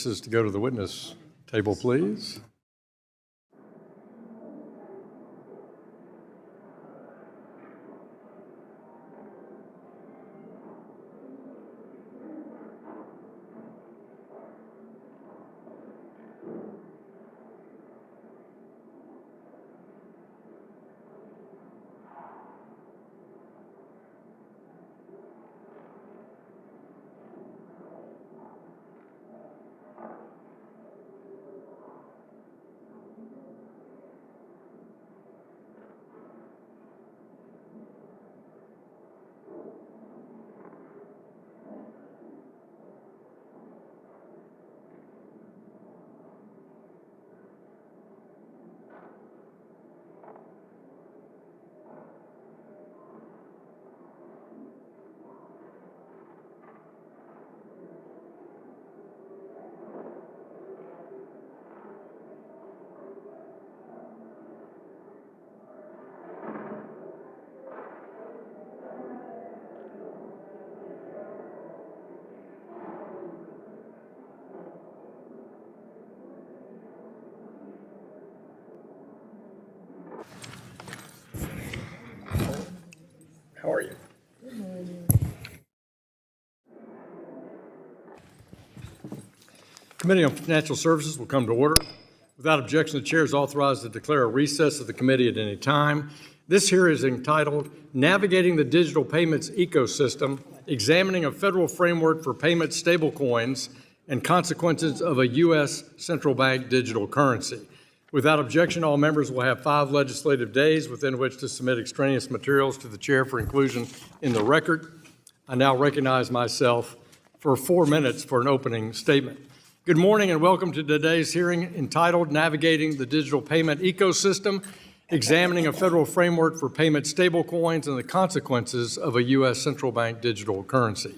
Is to go to the witness table, please. How are you? Good morning. Committee on Financial Services will come to order. Without objection, the chair is authorized to declare a recess of the committee at any time. This hearing is entitled Navigating the Digital Payments Ecosystem, Examining a Federal Framework for Payment Stablecoins and Consequences of a U.S. Central Bank Digital Currency. Without objection, all members will have 5 legislative days within which to submit extraneous materials to the chair for inclusion in the record. I now recognize myself for 4 minutes for an opening statement. Good morning and welcome to today's hearing entitled Navigating the Digital Payment Ecosystem, Examining a Federal Framework for Payment Stablecoins and the Consequences of a U.S. Central Bank Digital Currency.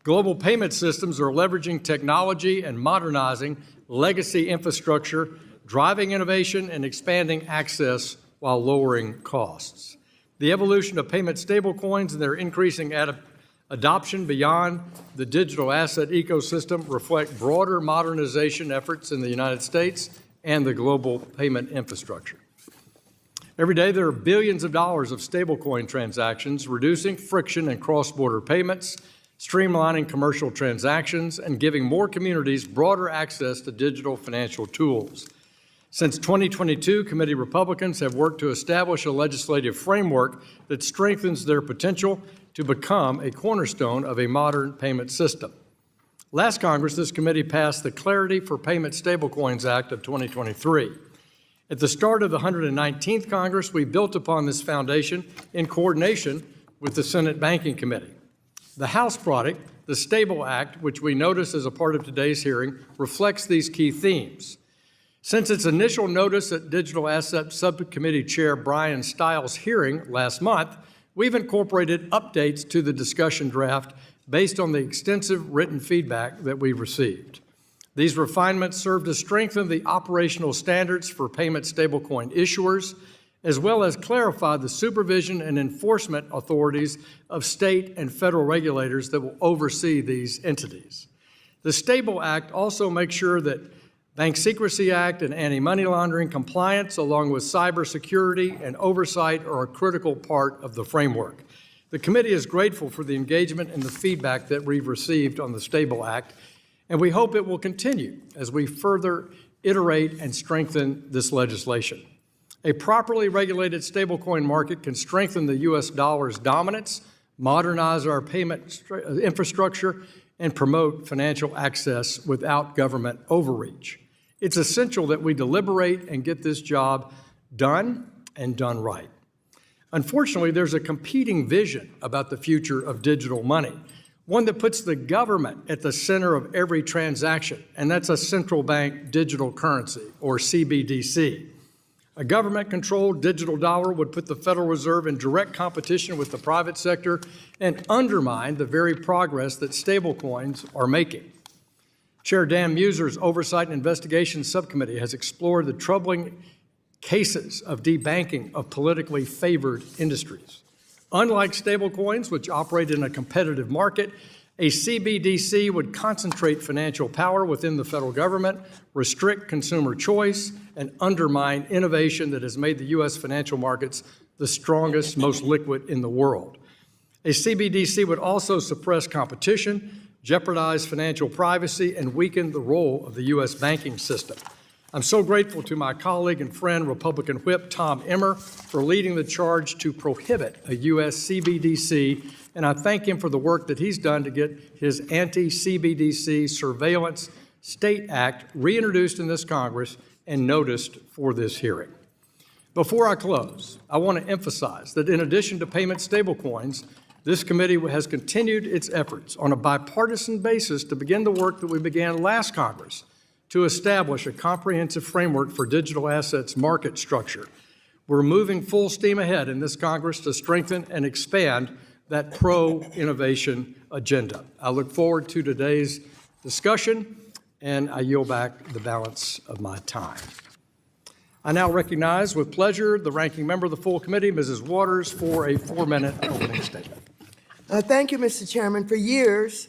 Global payment systems are leveraging technology and modernizing legacy infrastructure, driving innovation and expanding access while lowering costs. The evolution of payment stablecoins and their increasing adoption beyond the digital asset ecosystem reflect broader modernization efforts in the United States and the global payment infrastructure. Every day there are billions of dollars of stablecoin transactions, reducing friction in cross-border payments, streamlining commercial transactions, and giving more communities broader access to digital financial tools. Since 2022, committee Republicans have worked to establish a legislative framework that strengthens their potential to become a cornerstone of a modern payment system. Last Congress, this committee passed the Clarity for Payment Stablecoins Act of 2023. At the start of the 119th Congress, we built upon this foundation in coordination with the Senate Banking Committee. The House product, the Stable Act, which we notice as a part of today's hearing, reflects these key themes. Since its initial notice at Digital Asset Subcommittee Chair Brian Stiles' hearing last month, we've incorporated updates to the discussion draft based on the extensive written feedback that we've received. These refinements serve to strengthen the operational standards for payment stablecoin issuers, as well as clarify the supervision and enforcement authorities of state and federal regulators that will oversee these entities. The Stable Act also makes sure that Bank Secrecy Act and anti-money laundering compliance, along with cybersecurity and oversight, are a critical part of the framework. The committee is grateful for the engagement and the feedback that we've received on the Stable Act, and we hope it will continue as we further iterate and strengthen this legislation. A properly regulated stablecoin market can strengthen the U.S. dollar's dominance, modernize our payment infrastructure, and promote financial access without government overreach. It's essential that we deliberate and get this job done and done right. Unfortunately, there's a competing vision about the future of digital money, one that puts the government at the center of every transaction, and that's a central bank digital currency, or CBDC. A government-controlled digital dollar would put the Federal Reserve in direct competition with the private sector and undermine the very progress that stablecoins are making. Chair Dan Muser's Oversight and Investigation Subcommittee has explored the troubling cases of debanking of politically favored industries. Unlike stablecoins, which operate in a competitive market, A CBDC would concentrate financial power within the federal government, restrict consumer choice, and undermine innovation that has made the U.S. financial markets the strongest, most liquid in the world. A CBDC would also suppress competition, jeopardize financial privacy, and weaken the role of the U.S. banking system. I'm so grateful to my colleague and friend, Republican Whip Tom Emmer, for leading the charge to prohibit a U.S. CBDC, and I thank him for the work that he's done to get his anti-CBDC Surveillance State Act reintroduced in this Congress and noticed for this hearing. Before I close, I want to emphasize that in addition to payment stablecoins, this committee has continued its efforts on a bipartisan basis to begin the work that we began last Congress to establish a comprehensive framework for digital assets market structure. We're moving full steam ahead in this Congress to strengthen and expand that pro-innovation agenda. I look forward to today's discussion, and I yield back the balance of my time. I now recognize with pleasure the ranking member of the full committee, Mrs. Waters, for a 4-minute opening statement. Thank you, Mr. Chairman. For years,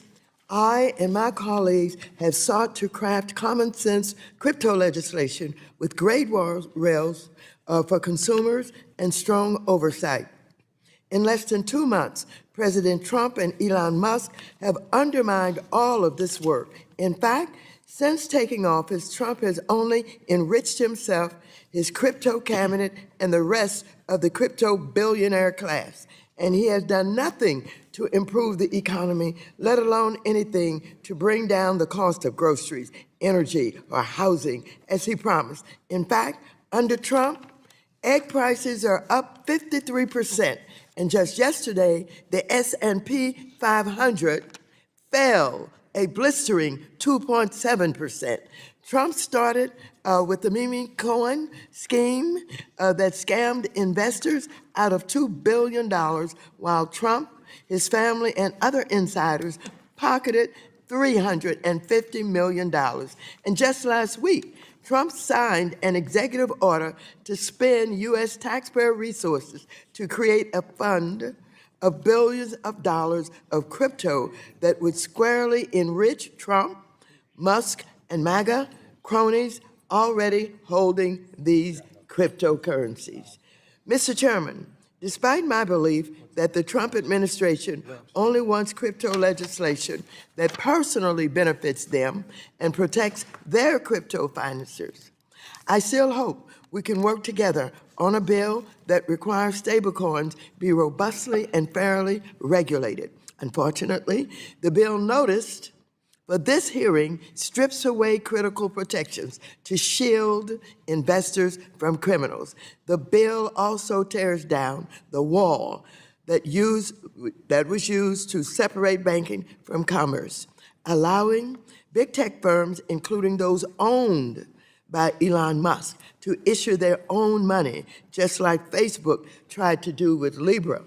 I and my colleagues have sought to craft common sense crypto legislation with great rails for consumers and strong oversight. In less than 2 months, President Trump and Elon Musk have undermined all of this work. In fact, since taking office, Trump has only enriched himself, his crypto cabinet, and the rest of the crypto billionaire class. And he has done nothing to improve the economy, let alone anything to bring down the cost of groceries, energy, or housing, as he promised. In fact, under Trump, egg prices are up 53%. And just yesterday, the S&P 500 fell a blistering 2.7%. Trump started with the meme coin scheme that scammed investors out of $2 billion, while Trump, his family, and other insiders pocketed $350 million. And just last week, Trump signed an executive order to spend U.S. taxpayer resources to create a fund of billions of dollars of crypto that would squarely enrich Trump, Musk, and MAGA cronies already holding these cryptocurrencies. Mr. Chairman, despite my belief that the Trump administration only wants crypto legislation that personally benefits them and protects their crypto financiers, I still hope we can work together on a bill that requires stablecoins be robustly and fairly regulated. Unfortunately, the bill noticed for this hearing strips away critical protections to shield investors from criminals. The bill also tears down the wall that was used to separate banking from commerce, allowing big tech firms, including those owned by Elon Musk, to issue their own money, just like Facebook tried to do with Libra.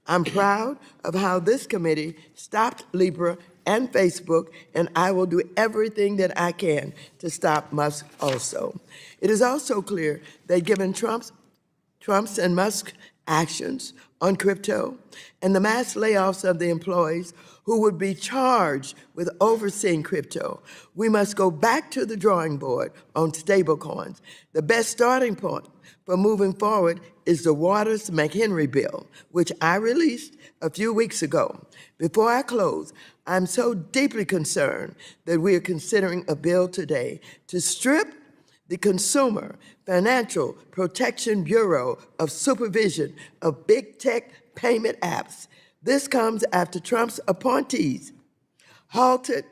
I'm proud of how this committee stopped Libra and Facebook, and I will do everything that I can to stop Musk also. It is also clear that given Trump's and Musk's actions on crypto and the mass layoffs of the employees who would be charged with overseeing crypto, we must go back to the drawing board on stablecoins. The best starting point for moving forward is the Waters-McHenry bill, which I released a few weeks ago. Before I close, I'm so deeply concerned that we are considering a bill today to strip the Consumer Financial Protection Bureau of supervision of big tech payment apps. This comes after Trump's appointees halted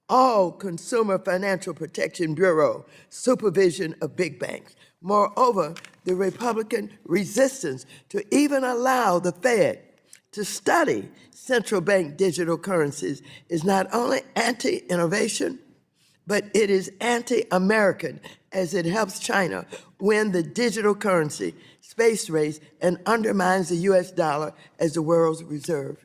all Consumer Financial Protection Bureau supervision of big banks. Moreover, the Republican resistance to even allow the Fed to study central bank digital currencies is not only anti-innovation, but it is anti-American as it helps China win the digital currency space race and undermines the U.S. dollar as the world's reserve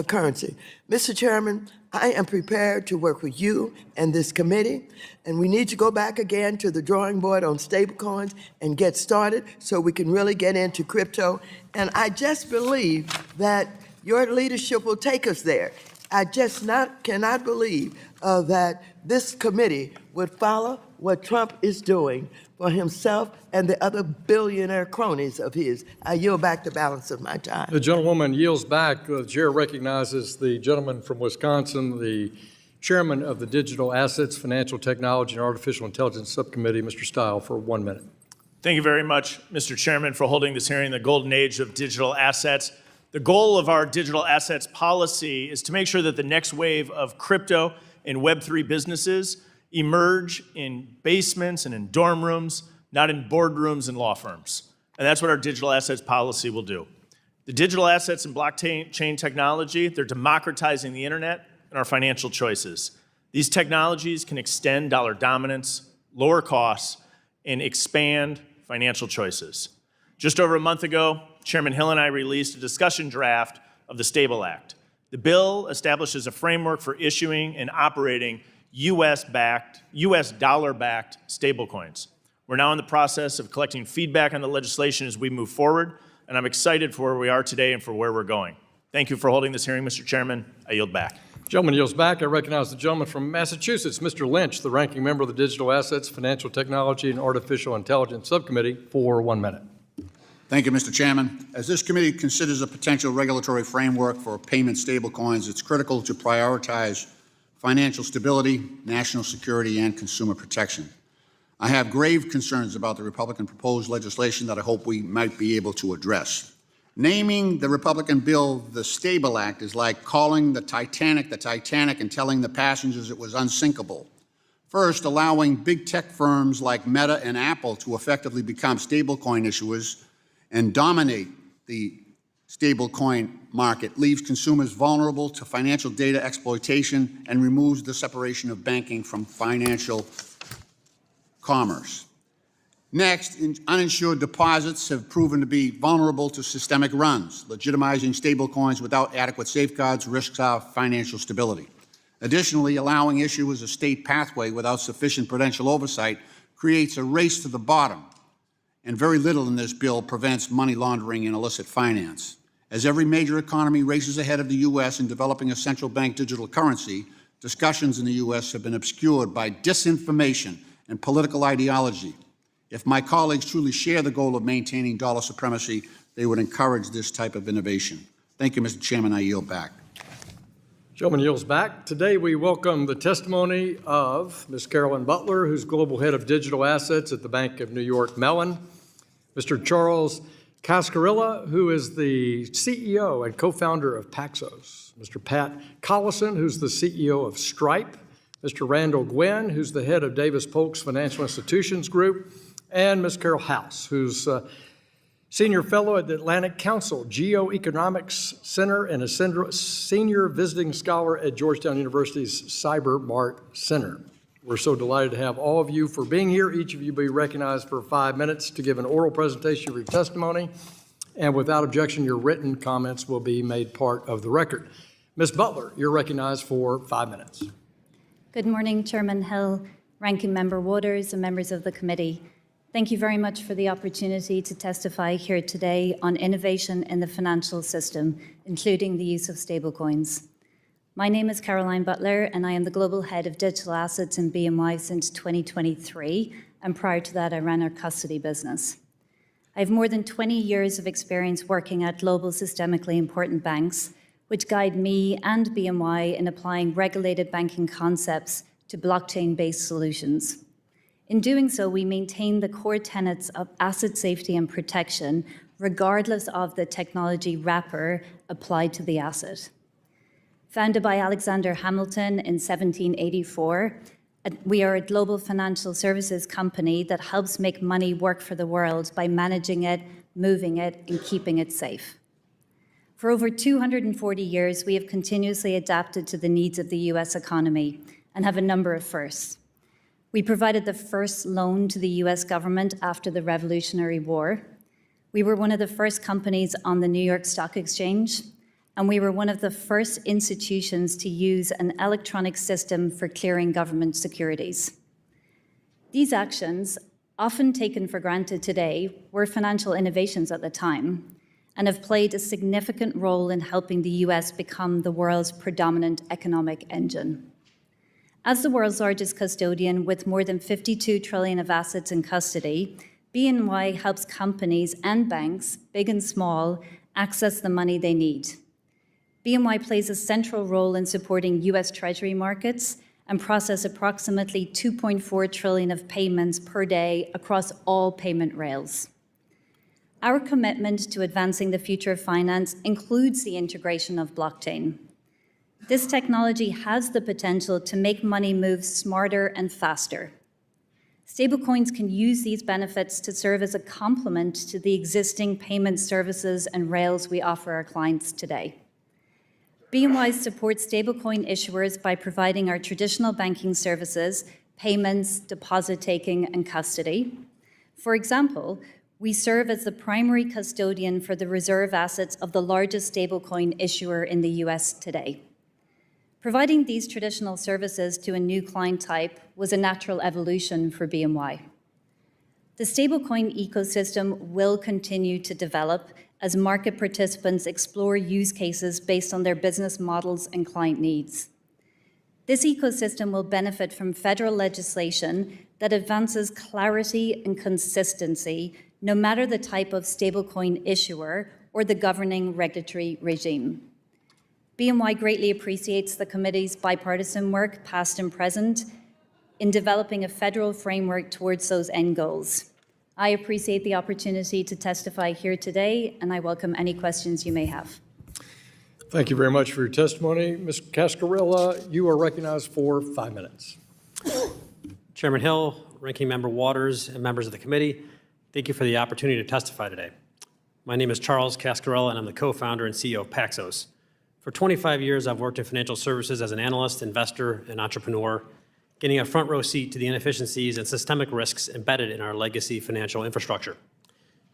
currency. Mr. Chairman, I am prepared to work with you and this committee, and we need to go back again to the drawing board on stablecoins and get started so we can really get into crypto. And I just believe that your leadership will take us there. I just cannot believe that this committee would follow what Trump is doing for himself and the other billionaire cronies of his. I yield back the balance of my time. The gentlewoman yields back. The chair recognizes the gentleman from Wisconsin, the chairman of the Digital Assets, Financial Technology, and Artificial Intelligence Subcommittee, Mr. Stile, for 1 minute. Thank you very much, Mr. Chairman, for holding this hearing, the golden age of digital assets. The goal of our digital assets policy is to make sure that the next wave of crypto and Web3 businesses emerge in basements and in dorm rooms, not in boardrooms and law firms. And that's what our digital assets policy will do. The digital assets and blockchain technology, they're democratizing the internet and our financial choices. These technologies can extend dollar dominance, lower costs, and expand financial choices. Just over a month ago, Chairman Hill and I released a discussion draft of the Stable Act. The bill establishes a framework for issuing and operating US dollar-backed stablecoins. We're now in the process of collecting feedback on the legislation as we move forward, and I'm excited for where we are today and for where we're going. Thank you for holding this hearing, Mr. Chairman. I yield back. Gentleman yields back. I recognize the gentleman from Massachusetts, Mr. Lynch, the ranking member of the Digital Assets, Financial Technology, and Artificial Intelligence Subcommittee, for 1 minute. Thank you, Mr. Chairman. As this committee considers a potential regulatory framework for payment stablecoins, it's critical to prioritize financial stability, national security, and consumer protection. I have grave concerns about the Republican proposed legislation that I hope we might be able to address. Naming the Republican bill the Stable Act is like calling the Titanic and telling the passengers it was unsinkable. First, allowing big tech firms like Meta and Apple to effectively become stablecoin issuers and dominate the stablecoin market leaves consumers vulnerable to financial data exploitation and removes the separation of banking from financial commerce. Next, uninsured deposits have proven to be vulnerable to systemic runs. Legitimizing stablecoins without adequate safeguards risks our financial stability. Additionally, allowing issuers a state pathway without sufficient prudential oversight creates a race to the bottom, and very little in this bill prevents money laundering and illicit finance. As every major economy races ahead of the U.S. in developing a central bank digital currency, discussions in the U.S. have been obscured by disinformation and political ideology. If my colleagues truly share the goal of maintaining dollar supremacy, they would encourage this type of innovation. Thank you, Mr. Chairman. I yield back. Gentleman yields back. Today we welcome the testimony of Ms. Carole Butler, who's Global Head of Digital Assets at the Bank of New York Mellon, Mr. Charles Cascarilla, who is the CEO and co-founder of Paxos, Mr. Pat Collison, who's the CEO of Stripe, Mr. Randall Guynn, who's the head of Davis Polk's Financial Institutions Group, and Ms. Carole House, who's Senior Fellow at the Atlantic Council GeoEconomics Center and a Senior Visiting Scholar at Georgetown University's CyberMart Center. We're so delighted to have all of you for being here. Each of you be recognized for 5 minutes to give an oral presentation of your testimony, and without objection, your written comments will be made part of the record. Ms. Butler, you're recognized for 5 minutes. Good morning, Chairman Hill, Ranking Member Waters, and members of the committee. Thank you very much for the opportunity to testify here today on innovation in the financial system, including the use of stablecoins. My name is Caroline Butler, and I am the Global Head of Digital Assets in BMY since 2023, and prior to that, I ran our custody business. I have more than 20 years of experience working at global systemically important banks, which guide me and BMY in applying regulated banking concepts to blockchain-based solutions. In doing so, we maintain the core tenets of asset safety and protection, regardless of the technology wrapper applied to the asset. Founded by Alexander Hamilton in 1784, we are a global financial services company that helps make money work for the world by managing it, moving it, and keeping it safe. For over 240 years, we have continuously adapted to the needs of the US economy and have a number of firsts. We provided the first loan to the US government after the Revolutionary War. We were one of the first companies on the New York Stock Exchange, and we were one of the first institutions to use an electronic system for clearing government securities. These actions, often taken for granted today, were financial innovations at the time, and have played a significant role in helping the US become the world's predominant economic engine. As the world's largest custodian with more than 52 trillion of assets in custody, BNY helps companies and banks, big and small, access the money they need. BNY plays a central role in supporting US Treasury markets and process approximately 2.4 trillion of payments per day across all payment rails. Our commitment to advancing the future of finance includes the integration of blockchain. This technology has the potential to make money move smarter and faster. Stablecoins can use these benefits to serve as a complement to the existing payment services and rails we offer our clients today. BNY supports stablecoin issuers by providing our traditional banking services, payments, deposit taking, and custody. For example, we serve as the primary custodian for the reserve assets of the largest stablecoin issuer in the US today. Providing these traditional services to a new client type was a natural evolution for BNY. The stablecoin ecosystem will continue to develop as market participants explore use cases based on their business models and client needs. This ecosystem will benefit from federal legislation that advances clarity and consistency, no matter the type of stablecoin issuer or the governing regulatory regime. BNY greatly appreciates the committee's bipartisan work, past and present, in developing a federal framework towards those end goals. I appreciate the opportunity to testify here today, and I welcome any questions you may have. Thank you very much for your testimony. Ms. Cascarilla, you are recognized for 5 minutes. Chairman Hill, Ranking Member Waters, and members of the committee, thank you for the opportunity to testify today. My name is Charles Cascarilla, and I'm the co-founder and CEO of Paxos. For 25 years, I've worked in financial services as an analyst, investor, and entrepreneur, getting a front row seat to the inefficiencies and systemic risks embedded in our legacy financial infrastructure.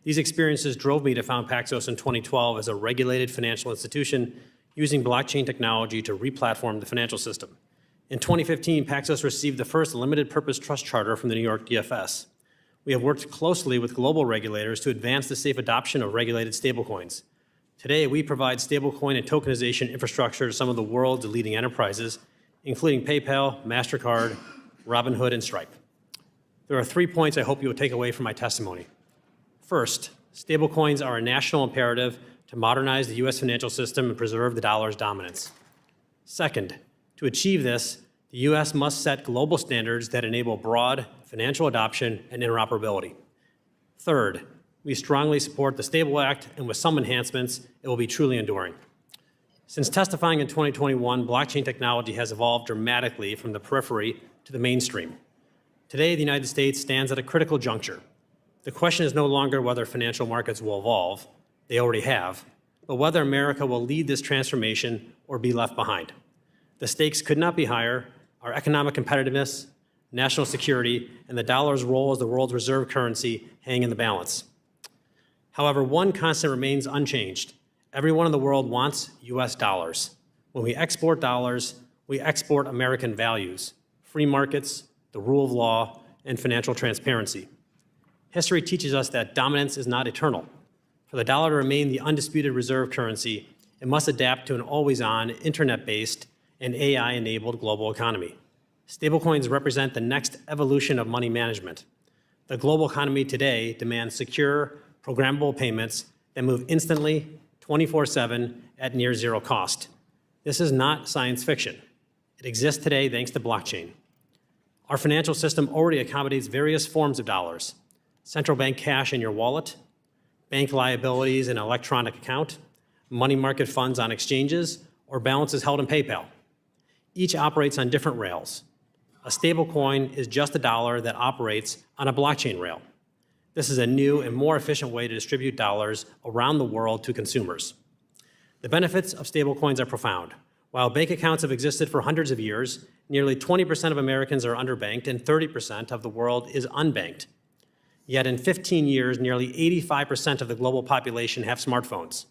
These experiences drove me to found Paxos in 2012 as a regulated financial institution using blockchain technology to replatform the financial system. In 2015, Paxos received the first limited purpose trust charter from the New York DFS. We have worked closely with global regulators to advance the safe adoption of regulated stablecoins. Today, we provide stablecoin and tokenization infrastructure to some of the world's leading enterprises, including PayPal, MasterCard, Robinhood, and Stripe. There are 3 points I hope you will take away from my testimony. First, stablecoins are a national imperative to modernize the U.S. financial system and preserve the dollar's dominance. Second, to achieve this, the U.S. must set global standards that enable broad financial adoption and interoperability. Third, we strongly support the Stable Act, and with some enhancements, it will be truly enduring. Since testifying in 2021, blockchain technology has evolved dramatically from the periphery to the mainstream. Today, the United States stands at a critical juncture. The question is no longer whether financial markets will evolve, they already have, but whether America will lead this transformation or be left behind. The stakes could not be higher. Our economic competitiveness, national security, and the dollar's role as the world's reserve currency hang in the balance. However, one constant remains unchanged. Everyone in the world wants US dollars. When we export dollars, we export American values, free markets, the rule of law, and financial transparency. History teaches us that dominance is not eternal. For the dollar to remain the undisputed reserve currency, it must adapt to an always-on, internet-based, and AI-enabled global economy. Stablecoins represent the next evolution of money management. The global economy today demands secure, programmable payments that move instantly, 24/7, at near zero cost. This is not science fiction. It exists today thanks to blockchain. Our financial system already accommodates various forms of dollars: central bank cash in your wallet, bank liabilities in an electronic account, money market funds on exchanges, or balances held in PayPal. Each operates on different rails. A stablecoin is just a dollar that operates on a blockchain rail. This is a new and more efficient way to distribute dollars around the world to consumers. The benefits of stablecoins are profound. While bank accounts have existed for hundreds of years, nearly 20% of Americans are underbanked and 30% of the world is unbanked. Yet in 15 years, nearly 85% of the global population have smartphones.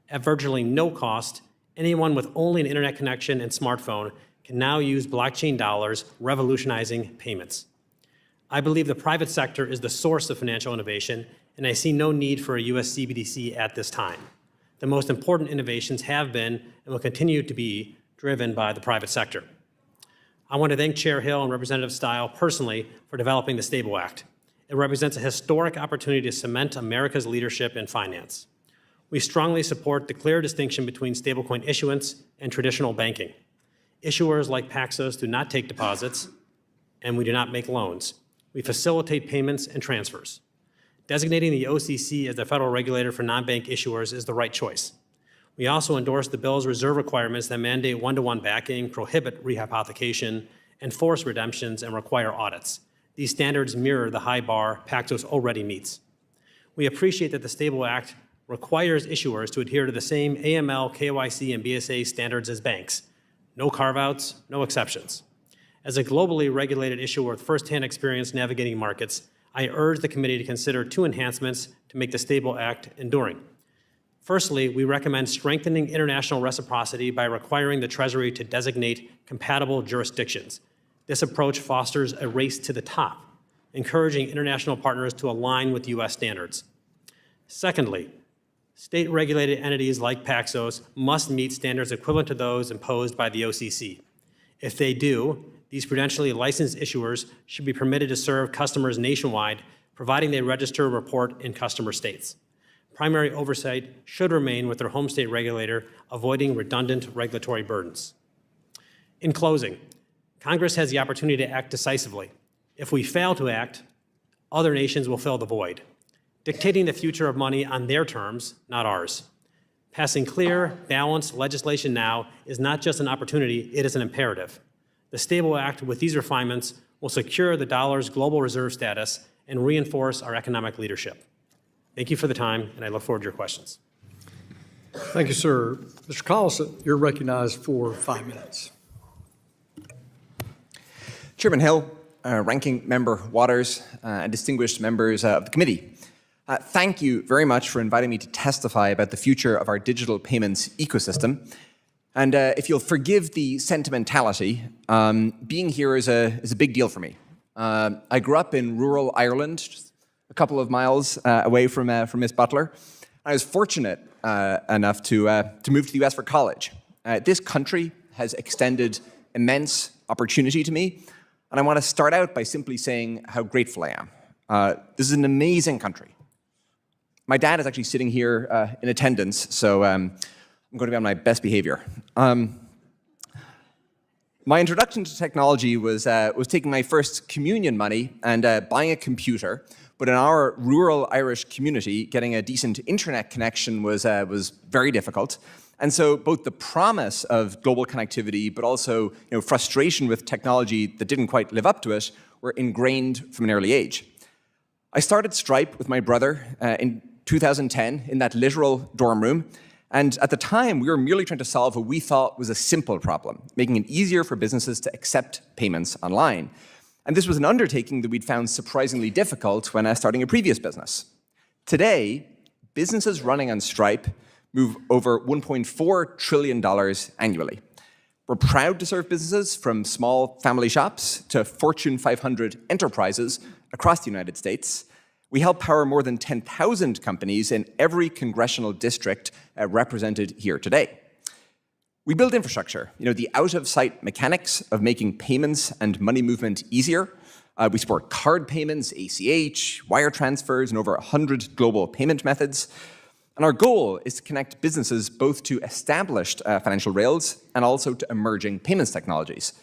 At virtually no cost, anyone with only an internet connection and smartphone can now use blockchain dollars, revolutionizing payments. I believe the private sector is the source of financial innovation, and I see no need for a U.S. CBDC at this time. The most important innovations have been and will continue to be driven by the private sector. I want to thank Chair Hill and Representative Stile personally for developing the Stable Act. It represents a historic opportunity to cement America's leadership in finance. We strongly support the clear distinction between stablecoin issuance and traditional banking. Issuers like Paxos do not take deposits, and we do not make loans. We facilitate payments and transfers. Designating the OCC as the federal regulator for non-bank issuers is the right choice. We also endorse the bill's reserve requirements that mandate one-to-one backing, prohibit rehypothecation, enforce redemptions, and require audits. These standards mirror the high bar Paxos already meets. We appreciate that the Stable Act requires issuers to adhere to the same AML, KYC, and BSA standards as banks. No carve-outs, no exceptions. As a globally regulated issuer with firsthand experience navigating markets, I urge the committee to consider two enhancements to make the Stable Act enduring. Firstly, we recommend strengthening international reciprocity by requiring the Treasury to designate compatible jurisdictions. This approach fosters a race to the top, encouraging international partners to align with U.S. standards. Secondly, state-regulated entities like Paxos must meet standards equivalent to those imposed by the OCC. If they do, these prudentially licensed issuers should be permitted to serve customers nationwide, providing they register and report in customer states. Primary oversight should remain with their home state regulator, avoiding redundant regulatory burdens. In closing, Congress has the opportunity to act decisively. If we fail to act, other nations will fill the void, dictating the future of money on their terms, not ours. Passing clear, balanced legislation now is not just an opportunity, it is an imperative. The Stable Act, with these refinements, will secure the dollar's global reserve status and reinforce our economic leadership. Thank you for the time, and I look forward to your questions. Thank you, sir. Mr. Collison, you're recognized for 5 minutes. Chairman Hill, Ranking Member Waters, and distinguished members of the committee, thank you very much for inviting me to testify about the future of our digital payments ecosystem. And if you'll forgive the sentimentality, being here is a big deal for me. I grew up in rural Ireland, just a couple of miles away from Miss Butler. I was fortunate enough to move to the US for college. This country has extended immense opportunity to me, and I want to start out by simply saying how grateful I am. This is an amazing country. My dad is actually sitting here in attendance, so I'm going to be on my best behavior. My introduction to technology was taking my first communion money and buying a computer. But in our rural Irish community, getting a decent internet connection was very difficult. And so both the promise of global connectivity, but also frustration with technology that didn't quite live up to it, were ingrained from an early age. I started Stripe with my brother in 2010 in that literal dorm room. And at the time, we were merely trying to solve what we thought was a simple problem, making it easier for businesses to accept payments online. And this was an undertaking that we'd found surprisingly difficult when starting a previous business. Today, businesses running on Stripe move over $1.4 trillion annually. We're proud to serve businesses from small family shops to Fortune 500 enterprises across the United States. We help power more than 10,000 companies in every congressional district represented here today. We build infrastructure, the out-of-sight mechanics of making payments and money movement easier. We support card payments, ACH, wire transfers, and over 100 global payment methods. And our goal is to connect businesses both to established financial rails and also to emerging payments technologies.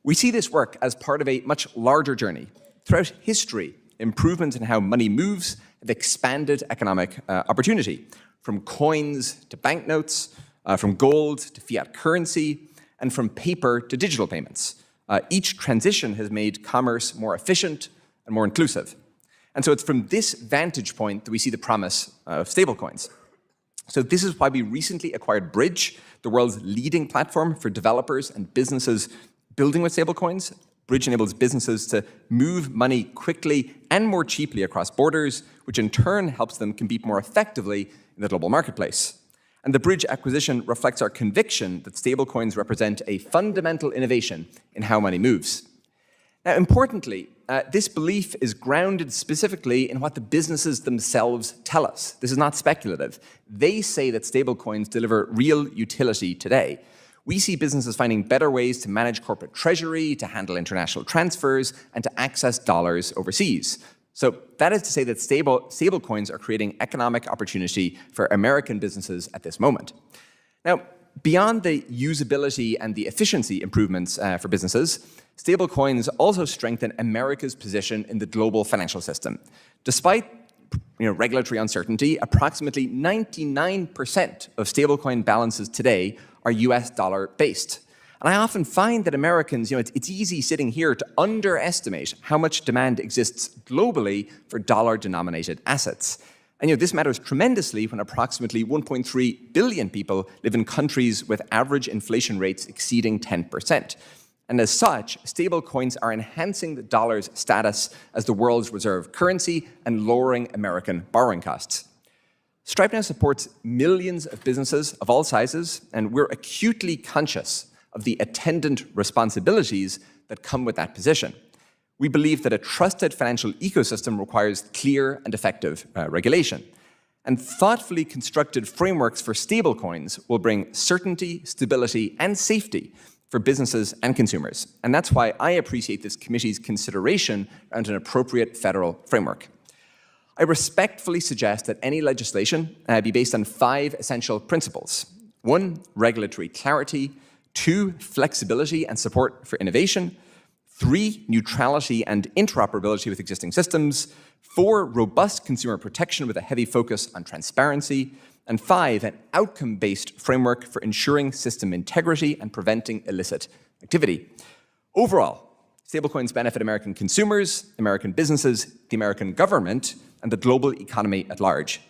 We see this work as part of a much larger journey. Throughout history, improvements in how money moves have expanded economic opportunity, from coins to banknotes, from gold to fiat currency, and from paper to digital payments. Each transition has made commerce more efficient and more inclusive. And so it's from this vantage point that we see the promise of stablecoins. So this is why we recently acquired Bridge, the world's leading platform for developers and businesses building with stablecoins. Bridge enables businesses to move money quickly and more cheaply across borders, which in turn helps them compete more effectively in the global marketplace. And the Bridge acquisition reflects our conviction that stablecoins represent a fundamental innovation in how money moves. Now, importantly, this belief is grounded specifically in what the businesses themselves tell us. This is not speculative. They say that stablecoins deliver real utility today. We see businesses finding better ways to manage corporate treasury, to handle international transfers, and to access dollars overseas. So that is to say that stablecoins are creating economic opportunity for American businesses at this moment. Now, beyond the usability and the efficiency improvements for businesses, stablecoins also strengthen America's position in the global financial system. Despite regulatory uncertainty, approximately 99% of stablecoin balances today are US dollar based. And I often find that Americans, it's easy sitting here to underestimate how much demand exists globally for dollar-denominated assets. And this matters tremendously when approximately 1.3 billion people live in countries with average inflation rates exceeding 10%. And as such, stablecoins are enhancing the dollar's status as the world's reserve currency and lowering American borrowing costs. Stripe now supports millions of businesses of all sizes, and we're acutely conscious of the attendant responsibilities that come with that position. We believe that a trusted financial ecosystem requires clear and effective regulation. And thoughtfully constructed frameworks for stablecoins will bring certainty, stability, and safety for businesses and consumers. And that's why I appreciate this committee's consideration around an appropriate federal framework. I respectfully suggest that any legislation be based on 5 essential principles. 1, regulatory clarity. 2, flexibility and support for innovation. 3, neutrality and interoperability with existing systems. 4, robust consumer protection with a heavy focus on transparency. And 5, an outcome-based framework for ensuring system integrity and preventing illicit activity. Overall, stablecoins benefit American consumers, American businesses, the American government, and the global economy at large.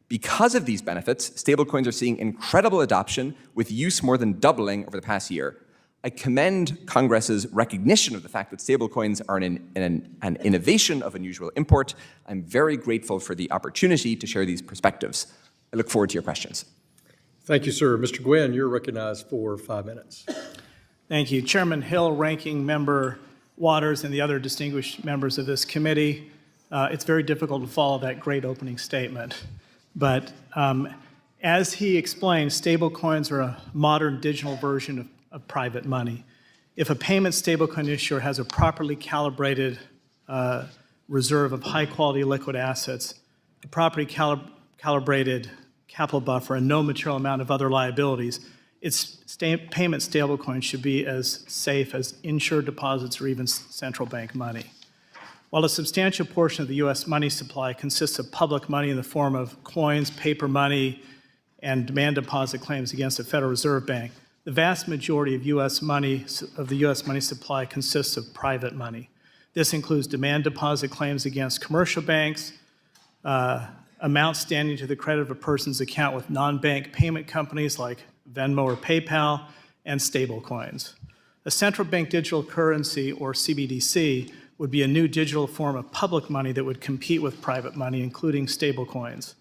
Because of these benefits, stablecoins are seeing incredible adoption, with use more than doubling over the past year. I commend Congress's recognition of the fact that stablecoins are an innovation of unusual import. I'm very grateful for the opportunity to share these perspectives. I look forward to your questions. Thank you, sir. Mr. Guynn, you're recognized for 5 minutes. Thank you. Chairman Hill, Ranking Member Waters, and the other distinguished members of this committee. It's very difficult to follow that great opening statement. But as he explained, stablecoins are a modern digital version of private money. If a payment stablecoin issuer has a properly calibrated reserve of high-quality liquid assets, a properly calibrated capital buffer, and no material amount of other liabilities, its payment stablecoin should be as safe as insured deposits or even central bank money. While a substantial portion of the U.S. money supply consists of public money in the form of coins, paper money, and demand deposit claims against the Federal Reserve Bank, the vast majority of the U.S. money supply consists of private money. This includes demand deposit claims against commercial banks, amounts standing to the credit of a person's account with non-bank payment companies like Venmo or PayPal, and stablecoins. A central bank digital currency, or CBDC, would be a new digital form of public money that would compete with private money, including stablecoins.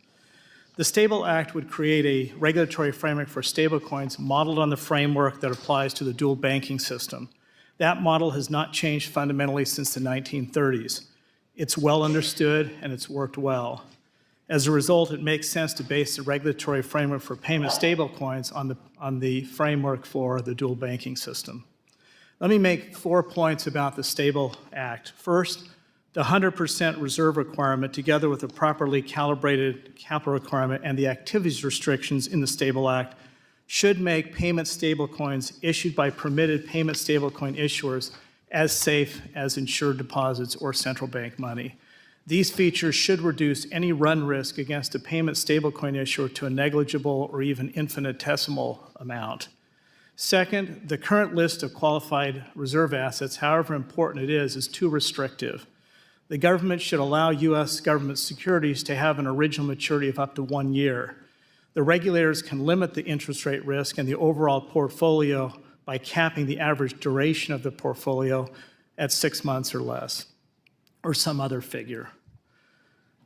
The Stable Act would create a regulatory framework for stablecoins modeled on the framework that applies to the dual banking system. That model has not changed fundamentally since the 1930s. It's well understood and it's worked well. As a result, it makes sense to base the regulatory framework for payment stablecoins on the framework for the dual banking system. Let me make 4 points about the Stable Act. First, the 100% reserve requirement, together with a properly calibrated capital requirement and the activities restrictions in the Stable Act, should make payment stablecoins issued by permitted payment stablecoin issuers as safe as insured deposits or central bank money. These features should reduce any run risk against a payment stablecoin issuer to a negligible or even infinitesimal amount. Second, the current list of qualified reserve assets, however important it is too restrictive. The government should allow U.S. government securities to have an original maturity of up to 1 year. The regulators can limit the interest rate risk and the overall portfolio by capping the average duration of the portfolio at 6 months or less, or some other figure.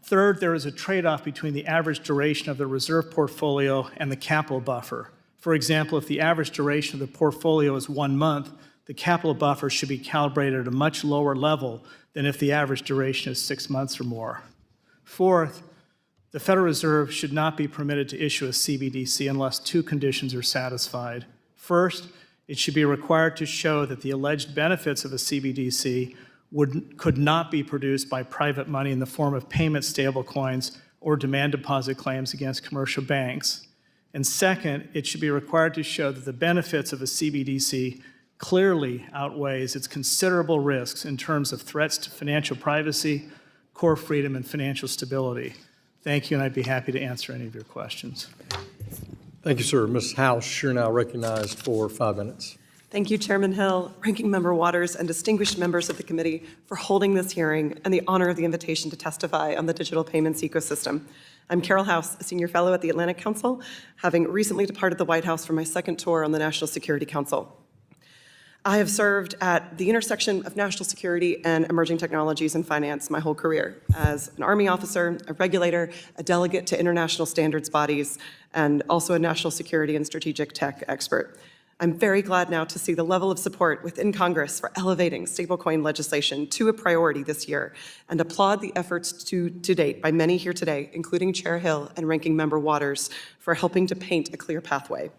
Third, there is a trade-off between the average duration of the reserve portfolio and the capital buffer. For example, if the average duration of the portfolio is 1 month, the capital buffer should be calibrated at a much lower level than if the average duration is 6 months or more. Fourth, the Federal Reserve should not be permitted to issue a CBDC unless two conditions are satisfied. First, it should be required to show that the alleged benefits of a CBDC could not be produced by private money in the form of payment stablecoins or demand deposit claims against commercial banks. And second, it should be required to show that the benefits of a CBDC clearly outweighs its considerable risks in terms of threats to financial privacy, core freedom, and financial stability. Thank you, and I'd be happy to answer any of your questions. Thank you, sir. Ms. House, you're now recognized for 5 minutes. Thank you, Chairman Hill, Ranking Member Waters, and distinguished members of the committee for holding this hearing and the honor of the invitation to testify on the digital payments ecosystem. I'm Carole House, a senior fellow at the Atlantic Council, having recently departed the White House for my second tour on the National Security Council. I have served at the intersection of national security and emerging technologies in finance my whole career as an Army officer, a regulator, a delegate to international standards bodies, and also a national security and strategic tech expert. I'm very glad now to see the level of support within Congress for elevating stablecoin legislation to a priority this year, and applaud the efforts to date by many here today, including Chair Hill and Ranking Member Waters, for helping to paint a clear pathway.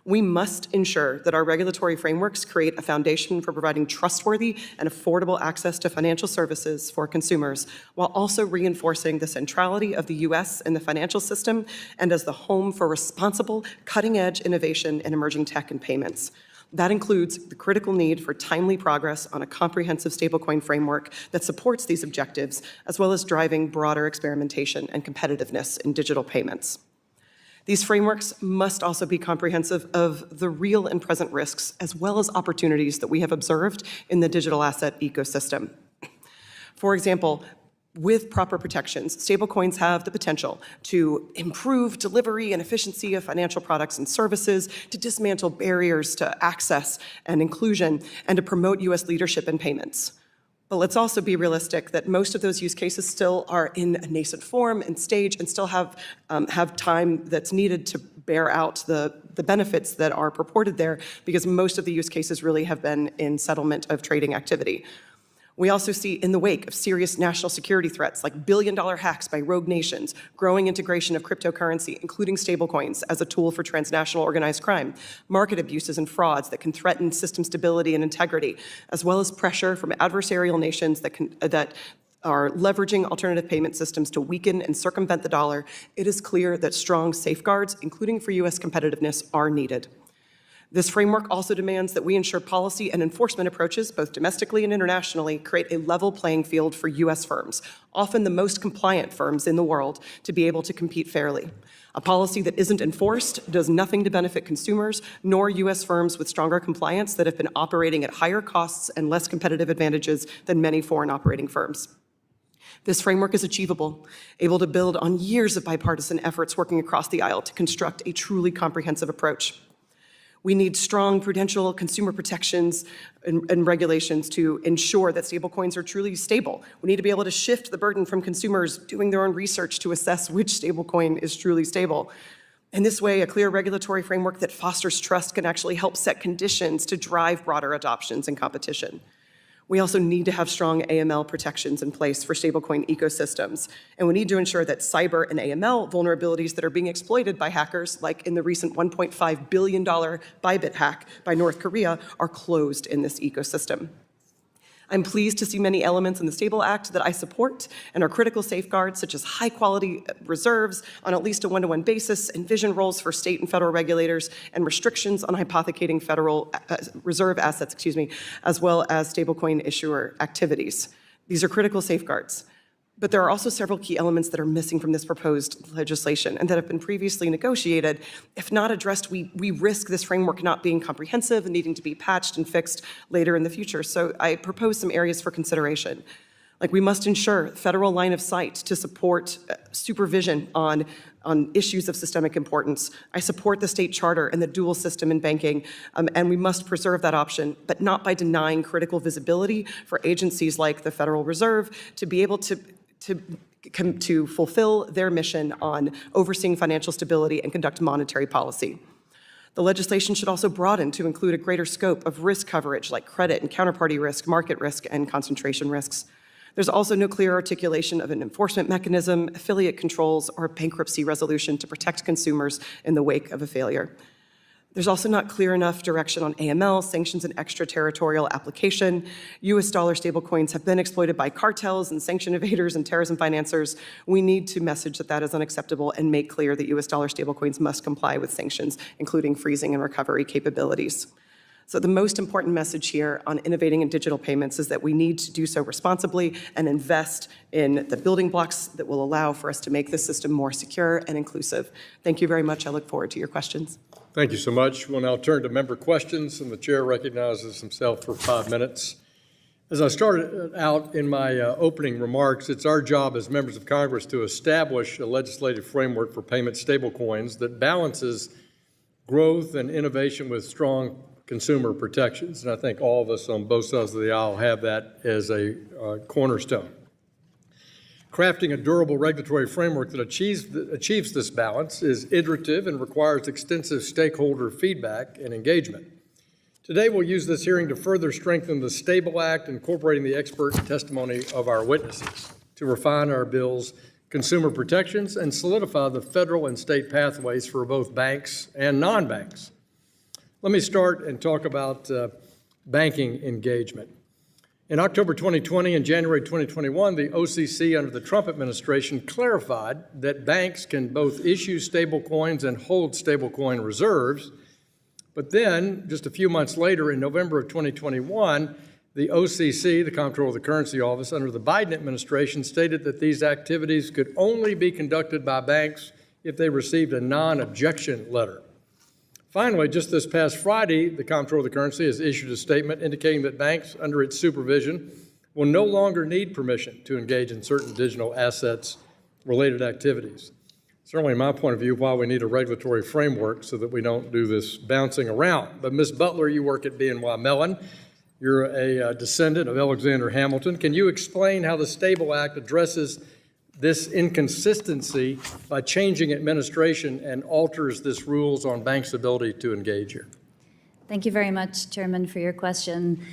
We must ensure that our regulatory frameworks create a foundation for providing trustworthy and affordable access to financial services for consumers, while also reinforcing the centrality of the U.S. in the financial system and as the home for responsible, cutting-edge innovation in emerging tech and payments. That includes the critical need for timely progress on a comprehensive stablecoin framework that supports these objectives, as well as driving broader experimentation and competitiveness in digital payments. These frameworks must also be comprehensive of the real and present risks, as well as opportunities that we have observed in the digital asset ecosystem. For example, with proper protections, stablecoins have the potential to improve delivery and efficiency of financial products and services, to dismantle barriers to access and inclusion, and to promote U.S. leadership in payments. But let's also be realistic that most of those use cases still are in a nascent form and stage and still have time that's needed to bear out the benefits that are purported there, because most of the use cases really have been in settlement of trading activity. We also see in the wake of serious national security threats like billion-dollar hacks by rogue nations, growing integration of cryptocurrency, including stablecoins as a tool for transnational organized crime, market abuses and frauds that can threaten system stability and integrity, as well as pressure from adversarial nations that are leveraging alternative payment systems to weaken and circumvent the dollar, it is clear that strong safeguards, including for U.S. competitiveness, are needed. This framework also demands that we ensure policy and enforcement approaches, both domestically and internationally, create a level playing field for U.S. firms, often the most compliant firms in the world, to be able to compete fairly. A policy that isn't enforced does nothing to benefit consumers, nor U.S. firms with stronger compliance that have been operating at higher costs and less competitive advantages than many foreign operating firms. This framework is achievable, able to build on years of bipartisan efforts working across the aisle to construct a truly comprehensive approach. We need strong prudential consumer protections and regulations to ensure that stablecoins are truly stable. We need to be able to shift the burden from consumers doing their own research to assess which stablecoin is truly stable. In this way, a clear regulatory framework that fosters trust can actually help set conditions to drive broader adoptions and competition. We also need to have strong AML protections in place for stablecoin ecosystems. And we need to ensure that cyber and AML vulnerabilities that are being exploited by hackers, like in the recent $1.5 billion Bybit hack by North Korea, are closed in this ecosystem. I'm pleased to see many elements in the Stable Act that I support and are critical safeguards, such as high-quality reserves on at least a one-to-one basis, envision roles for state and federal regulators, and restrictions on hypothecating federal reserve assets, as well as stablecoin issuer activities. These are critical safeguards. But there are also several key elements that are missing from this proposed legislation and that have been previously negotiated. If not addressed, we risk this framework not being comprehensive and needing to be patched and fixed later in the future. So I propose some areas for consideration. Like, we must ensure federal line of sight to support supervision on issues of systemic importance. I support the state charter and the dual system in banking, and we must preserve that option, but not by denying critical visibility for agencies like the Federal Reserve to be able to fulfill their mission on overseeing financial stability and conduct monetary policy. The legislation should also broaden to include a greater scope of risk coverage like credit and counterparty risk, market risk, and concentration risks. There's also no clear articulation of an enforcement mechanism, affiliate controls, or bankruptcy resolution to protect consumers in the wake of a failure. There's also not clear enough direction on AML, sanctions, and extraterritorial application. US dollar stablecoins have been exploited by cartels and sanction evaders and terrorism financiers. We need to message that that is unacceptable and make clear that US dollar stablecoins must comply with sanctions, including freezing and recovery capabilities. So the most important message here on innovating in digital payments is that we need to do so responsibly and invest in the building blocks that will allow for us to make this system more secure and inclusive. Thank you very much. I look forward to your questions. Thank you so much. We'll now turn to member questions, and the chair recognizes himself for 5 minutes. As I started out in my opening remarks, it's our job as members of Congress to establish a legislative framework for payment stablecoins that balances growth and innovation with strong consumer protections. And I think all of us on both sides of the aisle have that as a cornerstone. Crafting a durable regulatory framework that achieves this balance is iterative and requires extensive stakeholder feedback and engagement. Today, we'll use this hearing to further strengthen the STABLE Act, incorporating the expert testimony of our witnesses to refine our bill's consumer protections and solidify the federal and state pathways for both banks and non-banks. Let me start and talk about banking engagement. In October 2020 and January 2021, the OCC under the Trump administration clarified that banks can both issue stablecoins and hold stablecoin reserves. But then, just a few months later, in November of 2021, the OCC, the Comptroller of the Currency Office, under the Biden administration, stated that these activities could only be conducted by banks if they received a non-objection letter. Finally, just this past Friday, the Comptroller of the Currency has issued a statement indicating that banks under its supervision will no longer need permission to engage in certain digital assets-related activities. Certainly, in my point of view, why we need a regulatory framework so that we don't do this bouncing around. But Ms. Butler, you work at BNY Mellon. You're a descendant of Alexander Hamilton. Can you explain how the STABLE Act addresses this inconsistency by changing administration and alters this rules on banks' ability to engage here? Thank you very much, Chairman, for your question.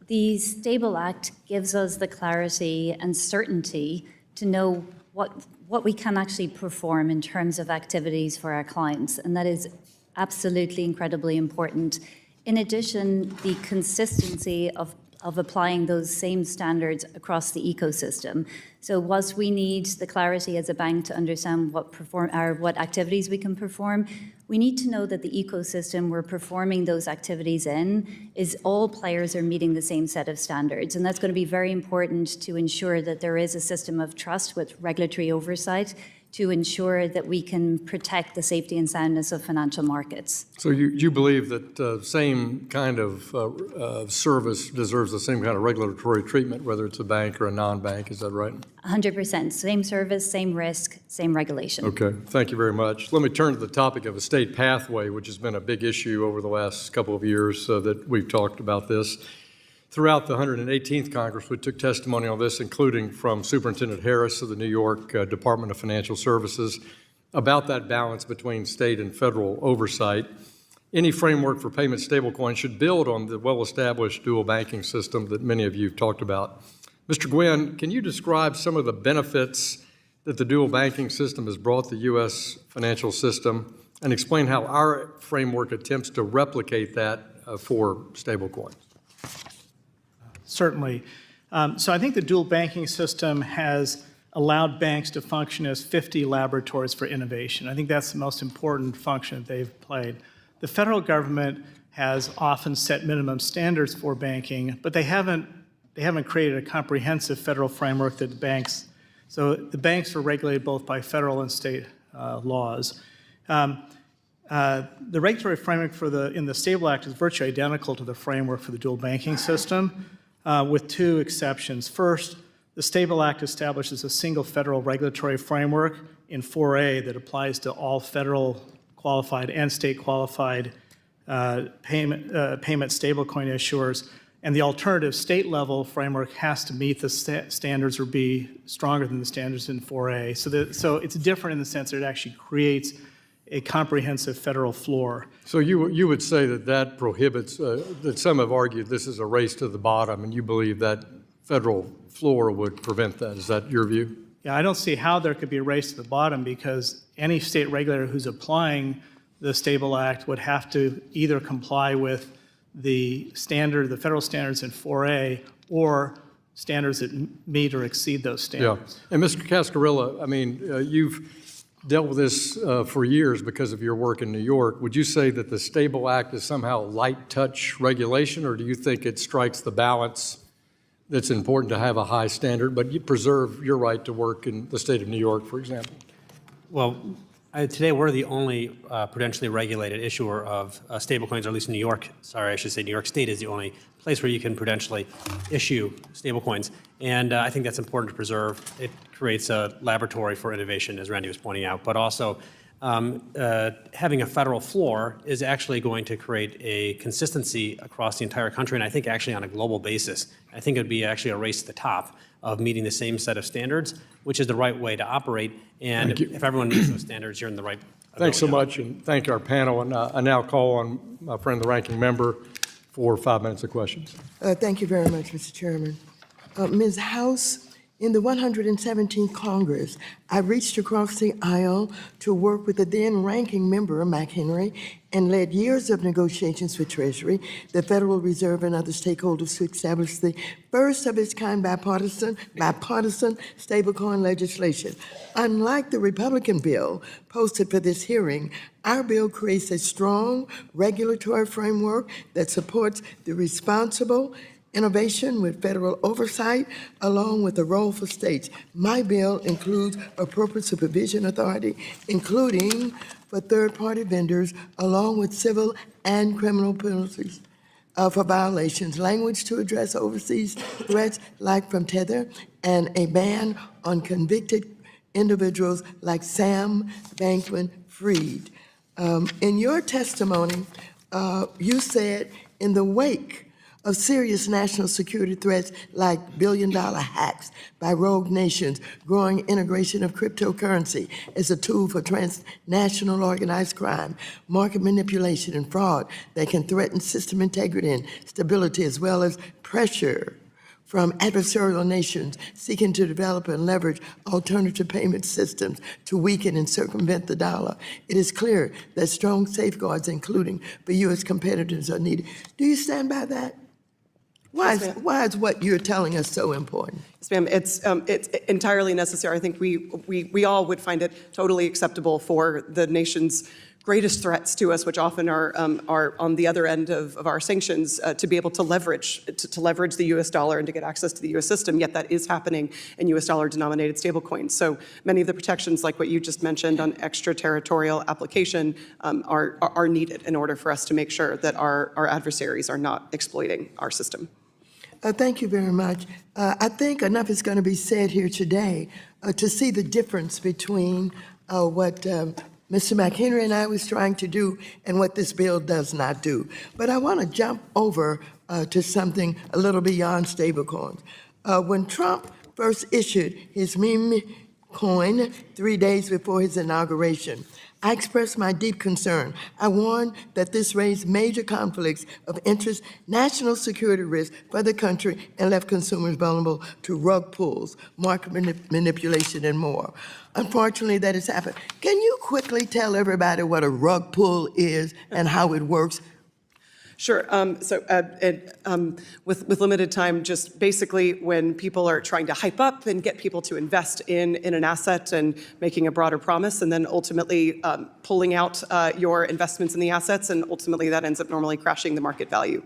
The STABLE Act gives us the clarity and certainty to know what we can actually perform in terms of activities for our clients, and that is absolutely incredibly important. In addition, the consistency of applying those same standards across the ecosystem. So whilst we need the clarity as a bank to understand what activities we can perform, we need to know that the ecosystem we're performing those activities in is all players are meeting the same set of standards. And that's going to be very important to ensure that there is a system of trust with regulatory oversight to ensure that we can protect the safety and soundness of financial markets. So you believe that same kind of service deserves the same kind of regulatory treatment, whether it's a bank or a non-bank, is that right? 100%. Same service, same risk, same regulation. Okay, thank you very much. Let me turn to the topic of a state pathway, which has been a big issue over the last couple of years that we've talked about this. Throughout the 118th Congress, we took testimony on this, including from Superintendent Harris of the New York Department of Financial Services, about that balance between state and federal oversight. Any framework for payment stablecoins should build on the well-established dual banking system that many of you have talked about. Mr. Guynn, can you describe some of the benefits that the dual banking system has brought the U.S. financial system and explain how our framework attempts to replicate that for stablecoins? Certainly. So I think the dual banking system has allowed banks to function as 50 laboratories for innovation. I think that's the most important function that they've played. The federal government has often set minimum standards for banking, but they haven't created a comprehensive federal framework that so the banks are regulated both by federal and state laws. The regulatory framework in the STABLE Act is virtually identical to the framework for the dual banking system, with two exceptions. First, the STABLE Act establishes a single federal regulatory framework in 4A that applies to all federal qualified and state qualified payment stablecoin issuers. And the alternative state-level framework has to meet the standards or be stronger than the standards in 4A. So it's different in the sense that it actually creates a comprehensive federal floor. So you would say that that prohibits, that some have argued this is a race to the bottom, and you believe that federal floor would prevent that. Is that your view? Yeah, I don't see how there could be a race to the bottom because any state regulator who's applying the Stable Act would have to either comply with the federal standards in 4A or standards that meet or exceed those Yeah. standards. And Mr. Cascarilla, I mean, you've dealt with this for years because of your work in New York. Would you say that the Stable Act is somehow light touch regulation, or do you think it strikes the balance that's important to have a high standard, but you preserve your right to work in the state of New York, for example? Well, today we're the only prudentially regulated issuer of stablecoins, or at least New York. Sorry, I should say New York State is the only place where you can prudentially issue stablecoins, and I think that's important to preserve. It creates a laboratory for innovation, as Randy was pointing out, but also having a federal floor is actually going to create a consistency across the entire country, and I think actually on a global basis. I think it would be actually a race to the top of meeting the same set of standards, which is the right way to operate. And if everyone meets those standards, you're in the right. Thanks so much, and thank our panel. And I now call on my friend, the ranking member, for 5 minutes of questions. Thank you very much, Mr. Chairman. Ms. House, in the 117th Congress, I reached across the aisle to work with the then ranking member, McHenry, and led years of negotiations with Treasury, the Federal Reserve, and other stakeholders to establish the first of its kind bipartisan stablecoin legislation. Unlike the Republican bill posted for this hearing, our bill creates a strong regulatory framework that supports the responsible innovation with federal oversight, along with the role for states. My bill includes appropriate supervision authority, including for third-party vendors, along with civil and criminal penalties for violations, language to address overseas threats like from Tether, and a ban on convicted individuals like Sam Bankman-Fried. In your testimony, you said, in the wake of serious national security threats like billion-dollar hacks by rogue nations, growing integration of cryptocurrency as a tool for transnational organized crime, market manipulation and fraud that can threaten system integrity and stability, as well as pressure from adversarial nations seeking to develop and leverage alternative payment systems to weaken and circumvent the dollar. It is clear that strong safeguards, including for U.S. competitors, are needed. Do you stand by that? Why is what you're telling us so important? Yes, ma'am. It's entirely necessary. I think we all would find it totally acceptable for the nation's greatest threats to us, which often are on the other end of our sanctions, to be able to leverage the U.S. dollar and to get access to the U.S. system. Yet that is happening in U.S. dollar-denominated stablecoins. So many of the protections, like what you just mentioned on extraterritorial application, are needed in order for us to make sure that our adversaries are not exploiting our system. Thank you very much. I think enough is going to be said here today to see the difference between what Mr. McHenry and I was trying to do and what this bill does not do. But I want to jump over to something a little beyond stablecoins. When Trump first issued his meme coin 3 days before his inauguration, I expressed my deep concern. I warned that this raised major conflicts of interest, national security risks for the country, and left consumers vulnerable to rug pulls, market manipulation, and more. Unfortunately, that has happened. Can you quickly tell everybody what a rug pull is and how it works? Sure. With limited time, just basically when people are trying to hype up and get people to invest in an asset and making a broader promise, and then ultimately pulling out your investments in the assets, and ultimately that ends up normally crashing the market value.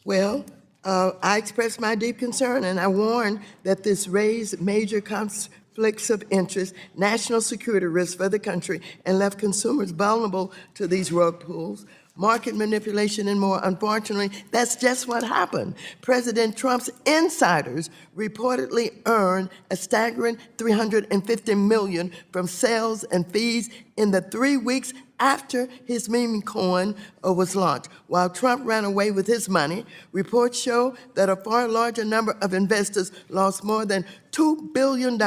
Well, I expressed my deep concern, and I warned that this raised major conflicts of interest, national security risks for the country, and left consumers vulnerable to these rug pulls, market manipulation, and more. Unfortunately, that's just what happened. President Trump's insiders reportedly earned a staggering $350 million from sales and fees in the 3 weeks after his meme coin was launched. While Trump ran away with his money, reports show that a far larger number of investors lost more than $2 billion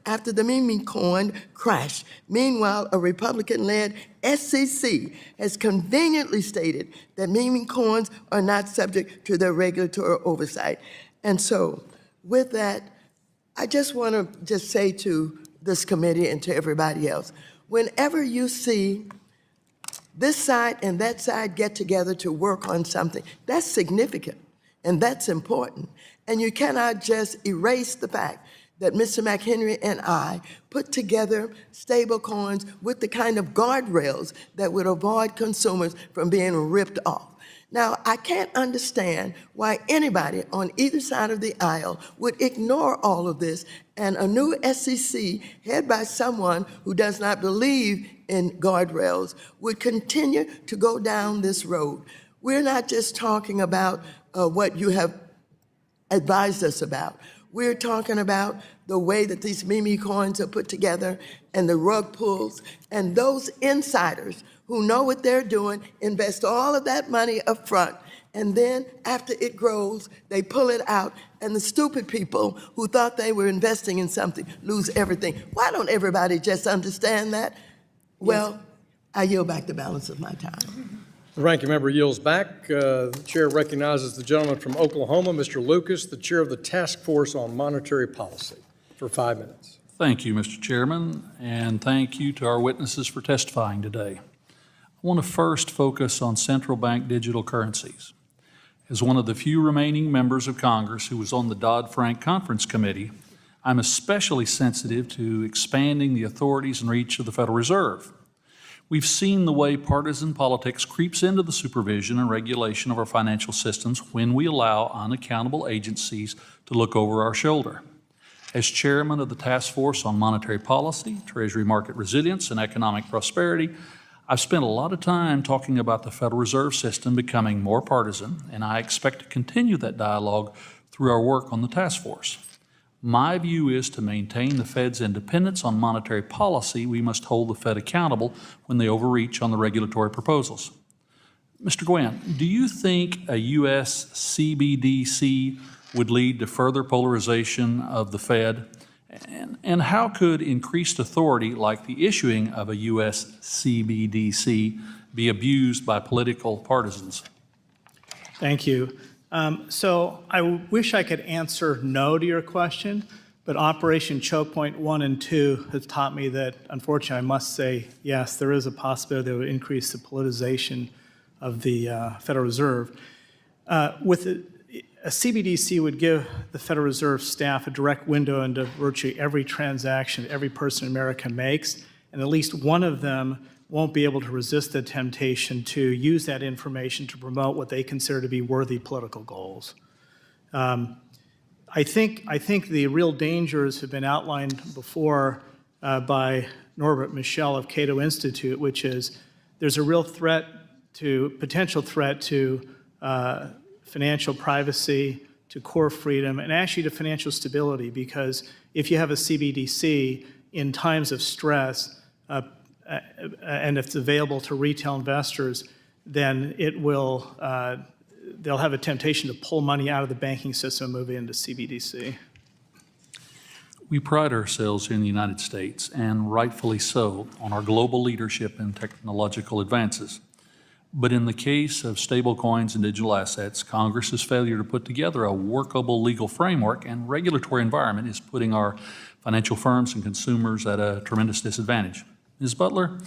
after the meme coin crashed. Meanwhile, a Republican-led SEC has conveniently stated that meme coins are not subject to their regulatory oversight. And so, with that, I just want to just say to this committee and to everybody else, whenever you see this side and that side get together to work on something, that's significant and that's important. And you cannot just erase the fact that Mr. McHenry and I put together stablecoins with the kind of guardrails that would avoid consumers from being ripped off. Now, I can't understand why anybody on either side of the aisle would ignore all of this, and a new SEC, headed by someone who does not believe in guardrails, would continue to go down this road. We're not just talking about what you have advised us about. We're talking about the way that these meme coins are put together and the rug pulls, and those insiders who know what they're doing invest all of that money up front, and then after it grows, they pull it out, and the stupid people who thought they were investing in something lose everything. Why don't everybody just understand that? Well, I yield back the balance of my time. The ranking member yields back. The chair recognizes the gentleman from Oklahoma, Mr. Lucas, the chair of the Task Force on Monetary Policy, for 5 minutes. Thank you, Mr. Chairman, and thank you to our witnesses for testifying today. I want to first focus on central bank digital currencies. As one of the few remaining members of Congress who was on the Dodd-Frank Conference Committee, I'm especially sensitive to expanding the authorities and reach of the Federal Reserve. We've seen the way partisan politics creeps into the supervision and regulation of our financial systems when we allow unaccountable agencies to look over our shoulder. As chairman of the Task Force on Monetary Policy, Treasury Market Resilience, and Economic Prosperity, I've spent a lot of time talking about the Federal Reserve System becoming more partisan, and I expect to continue that dialogue through our work on the task force. My view is to maintain the Fed's independence on monetary policy, we must hold the Fed accountable when they overreach on the regulatory proposals. Mr. Guynn, do you think a U.S. CBDC would lead to further polarization of the Fed? And how could increased authority like the issuing of a U.S. CBDC be abused by political partisans? Thank you. So I wish I could answer no to your question, but Operation Choke Point 1 and 2 has taught me that, unfortunately, I must say, yes, there is a possibility that would increase the politicization of the Federal Reserve. A CBDC would give the Federal Reserve staff a direct window into virtually every transaction every person in America makes, and at least one of them won't be able to resist the temptation to use that information to promote what they consider to be worthy political goals. I think the real dangers have been outlined before by Norbert Michel of Cato Institute, which is there's a real potential threat to financial privacy, to core freedom, and actually to financial stability, because if you have a CBDC in times of stress, and if it's available to retail investors, then it will, they'll have a temptation to pull money out of the banking system and move it into CBDC. We pride ourselves here in the United States, and rightfully so, on our global leadership in technological advances. But in the case of stablecoins and digital assets, Congress's failure to put together a workable legal framework and regulatory environment is putting our financial firms and consumers at a tremendous disadvantage. Ms. Butler,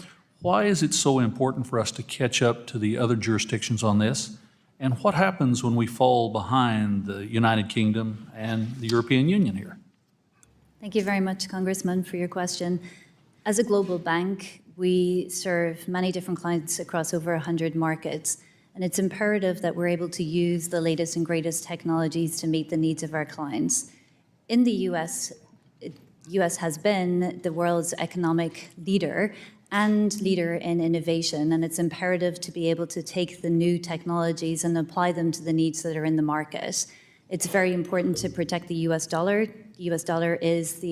why is it so important for us to catch up to the other jurisdictions on this? And what happens when we fall behind the United Kingdom and the European Union here? Thank you very much, Congressman, for your question. As a global bank, we serve many different clients across over 100 markets, and it's imperative that we're able to use the latest and greatest technologies to meet the needs of our clients. In the US has been the world's economic leader and leader in innovation, and it's imperative to be able to take the new technologies and apply them to the needs that are in the market. It's very important to protect the US dollar. The US dollar is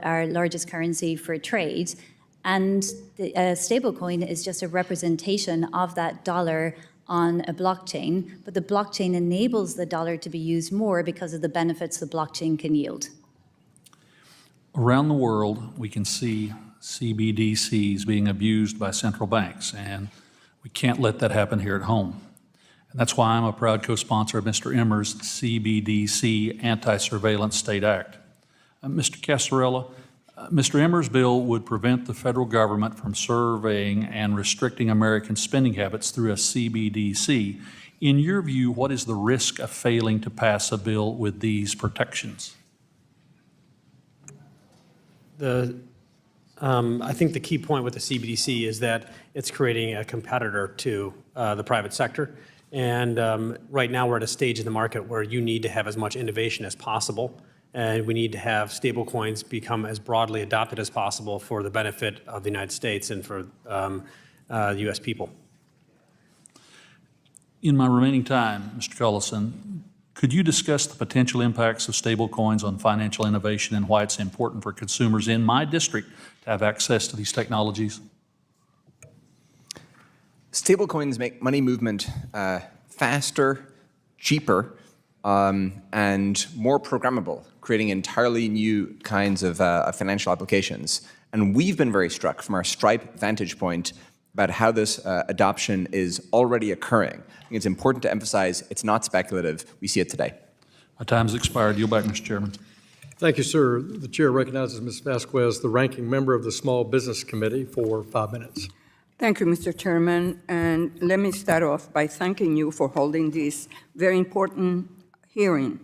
our largest currency for trade, And the stablecoin is just a representation of that dollar on a blockchain, but the blockchain enables the dollar to be used more because of the benefits the blockchain can yield. Around the world, we can see CBDCs being abused by central banks, and we can't let that happen here at home. And that's why I'm a proud co-sponsor of Mr. Emmer's CBDC Anti-Surveillance State Act. Mr. Cascarilla, Mr. Emmer's bill would prevent the federal government from surveying and restricting American spending habits through a CBDC. In your view, what is the risk of failing to pass a bill with these protections? I think the key point with the CBDC is that it's creating a competitor to the private sector. And right now we're at a stage in the market where you need to have as much innovation as possible. And we need to have stablecoins become as broadly adopted as possible for the benefit of the United States and for the U.S. people. In my remaining time, Mr. Collison, could you discuss the potential impacts of stablecoins on financial innovation and why it's important for consumers in my district to have access to these technologies? Stablecoins make money movement faster, cheaper, and more programmable, creating entirely new kinds of financial applications. And we've been very struck from our Stripe vantage point about how this adoption is already occurring. I think it's important to emphasize it's not speculative. We see it today. My time's expired. Yield back, Mr. Chairman. Thank you, sir. The chair recognizes Ms. Vasquez, the ranking member of the Small Business Committee, for 5 minutes. Thank you, Mr. Chairman. And let me start off by thanking you for holding this very important hearing.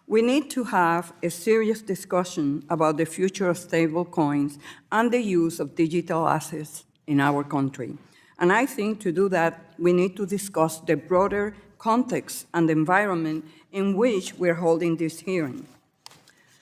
We need to have a serious discussion about the future of stablecoins and the use of digital assets in our country. And I think to do that, we need to discuss the broader context and environment in which we're holding this hearing.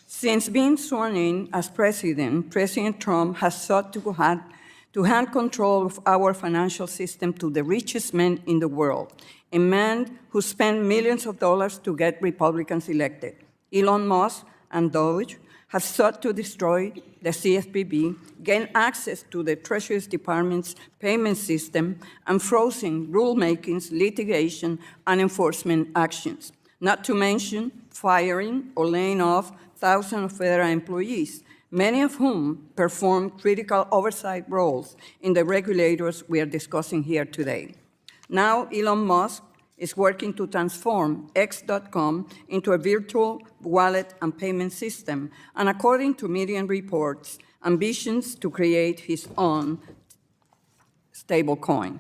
Since being sworn in as president, President Trump has sought to hand control of our financial system to the richest man in the world, a man who spent millions of dollars to get Republicans elected. Elon Musk and Doge have sought to destroy the CFPB, gain access to the Treasury Department's payment system, and frozen rulemakings, litigation, and enforcement actions, not to mention firing or laying off thousands of federal employees, many of whom perform critical oversight roles in the regulators we are discussing here today. Now, Elon Musk is working to transform X.com into a virtual wallet and payment system, and according to media reports, ambitions to create his own stablecoin.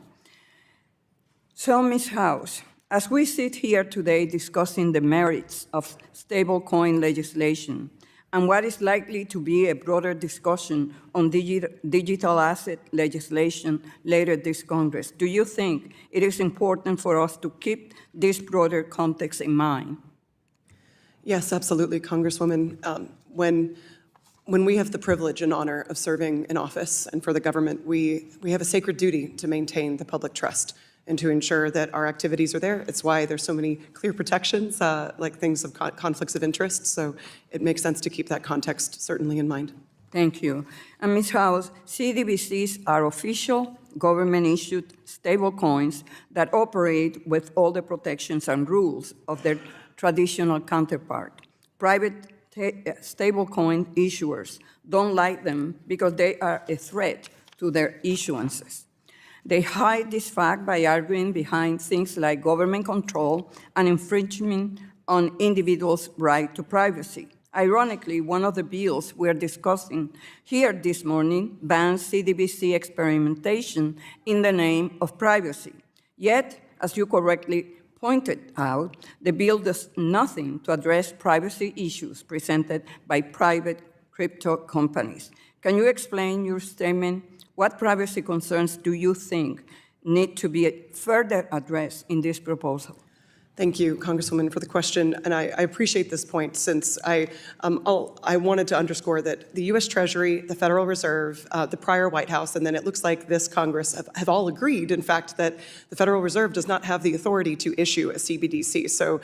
So, Ms. House, as we sit here today discussing the merits of stablecoin legislation and what is likely to be a broader discussion on digital asset legislation later this Congress, do you think it is important for us to keep this broader context in mind? Yes, absolutely, Congresswoman. When we have the privilege and honor of serving in office and for the government, we have a sacred duty to maintain the public trust and to ensure that our activities are there. It's why there's so many clear protections, like things of conflicts of interest. So it makes sense to keep that context certainly in mind. Thank you. And Ms. House, CBDCs are official government-issued stablecoins that operate with all the protections and rules of their traditional counterpart. Private stablecoin issuers don't like them because they are a threat to their issuances. They hide this fact by arguing behind things like government control and infringement on individuals' right to privacy. Ironically, one of the bills we're discussing here this morning bans CBDC experimentation in the name of privacy. Yet, as you correctly pointed out, the bill does nothing to address privacy issues presented by private crypto companies. Can you explain your statement? What privacy concerns do you think need to be further addressed in this proposal? Thank you, Congresswoman, for the question, and I appreciate this point since I wanted to underscore that the U.S. Treasury, the Federal Reserve, the prior White House, and then it looks like this Congress have all agreed, in fact, that the Federal Reserve does not have the authority to issue a CBDC. So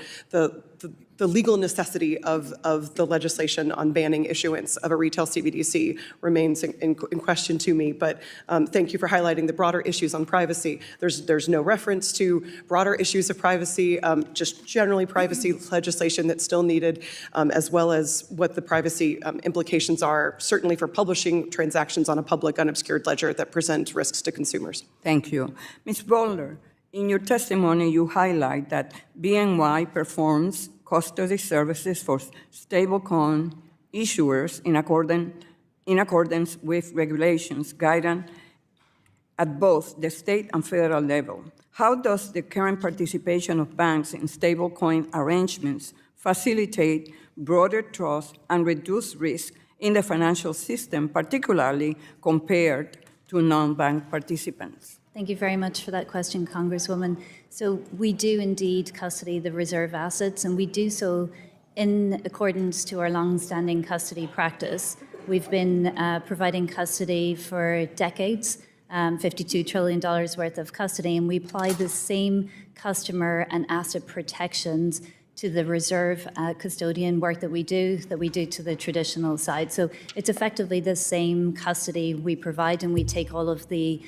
the legal necessity of the legislation on banning issuance of a retail CBDC remains in question to me, but thank you for highlighting the broader issues on privacy. There's no reference to broader issues of privacy, just generally privacy legislation that's still needed, as well as what the privacy implications are, certainly for publishing transactions on a public unobscured ledger that present risks to consumers. Thank you. Ms. Butler, in your testimony, you highlight that BNY performs custody services for stablecoin issuers in accordance with regulations, guidance at both the state and federal level. How does the current participation of banks in stablecoin arrangements facilitate broader trust and reduce risk in the financial system, particularly compared to non-bank participants? Thank you very much for that question, Congresswoman. So we do indeed custody the reserve assets, and we do so in accordance to our long-standing custody practice. We've been providing custody for decades, $52 trillion worth of custody, and we apply the same customer and asset protections to the reserve custodian work that we do to the traditional side. So it's effectively the same custody we provide, and we take all of the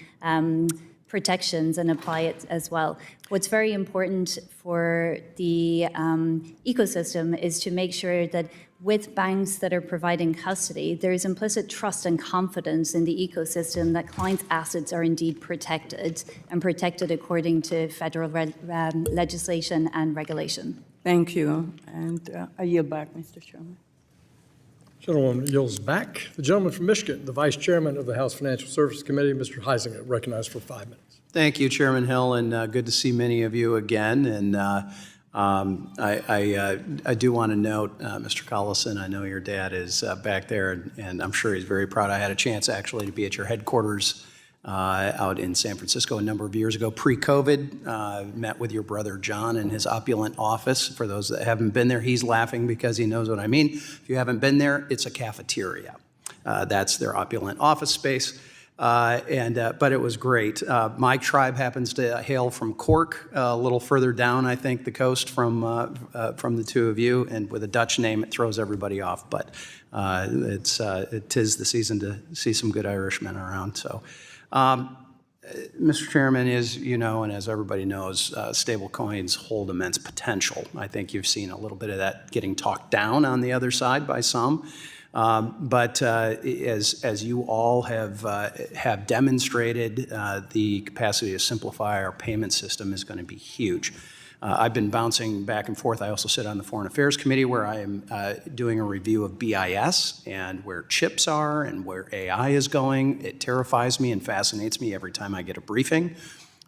protections and apply it as well. What's very important for the ecosystem is to make sure that with banks that are providing custody, there is implicit trust and confidence in the ecosystem that clients' assets are indeed protected and protected according to federal legislation and regulation. Thank you. And I yield back, Mr. Chairman. Gentleman yields back. The gentleman from Michigan, the Vice Chairman of the House Financial Services Committee, Mr. Heisinger, recognized for 5 minutes. Thank you, Chairman Hill, and good to see many of you again. And I do want to note, Mr. Collison, I know your dad is back there, and I'm sure he's very proud. I had a chance actually to be at your headquarters out in San Francisco a number of years ago, pre-COVID. Met with your brother John in his opulent office. For those that haven't been there, he's laughing because he knows what I mean. If you haven't been there, it's a cafeteria. That's their opulent office space. But it was great. My tribe happens to hail from Cork, a little further down, I think, the coast from the two of you. And with a Dutch name, it throws everybody off. But it is the season to see some good Irishmen around. So, Mr. Chairman, as you know, and as everybody knows, stablecoins hold immense potential. I think you've seen a little bit of that getting talked down on the other side by some. But as you all have demonstrated, the capacity to simplify our payment system is going to be huge. I've been bouncing back and forth. I also sit on the Foreign Affairs Committee where I am doing a review of BIS and where chips are and where AI is going. It terrifies me and fascinates me every time I get a briefing.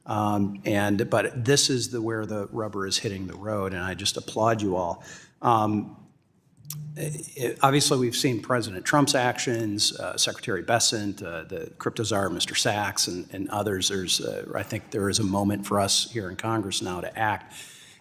But this is where the rubber is hitting the road, and I just applaud you all. Obviously, we've seen President Trump's actions, Secretary Bessent, the crypto czar, Mr. Sachs, and others. I think there is a moment for us here in Congress now to act.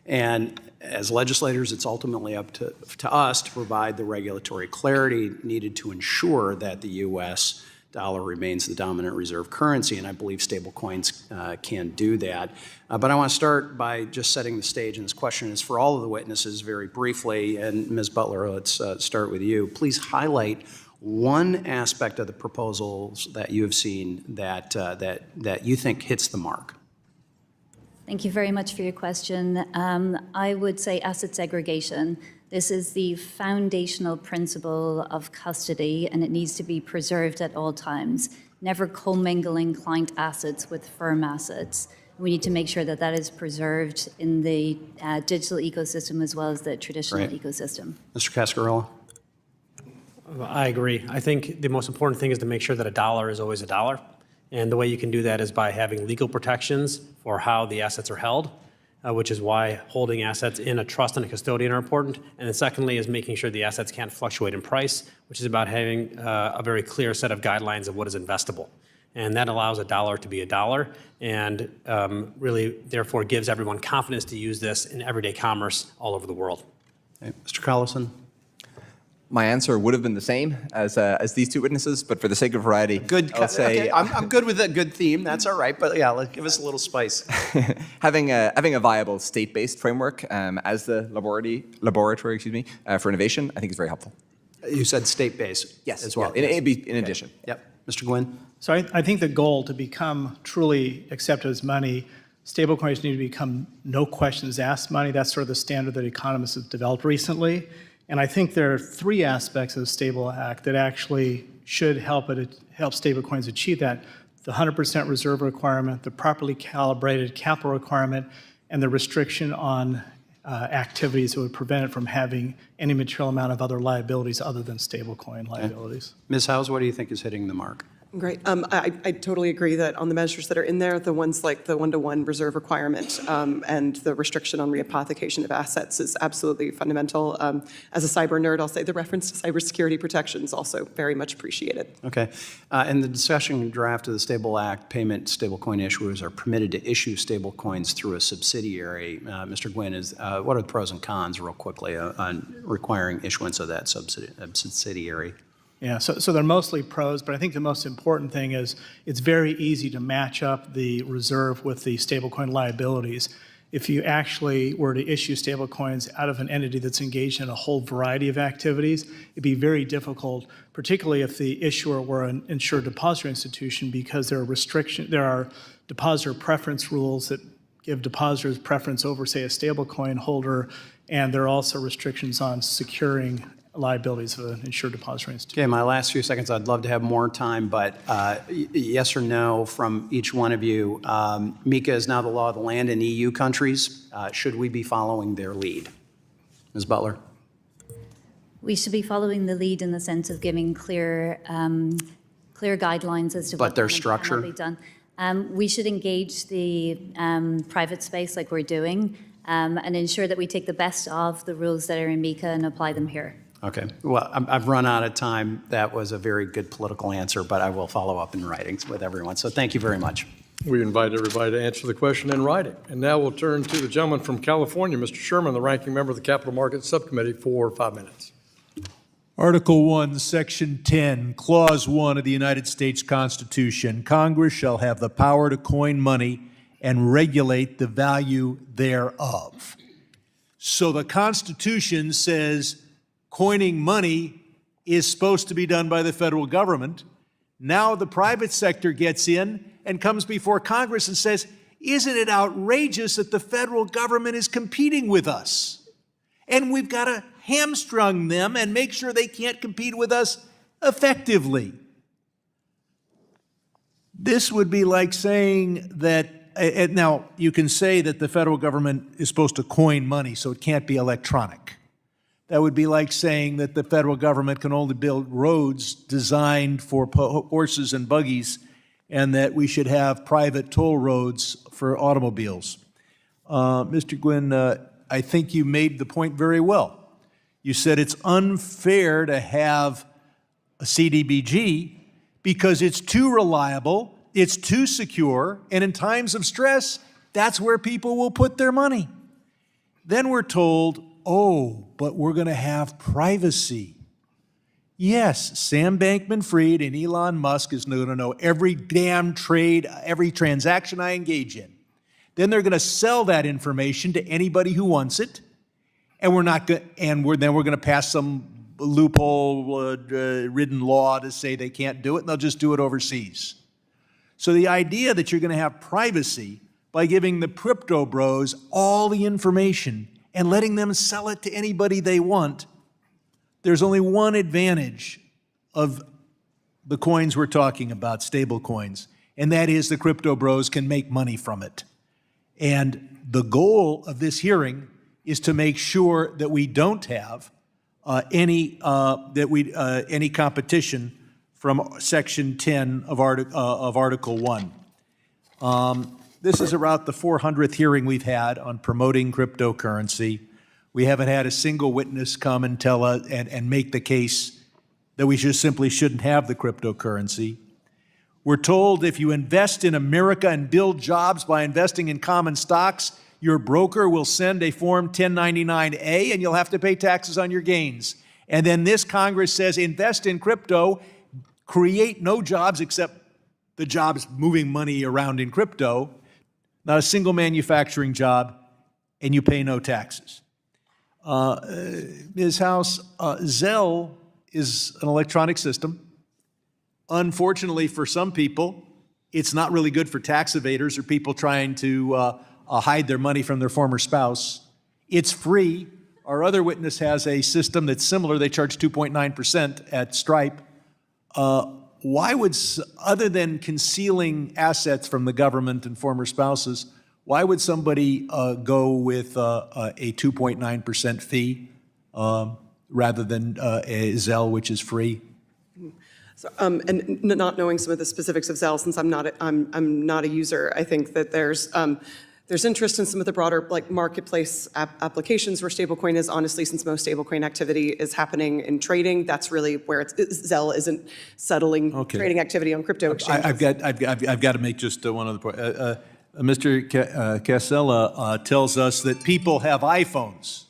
And as legislators, it's ultimately up to us to provide the regulatory clarity needed to ensure that the U.S. dollar remains the dominant reserve currency, and I believe stablecoins can do that. But I want to start by just setting the stage, and this question is for all of the witnesses very briefly. And Ms. Butler, let's start with you. Please highlight one aspect of the proposals that you have seen that you think hits the mark. Thank you very much for your question. I would say asset segregation. This is the foundational principle of custody, and it needs to be preserved at all times, never commingling client assets with firm assets. We need to make sure that that is preserved in the digital ecosystem as well as the traditional ecosystem. Mr. Cascarilla? I agree. I think the most important thing is to make sure that a dollar is always a dollar. And the way you can do that is by having legal protections for how the assets are held, which is why holding assets in a trust and a custodian are important. And then secondly is making sure the assets can't fluctuate in price, which is about having a very clear set of guidelines of what is investable. And that allows a dollar to be a dollar and really therefore gives everyone confidence to use this in everyday commerce all over the world. Okay. Mr. Collison? My answer would have been the same as these two witnesses, but for the sake of variety, I'll say okay, I'm good with a good theme. That's all right. But yeah, give us a little spice. having a viable state-based framework as the laboratory, for innovation, I think is very helpful. You said state-based as well. Yeah, in addition. Yep. Mr. Guynn? So I think the goal to become truly accepted as money, stablecoins need to become no questions asked money. That's sort of the standard that economists have developed recently. And I think there are three aspects of the Stable Act that actually should help stablecoins achieve that. The 100% reserve requirement, the properly calibrated capital requirement, and the restriction on activities that would prevent it from having any material amount of other liabilities other than stablecoin liabilities. Ms. Howes, what do you think is hitting the mark? Great. I totally agree that on the measures that are in there, the ones like the one-to-one reserve requirement and the restriction on rehypothecation of assets is absolutely fundamental. As a cyber nerd, I'll say the reference to cybersecurity protections also very much appreciated. Okay. In the discussion draft of the Stable Act, stablecoin issuers are permitted to issue stablecoins through a subsidiary. Mr. Guynn, what are the pros and cons, real quickly, on requiring issuance of that subsidiary? Yeah, so they're mostly pros, but I think the most important thing is it's very easy to match up the reserve with the stablecoin liabilities. If you actually were to issue stablecoins out of an entity that's engaged in a whole variety of activities, it'd be very difficult, particularly if the issuer were an insured depository institution, because there are depositor preference rules that give depositors preference over, say, a stablecoin holder, and there are also restrictions on securing liabilities of an insured depository institution. Okay, my last few seconds, I'd love to have more time, but yes or no from each one of you. MiCA is now the law of the land in EU countries. Should we be following their lead? Ms. Butler? We should be following the lead in the sense of giving clear guidelines as to But what their can structure? be done. We should engage the private space like we're doing and ensure that we take the best of the rules that are in MiCA and apply them here. Okay, well, I've run out of time. That was a very good political answer, but I will follow up in writing with everyone. So thank you very much. We invite everybody to answer the question in writing. And now we'll turn to the gentleman from California, Mr. Sherman, the ranking member of the Capital Markets Subcommittee, for 5 minutes. Article 1, Section 10, Clause 1 of the United States Constitution, Congress shall have the power to coin money and regulate the value thereof. So the Constitution says coining money is supposed to be done by the federal government. Now the private sector gets in and comes before Congress and says, isn't it outrageous that the federal government is competing with us? And we've got to hamstring them and make sure they can't compete with us effectively. This would be like saying that, now you can say that the federal government is supposed to coin money, so it can't be electronic. That would be like saying that the federal government can only build roads designed for horses and buggies, and that we should have private toll roads for automobiles. Mr. Guynn, I think you made the point very well. You said it's unfair to have a CDBG because it's too reliable, it's too secure, and in times of stress, that's where people will put their money. Then we're told, oh, but we're going to have privacy. Yes, Sam Bankman-Fried and Elon Musk is going to know every damn trade, every transaction I engage in. Then they're going to sell that information to anybody who wants it, and then we're going to pass some loophole-ridden law to say they can't do it, and they'll just do it overseas. So the idea that you're going to have privacy by giving the crypto bros all the information and letting them sell it to anybody they want, there's only one advantage of the coins we're talking about, stable coins, and that is the crypto bros can make money from it. And the goal of this hearing is to make sure that we don't have any competition from Section 10 of Article 1. This is about the 400th hearing we've had on promoting cryptocurrency. We haven't had a single witness come and tell us and make the case that we just simply shouldn't have the cryptocurrency. We're told if you invest in America and build jobs by investing in common stocks, your broker will send a Form 1099-A and you'll have to pay taxes on your gains. And then this Congress says, invest in crypto, create no jobs except the jobs moving money around in crypto, not a single manufacturing job, and you pay no taxes. Ms. House, Zelle is an electronic system. Unfortunately for some people, it's not really good for tax evaders or people trying to hide their money from their former spouse. It's free. Our other witness has a system that's similar. They charge 2.9% at Stripe. Why would, other than concealing assets from the government and former spouses, why would somebody go with a 2.9% fee rather than a Zelle, which is free? So, and not knowing some of the specifics of Zelle, since I'm not a user, I think that there's interest in some of the broader like marketplace applications where stablecoin is. Honestly, since most stablecoin activity is happening in trading, that's really where Zelle isn't settling trading activity on crypto exchanges. I've got to make just one other point. Mr. Cascarilla tells us that people have iPhones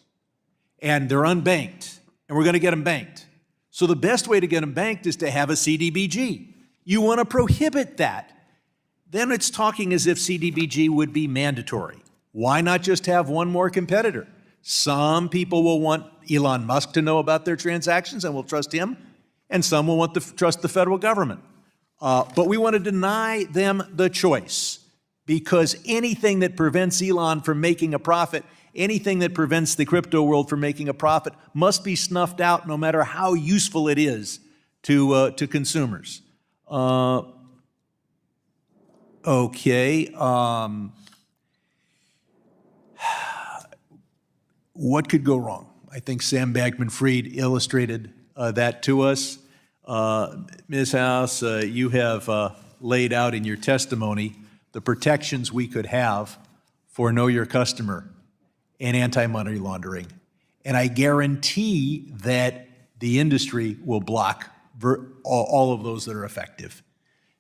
and they're unbanked, and we're going to get them banked. So the best way to get them banked is to have a CDBG. You want to prohibit that. Then it's talking as if CDBG would be mandatory. Why not just have one more competitor? Some people will want Elon Musk to know about their transactions and will trust him, and some will want to trust the federal government. But we want to deny them the choice, because anything that prevents Elon from making a profit, anything that prevents the crypto world from making a profit must be snuffed out, no matter how useful it is to consumers. What could go wrong? I think Sam Bankman-Fried illustrated that to us. Ms. House, you have laid out in your testimony the protections we could have for Know Your Customer and anti-money laundering. And I guarantee that the industry will block all of those that are effective,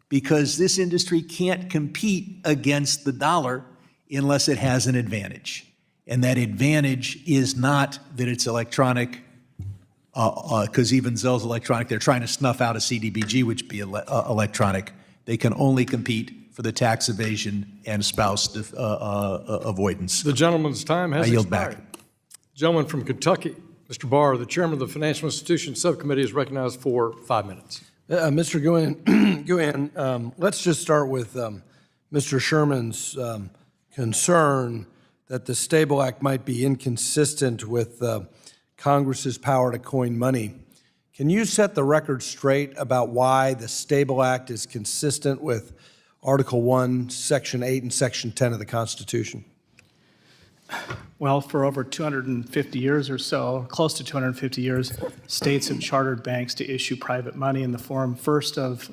because this industry can't compete against the dollar unless it has an advantage. And that advantage is not that it's electronic, because even Zelle's electronic. They're trying to snuff out a CDBG, which would be electronic. They can only compete for the tax evasion and spouse avoidance. The gentleman's time has I yield expired. back. Gentleman from Kentucky, Mr. Barr, the chairman of the Financial Institutions Subcommittee, is recognized for 5 minutes. Mr. Guynn, let's just start with Mr. Sherman's concern that the Stable Act might be inconsistent with Congress's power to coin money. Can you set the record straight about why the Stable Act is consistent with Article 1, Section 8, and Section 10 of the Constitution? Well, for over 250 years or so, close to 250 years, states have chartered banks to issue private money in the form, first of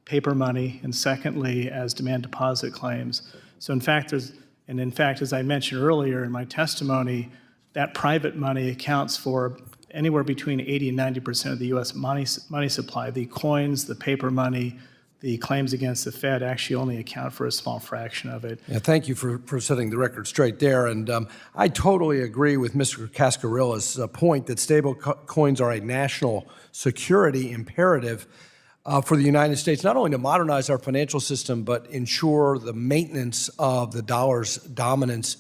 paper money, and secondly, as demand deposit claims. So in fact, as I mentioned earlier in my testimony, that private money accounts for anywhere between 80 and 90% of the U.S. money supply. The coins, the paper money, the claims against the Fed actually only account for a small fraction of it. Yeah, thank you for setting the record straight there. And I totally agree with Mr. Cascarilla's point that stable coins are a national security imperative for the United States, not only to modernize our financial system, but ensure the maintenance of the dollar's dominance,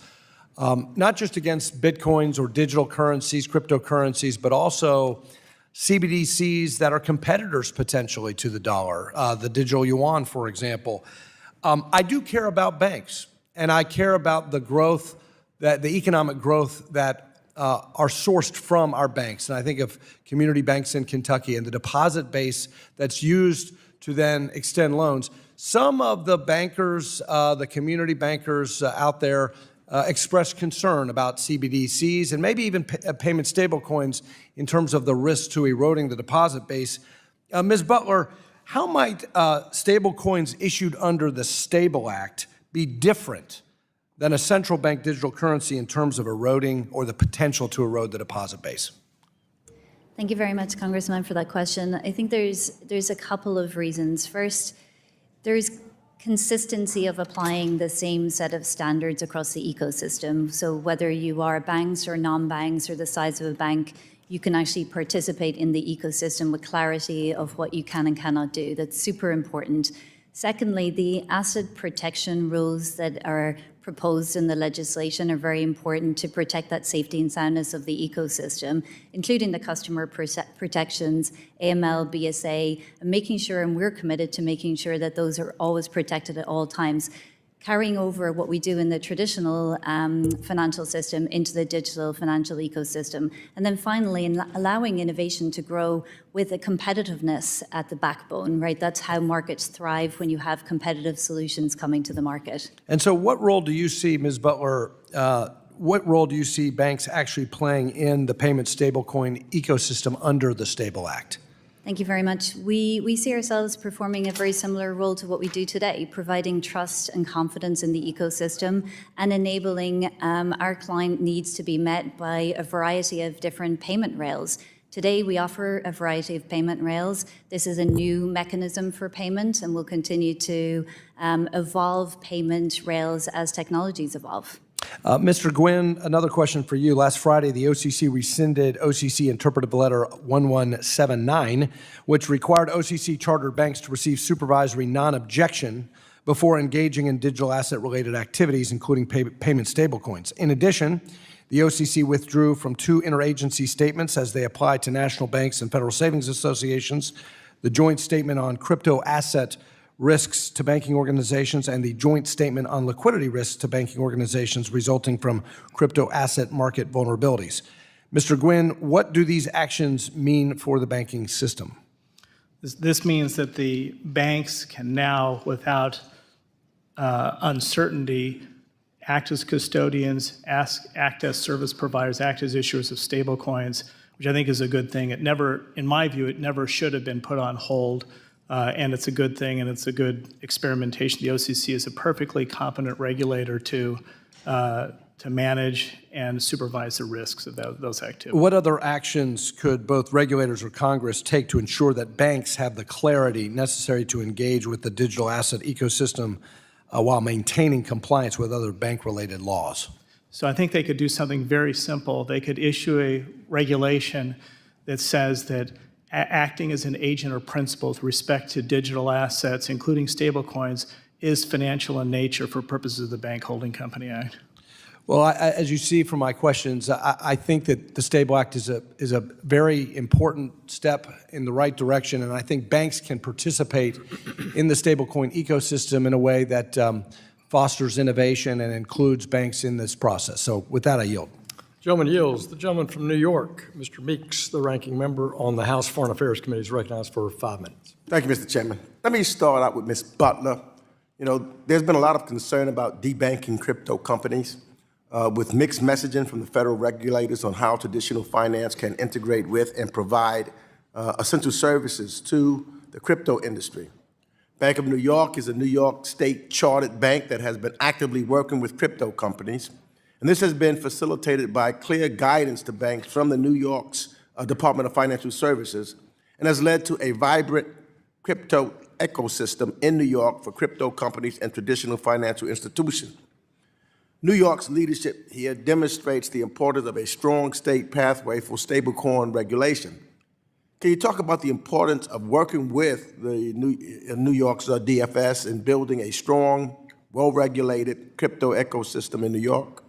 not just against bitcoins or digital currencies, cryptocurrencies, but also CBDCs that are competitors potentially to the dollar, the digital yuan, for example. I do care about banks, and I care about the growth, the economic growth that are sourced from our banks. And I think of community banks in Kentucky and the deposit base that's used to then extend loans. Some of the bankers, the community bankers out there, express concern about CBDCs and maybe even payment stablecoins in terms of the risk to eroding the deposit base. Ms. Butler, how might stablecoins issued under the Stable Act be different than a central bank digital currency in terms of eroding or the potential to erode the deposit base? Thank you very much, Congressman, for that question. I think there's a couple of reasons. First, there's consistency of applying the same set of standards across the ecosystem. So whether you are banks or non-banks or the size of a bank, you can actually participate in the ecosystem with clarity of what you can and cannot do. That's super important. Secondly, the asset protection rules that are proposed in the legislation are very important to protect that safety and soundness of the ecosystem, including the customer protections, AML, BSA, and making sure, and we're committed to making sure that those are always protected at all times, carrying over what we do in the traditional financial system into the digital financial ecosystem. And then finally, allowing innovation to grow with a competitiveness at the backbone, right? That's how markets thrive when you have competitive solutions coming to the market. And so what role do you see, Ms. Butler, what role do you see banks actually playing in the payment stablecoin ecosystem under the Stable Act? Thank you very much. We see ourselves performing a very similar role to what we do today, providing trust and confidence in the ecosystem and enabling our client needs to be met by a variety of different payment rails. Today, we offer a variety of payment rails. This is a new mechanism for payment, and we'll continue to evolve payment rails as technologies evolve. Mr. Guynn, another question for you. Last Friday, the OCC rescinded OCC Interpretive Letter 1179, which required OCC chartered banks to receive supervisory non-objection before engaging in digital asset-related activities, including payment stablecoins. In addition, the OCC withdrew from 2 interagency statements as they apply to national banks and federal savings associations, the joint statement on crypto asset risks to banking organizations and the joint statement on liquidity risks to banking organizations resulting from crypto asset market vulnerabilities. Mr. Guynn, what do these actions mean for the banking system? This means that the banks can now, without uncertainty, act as custodians, act as service providers, act as issuers of stablecoins, which I think is a good thing. It never, in my view, it never should have been put on hold. And it's a good thing, and it's a good experimentation. The OCC is a perfectly competent regulator to manage and supervise the risks of those activities. What other actions could both regulators or Congress take to ensure that banks have the clarity necessary to engage with the digital asset ecosystem while maintaining compliance with other bank-related laws? So I think they could do something very simple. They could issue a regulation that says that acting as an agent or principal with respect to digital assets, including stablecoins, is financial in nature for purposes of the Bank Holding Company Act. Well, as you see from my questions, I think that the Stable Act is a very important step in the right direction, and I think banks can participate in the stablecoin ecosystem in a way that fosters innovation and includes banks in this process. So with that, I yield. Gentleman yields. The gentleman from New York, Mr. Meeks, the ranking member on the House Foreign Affairs Committee, is recognized for 5 minutes. Thank you, Mr. Chairman. Let me start out with Ms. Butler. You know, there's been a lot of concern about debanking crypto companies with mixed messaging from the federal regulators on how traditional finance can integrate with and provide essential services to the crypto industry. Bank of New York is a New York State chartered bank that has been actively working with crypto companies. And this has been facilitated by clear guidance to banks from the New York's Department of Financial Services and has led to a vibrant crypto ecosystem in New York for crypto companies and traditional financial institutions. New York's leadership here demonstrates the importance of a strong state pathway for stablecoin regulation. Can you talk about the importance of working with the New York's DFS in building a strong, well-regulated crypto ecosystem in New York?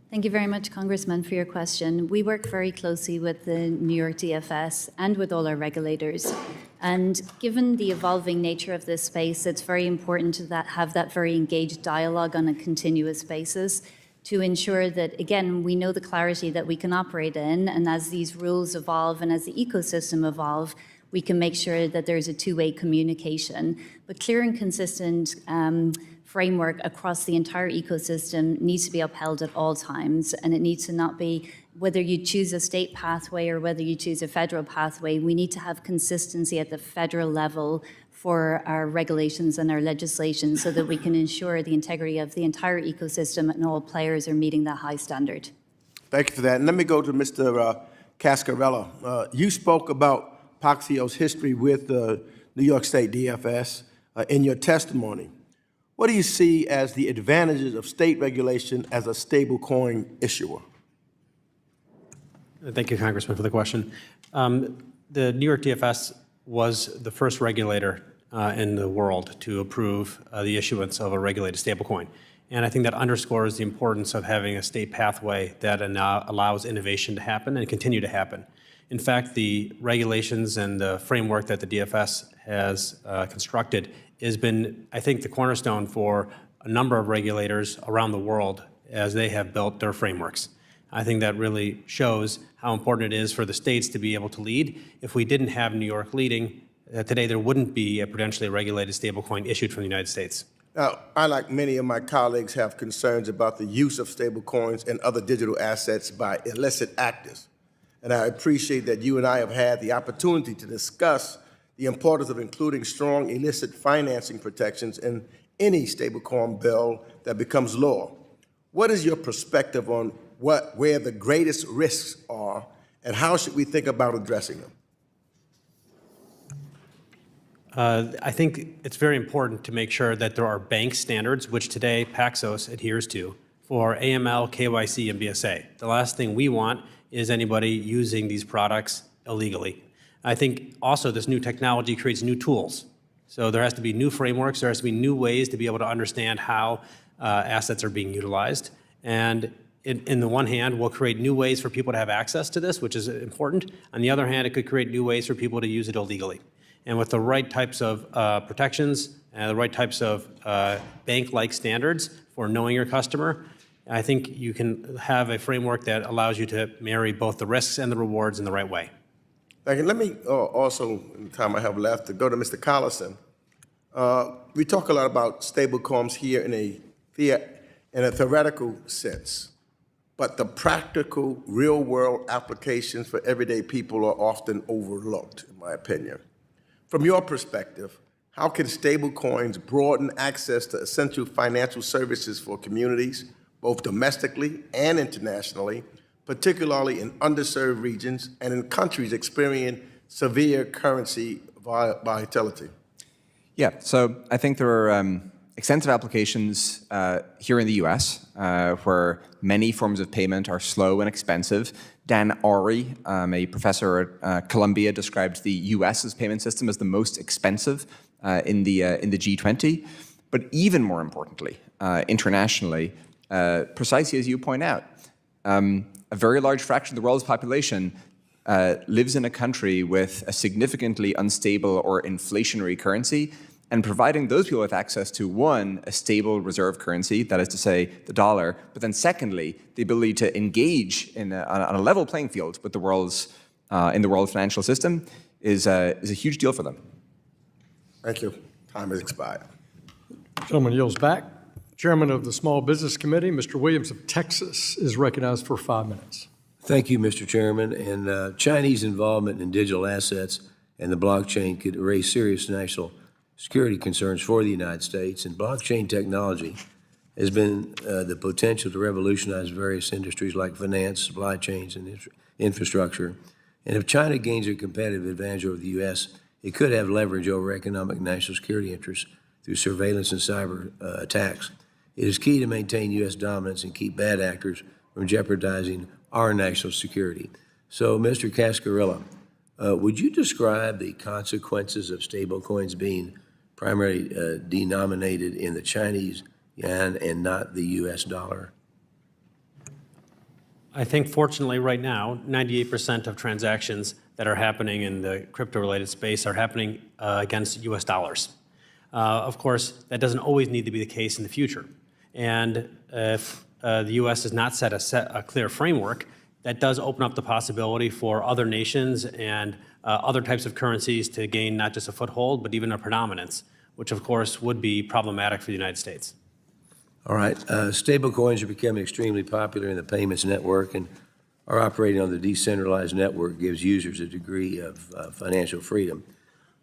Thank you very much, Congressman, for your question. We work very closely with the New York DFS and with all our regulators. And given the evolving nature of this space, it's very important to have that very engaged dialogue on a continuous basis to ensure that, again, we know the clarity that we can operate in, and as these rules evolve and as the ecosystem evolve, we can make sure that there's a two-way communication. But clear and consistent framework across the entire ecosystem needs to be upheld at all times, and it needs to not be, whether you choose a state pathway or whether you choose a federal pathway, we need to have consistency at the federal level for our regulations and our legislation so that we can ensure the integrity of the entire ecosystem and all players are meeting that high standard. Thank you for that. And let me go to Mr. Cascarilla. You spoke about Paxos' history with the New York State DFS in your testimony. What do you see as the advantages of state regulation as a stablecoin issuer? Thank you, Congressman, for the question. The New York DFS was the first regulator in the world to approve the issuance of a regulated stablecoin. And I think that underscores the importance of having a state pathway that allows innovation to happen and continue to happen. In fact, the regulations and the framework that the DFS has constructed has been, I think, the cornerstone for a number of regulators around the world as they have built their frameworks. I think that really shows how important it is for the states to be able to lead. If we didn't have New York leading, today there wouldn't be a prudentially regulated stablecoin issued from the United States. Now, I, like many of my colleagues, have concerns about the use of stablecoins and other digital assets by illicit actors. And I appreciate that you and I have had the opportunity to discuss the importance of including strong illicit financing protections in any stablecoin bill that becomes law. What is your perspective on where the greatest risks are, and how should we think about addressing them? I think it's very important to make sure that there are bank standards, which today Paxos adheres to, for AML, KYC, and BSA. The last thing we want is anybody using these products illegally. I think also this new technology creates new tools. So there has to be new frameworks, there has to be new ways to be able to understand how assets are being utilized. And in the one hand, we'll create new ways for people to have access to this, which is important. On the other hand, it could create new ways for people to use it illegally. And with the right types of protections and the right types of bank-like standards for knowing your customer, I think you can have a framework that allows you to marry both the risks and the rewards in the right way. Thank you. Let me also, in the time I have left, to go to Mr. Collison. We talk a lot about stablecoins here in a theoretical sense, but the practical, real-world applications for everyday people are often overlooked, in my opinion. From your perspective, how can stablecoins broaden access to essential financial services for communities, both domestically and internationally, particularly in underserved regions and in countries experiencing severe currency volatility? Yeah, so I think there are extensive applications here in the US where many forms of payment are slow and expensive. Dan Ari, a professor at Columbia, described the US's payment system as the most expensive in the G20. But even more importantly, internationally, precisely as you point out, a very large fraction of the world's population lives in a country with a significantly unstable or inflationary currency, and providing those people with access to, one, a stable reserve currency, that is to say, the dollar, but then secondly, the ability to engage on a level playing field with the world's, in the world financial system is a huge deal for them. Thank you. Time has expired. Gentleman yields back. Chairman of the Small Business Committee, Mr. Williams of Texas, is recognized for 5 minutes. Thank you, Mr. Chairman. And Chinese involvement in digital assets and the blockchain could raise serious national security concerns for the United States. And blockchain technology has been the potential to revolutionize various industries like finance, supply chains, and infrastructure. And if China gains a competitive advantage over the U.S., it could have leverage over economic and national security interests through surveillance and cyber attacks. It is key to maintain U.S. dominance and keep bad actors from jeopardizing our national security. So, Mr. Cascarilla, would you describe the consequences of stablecoins being primarily denominated in the Chinese yuan and not the U.S. dollar? I think fortunately right now, 98% of transactions that are happening in the crypto-related space are happening against U.S. dollars. Of course, that doesn't always need to be the case in the future. And if the U.S. has not set a clear framework, that does open up the possibility for other nations and other types of currencies to gain not just a foothold, but even a predominance, which of course would be problematic for the United States. All right. Stablecoins are becoming extremely popular in the payments network, and are operating on the decentralized network gives users a degree of financial freedom,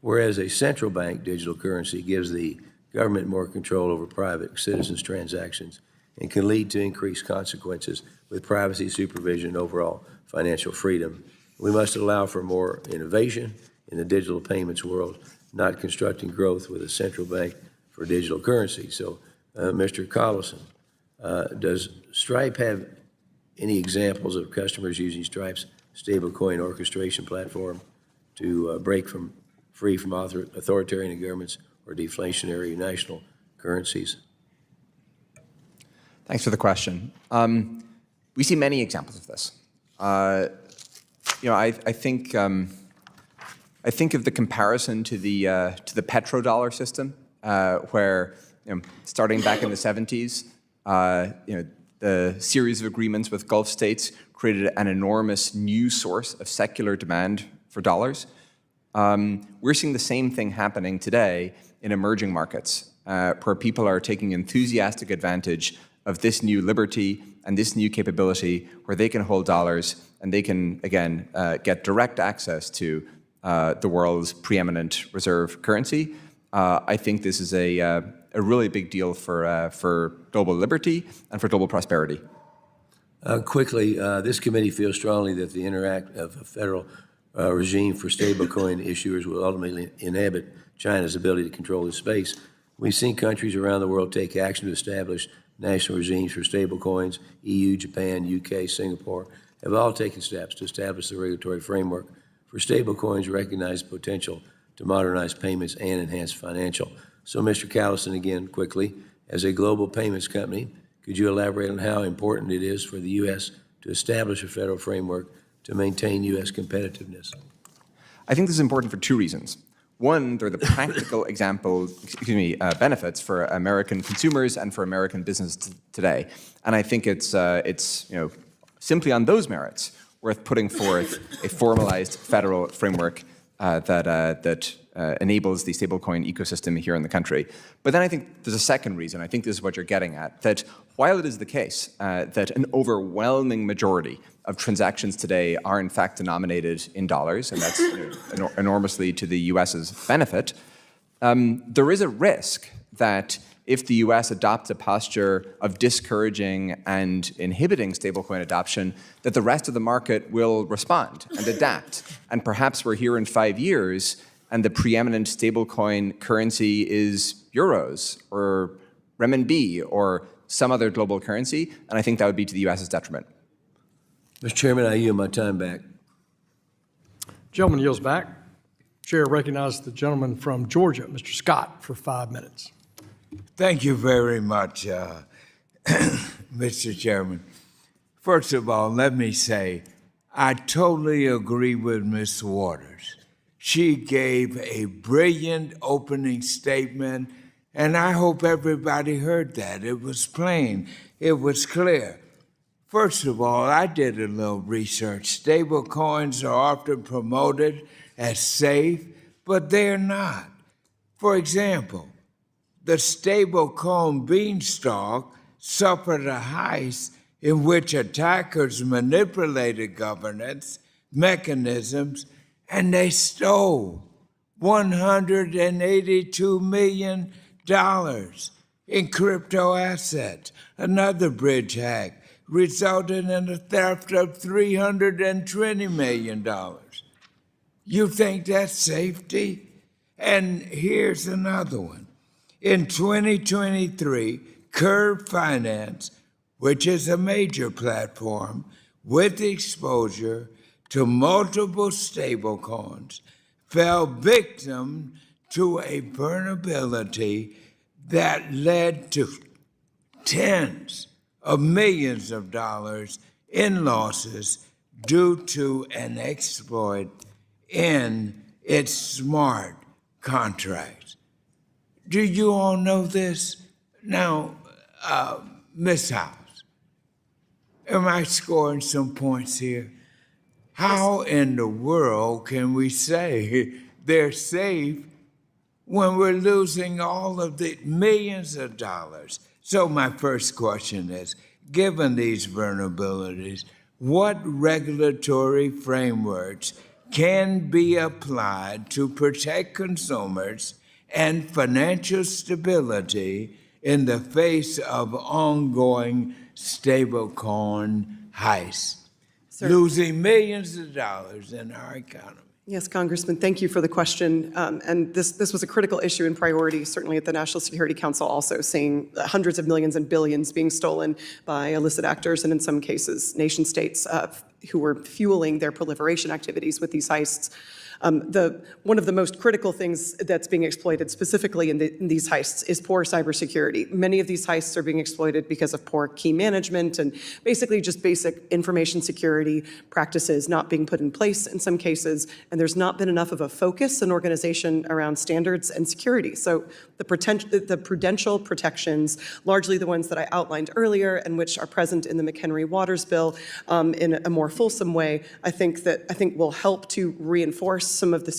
whereas a central bank digital currency gives the government more control over private citizens' transactions and can lead to increased consequences with privacy, supervision, and overall financial freedom. We must allow for more innovation in the digital payments world, not constructing growth with a central bank for digital currency. So, Mr. Collison, does Stripe have any examples of customers using Stripe's stablecoin orchestration platform to break free from authoritarian governments or deflationary national currencies? Thanks for the question. We see many examples of this. I think of the comparison to the petrodollar system, where starting back in the 70s, the series of agreements with Gulf states created an enormous new source of secular demand for dollars. We're seeing the same thing happening today in emerging markets, where people are taking enthusiastic advantage of this new liberty and this new capability where they can hold dollars and they can, again, get direct access to the world's preeminent reserve currency. I think this is a really big deal for global liberty and for global prosperity. Quickly, this committee feels strongly that the interact of a federal regime for stablecoin issuers will ultimately inhibit China's ability to control this space. We've seen countries around the world take action to establish national regimes for stablecoins. EU, Japan, UK, Singapore have all taken steps to establish the regulatory framework for stablecoins, recognize potential to modernize payments and enhance financial. So, Mr. Collison, again, quickly, as a global payments company, could you elaborate on how important it is for the U.S. to establish a federal framework to maintain U.S. competitiveness? I think this is important for two reasons. One, there are the practical benefits for American consumers and for American business today. And I think it's simply on those merits worth putting forth a formalized federal framework that enables the stablecoin ecosystem here in the country. But then I think there's a second reason, I think this is what you're getting at, that while it is the case that an overwhelming majority of transactions today are in fact denominated in dollars, and that's enormously to the US's benefit, there is a risk that if the US adopts a posture of discouraging and inhibiting stablecoin adoption, that the rest of the market will respond and adapt. And perhaps we're here in 5 years and the preeminent stablecoin currency is euros or renminbi or some other global currency, and I think that would be to the US's detriment. Mr. Chairman, I yield my time back. Gentleman yields back. Chair recognizes the gentleman from Georgia, Mr. Scott, for 5 minutes. Thank you very much, Mr. Chairman. First of all, let me say, I totally agree with Ms. Waters. She gave a brilliant opening statement, and I hope everybody heard that. It was plain. It was clear. First of all, I did a little research. Stablecoins are often promoted as safe, but they're not. For example, the stablecoin beanstalk suffered a heist in which attackers manipulated governance mechanisms and they stole $182 million in crypto assets. Another bridge hack resulted in a theft of $320 million. You think that's safety? And here's another one. In 2023, Curve Finance, which is a major platform with exposure to multiple stablecoins, fell victim to a vulnerability that led to tens of millions of dollars in losses due to an exploit in its smart contracts. Do you all know this? Now, Ms. House, am I scoring some points here? How in the world can we say they're safe when we're losing all of the millions of dollars? So my first question is, given these vulnerabilities, what regulatory frameworks can be applied to protect consumers and financial stability in the face of ongoing stablecoin heists, losing millions of dollars in our economy? Yes, Congressman, thank you for the question. And this was a critical issue and priority, certainly at the National Security Council, also seeing hundreds of millions and billions being stolen by illicit actors, and in some cases, nation states who were fueling their proliferation activities with these heists. One of the most critical things that's being exploited specifically in these heists is poor cybersecurity. Many of these heists are being exploited because of poor key management and basically just basic information security practices not being put in place in some cases, and there's not been enough of a focus and organization around standards and security. So the prudential protections, largely the ones that I outlined earlier and which are present in the McHenry-Waters bill in a more fulsome way, I think will help to reinforce some of the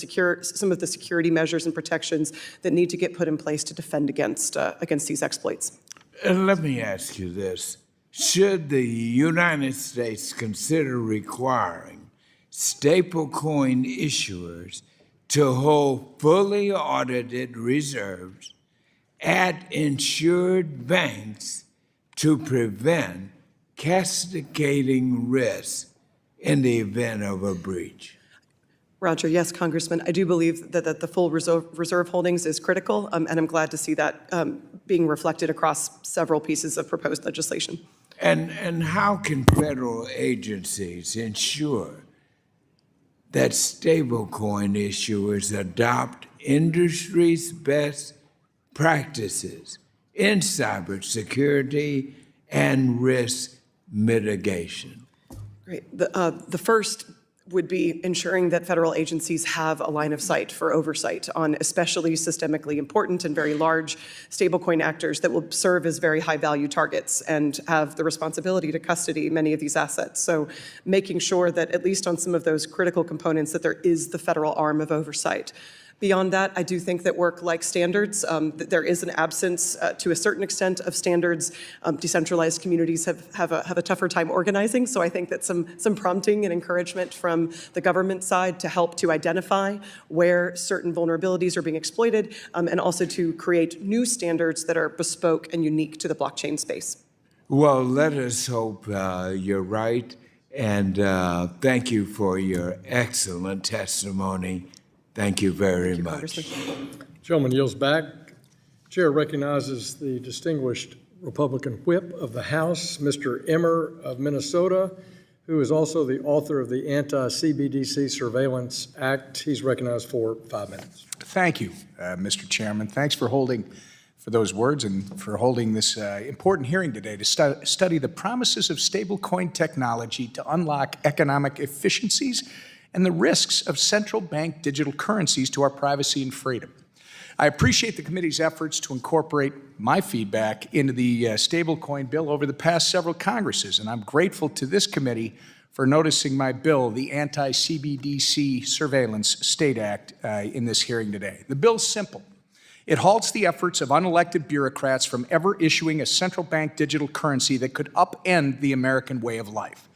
security measures and protections that need to get put in place to defend against these exploits. Let me ask you this. Should the United States consider requiring stablecoin issuers to hold fully audited reserves at insured banks to prevent cascading risk in the event of a breach? Roger, yes, Congressman. I do believe that the full reserve holdings is critical, and I'm glad to see that being reflected across several pieces of proposed legislation. And how can federal agencies ensure that stablecoin issuers adopt industry's best practices in cybersecurity and risk mitigation? Great. The first would be ensuring that federal agencies have a line of sight for oversight on especially systemically important and very large stablecoin actors that will serve as very high-value targets and have the responsibility to custody many of these assets. So making sure that at least on some of those critical components that there is the federal arm of oversight. Beyond that, I do think that work like standards, that there is an absence to a certain extent of standards. Decentralized communities have a tougher time organizing, so I think that some prompting and encouragement from the government side to help to identify where certain vulnerabilities are being exploited, and also to create new standards that are bespoke and unique to the blockchain space. Well, let us hope you're right, and thank you for your excellent testimony. Thank you very much. Gentleman yields back. Chair recognizes the distinguished Republican whip of the House, Mr. Emmer of Minnesota, who is also the author of the Anti-CBDC Surveillance Act. He's recognized for 5 minutes. Thank you, Mr. Chairman. Thanks for those words and for holding this important hearing today to study the promises of stablecoin technology to unlock economic efficiencies and the risks of central bank digital currencies to our privacy and freedom. I appreciate the committee's efforts to incorporate my feedback into the stablecoin bill over the past several Congresses, and I'm grateful to this committee for noticing my bill, the Anti-CBDC Surveillance State Act, in this hearing today. The bill's simple. It halts the efforts of unelected bureaucrats from ever issuing a central bank digital currency that could upend the American way of life.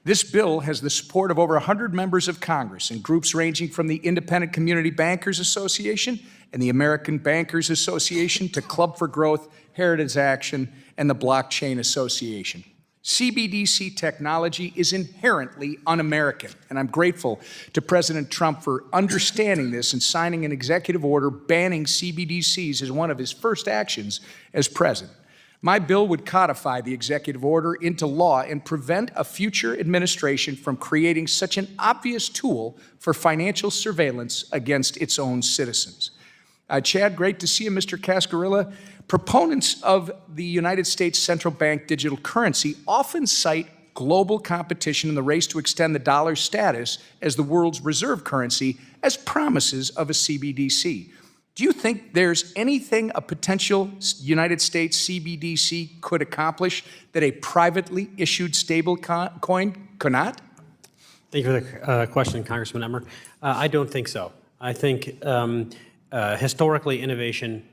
This bill has the support of over 100 members of Congress and groups ranging from the Independent Community Bankers Association and the American Bankers Association to Club for Growth, Heritage Action, and the Blockchain Association. CBDC technology is inherently un-American, and I'm grateful to President Trump for understanding this and signing an executive order banning CBDCs as one of his first actions as president. My bill would codify the executive order into law and prevent a future administration from creating such an obvious tool for financial surveillance against its own citizens. Chad, great to see you, Mr. Cascarilla. Proponents of the United States central bank digital currency often cite global competition in the race to extend the dollar's status as the world's reserve currency as promises of a CBDC. Do you think there's anything a potential United States CBDC could accomplish that a privately issued stablecoin could not? Thank you for the question, Congressman Emmer. I don't think so. I think historically innovation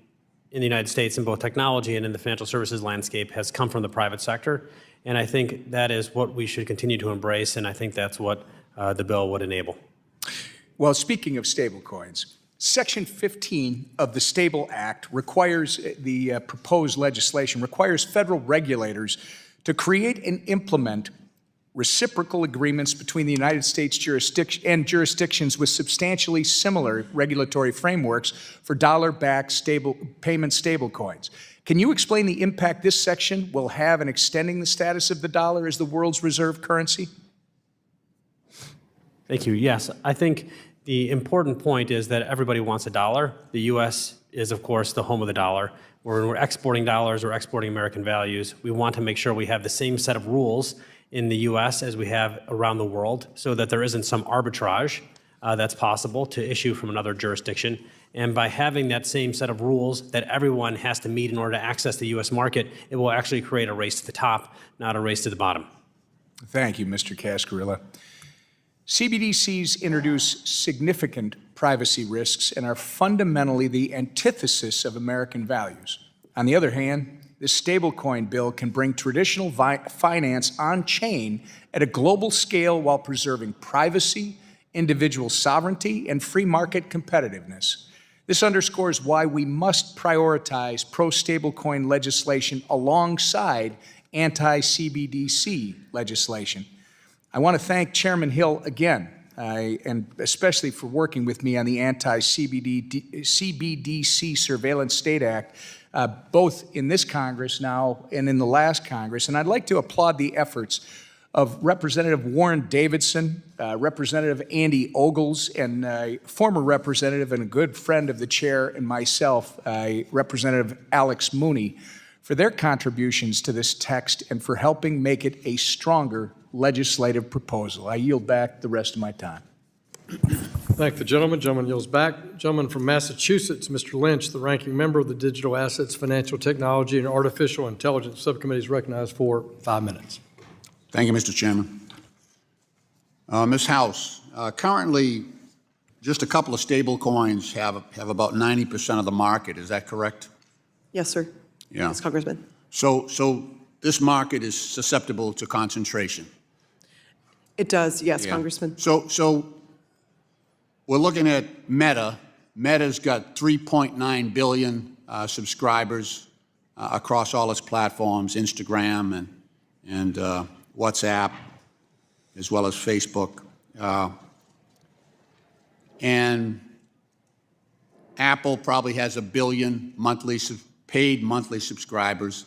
in the United States in both technology and in the financial services landscape has come from the private sector, and I think that is what we should continue to embrace, and I think that's what the bill would enable. Well, speaking of stablecoins, Section 15 of the Stable Act requires, the proposed legislation requires federal regulators to create and implement reciprocal agreements between the United States and jurisdictions with substantially similar regulatory frameworks for dollar-backed payment stablecoins. Can you explain the impact this section will have in extending the status of the dollar as the world's reserve currency? Thank you. Yes, I think the important point is that everybody wants a dollar. The U.S. is, of course, the home of the dollar. When we're exporting dollars, we're exporting American values. We want to make sure we have the same set of rules in the U.S. as we have around the world so that there isn't some arbitrage that's possible to issue from another jurisdiction. And by having that same set of rules that everyone has to meet in order to access the U.S. market, it will actually create a race to the top, not a race to the bottom. Thank you, Mr. Cascarilla. CBDCs introduce significant privacy risks and are fundamentally the antithesis of American values. On the other hand, this stablecoin bill can bring traditional finance on-chain at a global scale while preserving privacy, individual sovereignty, and free market competitiveness. This underscores why we must prioritize pro-stablecoin legislation alongside anti-CBDC legislation. I want to thank Chairman Hill again, and especially for working with me on the anti-CBDC Surveillance State Act, both in this Congress now and in the last Congress. And I'd like to applaud the efforts of Representative Warren Davidson, Representative Andy Ogles, and former representative and a good friend of the chair and myself, Representative Alex Mooney, for their contributions to this text and for helping make it a stronger legislative proposal. I yield back the rest of my time. Thank the gentleman. Gentleman yields back. Gentleman from Massachusetts, Mr. Lynch, the ranking member of the Digital Assets, Financial Technology, and Artificial Intelligence Subcommittee, is recognized for 5 minutes. Thank you, Mr. Chairman. Ms. House, currently just a couple of stable coins have about 90% of the market. Is that correct? Yes, sir. Yeah. Yes, Congressman. So this market is susceptible to concentration. It does, yes, Yeah. Congressman. So we're looking at Meta. Meta's got 3.9 billion subscribers across all its platforms, Instagram and WhatsApp, as well as Facebook. And Apple probably has 1 billion paid monthly subscribers.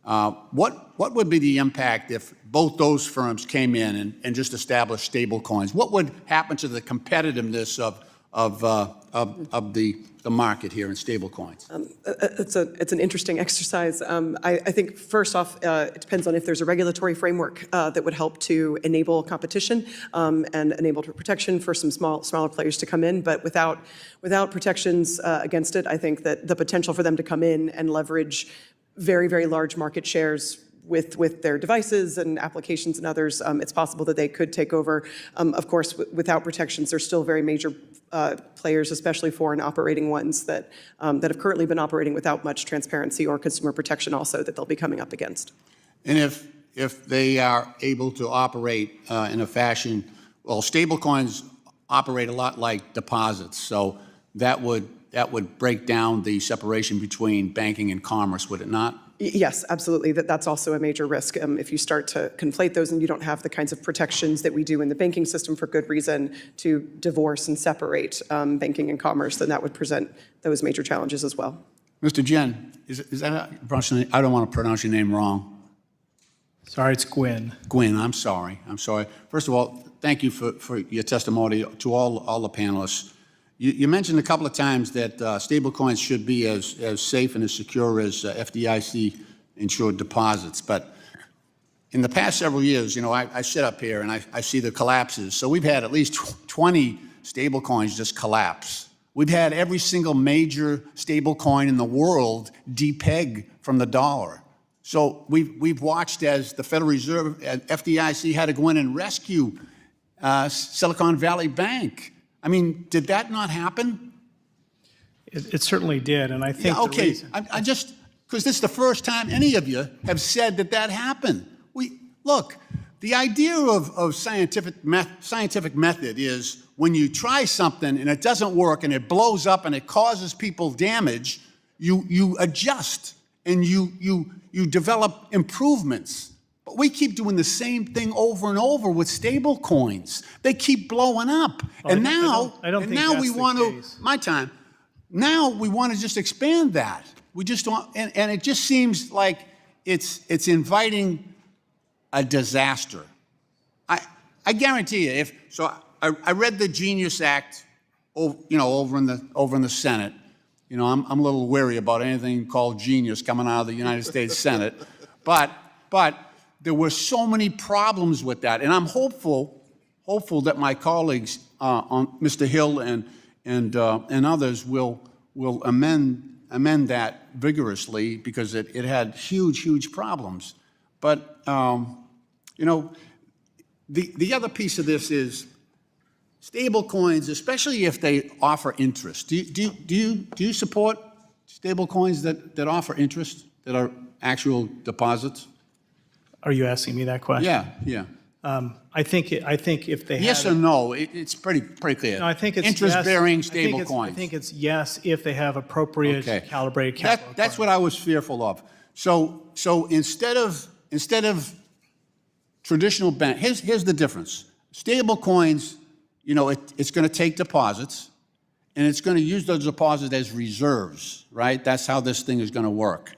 What would be the impact if both those firms came in and just established stable coins? What would happen to the competitiveness of the market here in stable coins? It's an interesting exercise. I think first off, it depends on if there's a regulatory framework that would help to enable competition and enable protection for some smaller players to come in. But without protections against it, I think that the potential for them to come in and leverage very, very large market shares with their devices and applications and others, it's possible that they could take over. Of course, without protections, there's still very major players, especially foreign operating ones that have currently been operating without much transparency or consumer protection also that they'll be coming up against. And if they are able to operate in a fashion, well, stablecoins operate a lot like deposits, so that would break down the separation between banking and commerce, would it not? Yes, absolutely. That's also a major risk. If you start to conflate those and you don't have the kinds of protections that we do in the banking system for good reason to divorce and separate banking and commerce, then that would present those major challenges as well. Mr. Guynn, is that I don't want to pronounce your name wrong. Sorry, it's Guynn. Guynn, I'm sorry. First of all, thank you for your testimony to all the panelists. You mentioned a couple of times that stablecoins should be as safe and as secure as FDIC-insured deposits. But in the past several years, I sit up here and I see the collapses. So we've had at least 20 stablecoins just collapse. We've had every single major stablecoin in the world depeg from the dollar. So we've watched as the Federal Reserve, FDIC, had to go in and rescue Silicon Valley Bank. I mean, did that not happen? It certainly did, and I think the reason... because this is the first time any of you have said that happened. Look, the idea of scientific method is when you try something and it doesn't work and it blows up and it causes people damage, you adjust and you develop improvements. But we keep doing the same thing over and over with stable coins. They keep blowing up. And now we want to, my time, now we want to just expand that. We just don't, and it just seems like it's inviting a disaster. I guarantee you, I read the Genius Act, over in the Senate. I'm a little wary about anything called genius coming out of the United States Senate, but there were so many problems with that, and I'm hopeful that my colleagues, on Mr. Hill and others, will amend that vigorously because it had huge problems. But the other piece of this is stable coins, especially if they offer interest. Do you support stable coins that offer interest, that are actual deposits? Are you asking me that question? Yeah. I think if they yes or no, it's pretty clear. No, I think it's interest-bearing yes. stable coins. I think it's yes if they have appropriate calibrated capital. That's what I was fearful of. So instead of traditional bank, here's the difference. Stable coins, it's going to take deposits, and it's going to use those deposits as reserves, right? That's how this thing is going to work.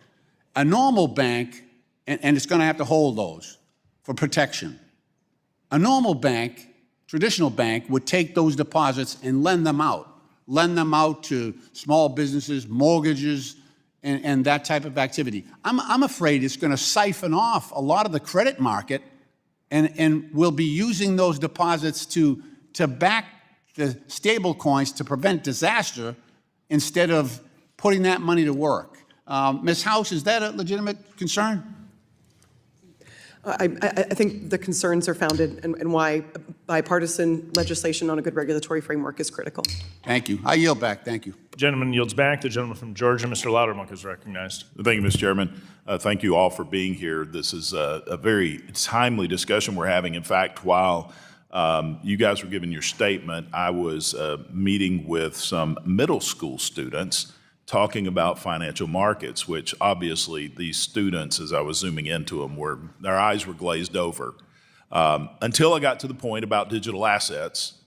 A normal bank, and it's going to have to hold those for protection. A normal bank, traditional bank, would take those deposits and lend them out to small businesses, mortgages, and that type of activity. I'm afraid it's going to siphon off a lot of the credit market, and we'll be using those deposits to back the stable coins to prevent disaster instead of putting that money to work. Ms. House, is that a legitimate concern? I think the concerns are founded in why bipartisan legislation on a good regulatory framework is critical. Thank you. I yield back. Thank you. The gentleman yields back. The gentleman from Georgia, Mr. Loudermilk, is recognized. Thank you, Mr. Chairman. Thank you all for being here. This is a very timely discussion we're having. In fact, while you guys were giving your statement, I was meeting with some middle school students talking about financial markets, which obviously these students, as I was zooming into them, their eyes were glazed over. Until I got to the point about digital assets,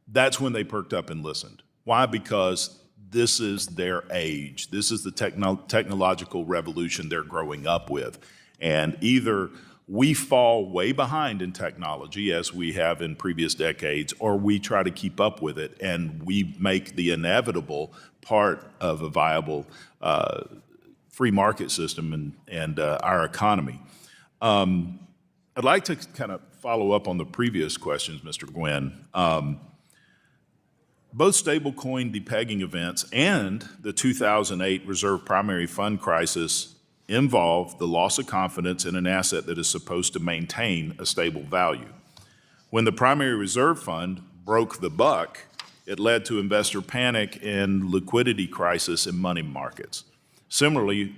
that's when they perked up and listened. Why? Because this is their age. This is the technological revolution they're growing up with. And either we fall way behind in technology, as we have in previous decades, or we try to keep up with it, and we make the inevitable part of a viable free market system and our economy. I'd like to kind of follow up on the previous questions, Mr. Guynn. Both stablecoin depegging events and the 2008 Reserve Primary Fund crisis involve the loss of confidence in an asset that is supposed to maintain a stable value. When the primary reserve fund broke the buck, it led to investor panic and liquidity crisis in money markets. Similarly,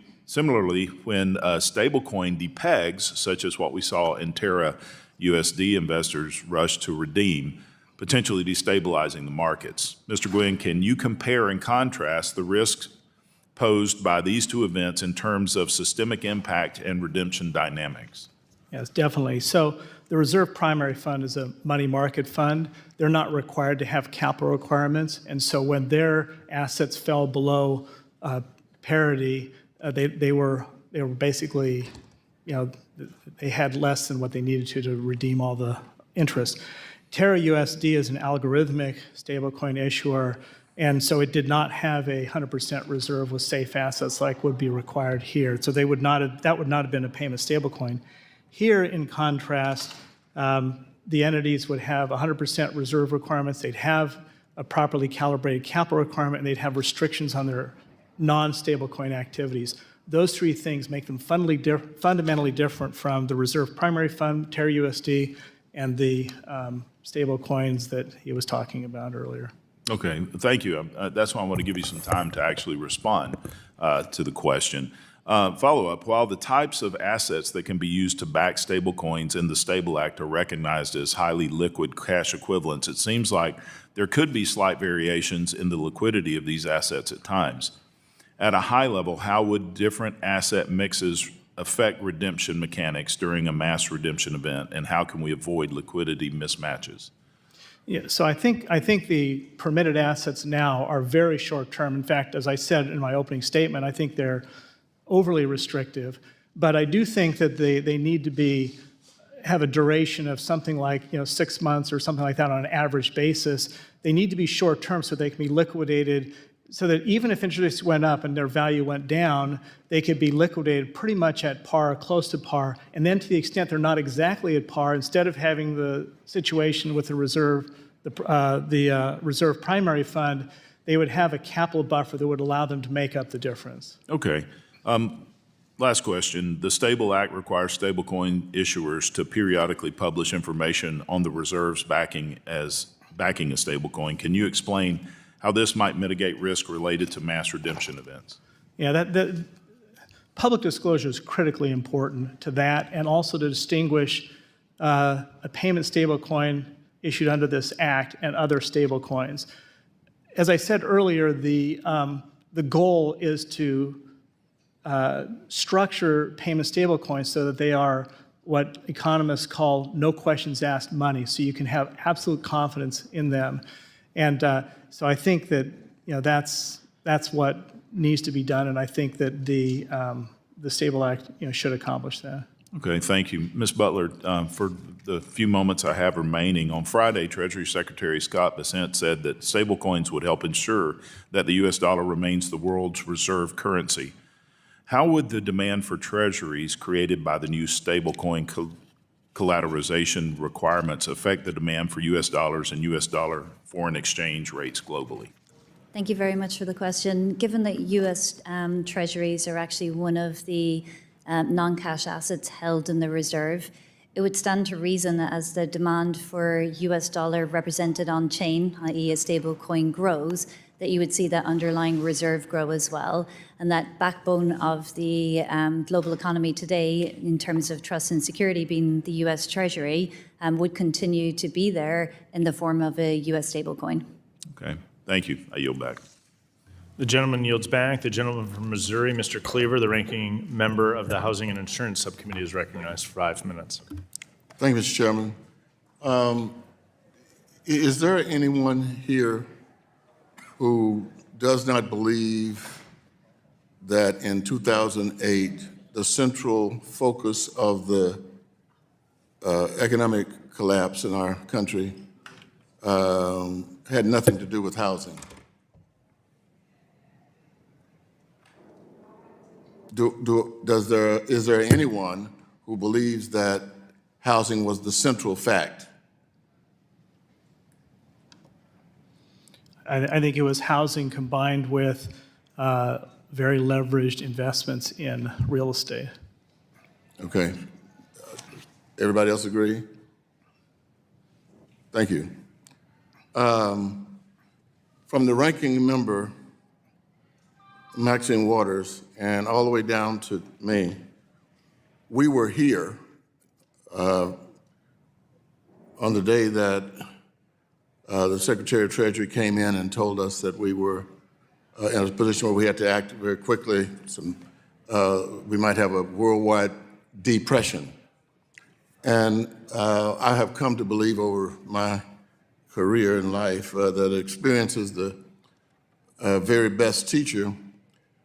when stablecoin depegs, such as what we saw in Terra USD, investors rushed to redeem, potentially destabilizing the markets. Mr. Guynn, can you compare and contrast the risks posed by these two events in terms of systemic impact and redemption dynamics? Yes, definitely. So the Reserve Primary Fund is a money market fund. They're not required to have capital requirements, and so when their assets fell below parity, they were basically, they had less than what they needed to redeem all the interest. Terra USD is an algorithmic stablecoin issuer, and so it did not have a 100% reserve with safe assets like would be required here. So that would not have been a payment stablecoin. Here, in contrast, the entities would have 100% reserve requirements. They'd have a properly calibrated capital requirement, and they'd have restrictions on their non-stablecoin activities. Those three things make them fundamentally different from the Reserve Primary Fund, Terra USD, and the stablecoins that he was talking about earlier. Okay, thank you. That's why I want to give you some time to actually respond to the question. Follow-up, while the types of assets that can be used to back stablecoins in the Stable Act are recognized as highly liquid cash equivalents, it seems like there could be slight variations in the liquidity of these assets at times. At a high level, how would different asset mixes affect redemption mechanics during a mass redemption event, and how can we avoid liquidity mismatches? Yeah, so I think the permitted assets now are very short-term. In fact, as I said in my opening statement, I think they're overly restrictive. But I do think that they need to have a duration of something like 6 months or something like that on an average basis. They need to be short-term so they can be liquidated, so that even if interest rates went up and their value went down, they could be liquidated pretty much at par, close to par. And then to the extent they're not exactly at par, instead of having the situation with the reserve primary fund, they would have a capital buffer that would allow them to make up the difference. Okay. Last question. The Stable Act requires stablecoin issuers to periodically publish information on the reserves backing a stablecoin. Can you explain how this might mitigate risk related to mass redemption events? Yeah, that public disclosure is critically important to that, and also to distinguish a payment stablecoin issued under this act and other stablecoins. As I said earlier, the goal is to structure payment stablecoins so that they are what economists call no questions asked money, so you can have absolute confidence in them. And so I think that that's what needs to be done, and I think that the Stable Act should accomplish that. Okay, thank you. Ms. Butler, for the few moments I have remaining, on Friday, Treasury Secretary Scott Bessent said that stablecoins would help ensure that the U.S. dollar remains the world's reserve currency. How would the demand for treasuries created by the new stablecoin collateralization requirements affect the demand for U.S. dollars and U.S. dollar foreign exchange rates globally? Thank you very much for the question. Given that U.S. treasuries are actually one of the non-cash assets held in the reserve, it would stand to reason that as the demand for U.S. dollar represented on chain, i.e. a stable coin, grows, that you would see that underlying reserve grow as well. And that backbone of the global economy today, in terms of trust and security being the U.S. Treasury, would continue to be there in the form of a U.S. stablecoin. Okay, thank you. I yield back. The gentleman yields back. The gentleman from Missouri, Mr. Cleaver, the ranking member of the Housing and Insurance Subcommittee, is recognized for 5 minutes. Thank you, Mr. Chairman. Is there anyone here who does not believe that in 2008, the central focus of the economic collapse in our country had nothing to do with housing? Is there anyone who believes that housing was the central fact? I think it was housing combined with very leveraged investments in real estate. Okay. Everybody else agree? Thank you. From the ranking member, Maxine Waters, and all the way down to me, we were here on the day that the Secretary of Treasury came in and told us that we were in a position where we had to act very quickly. We might have a worldwide depression. And I have come to believe over my career in life that experience is the very best teacher,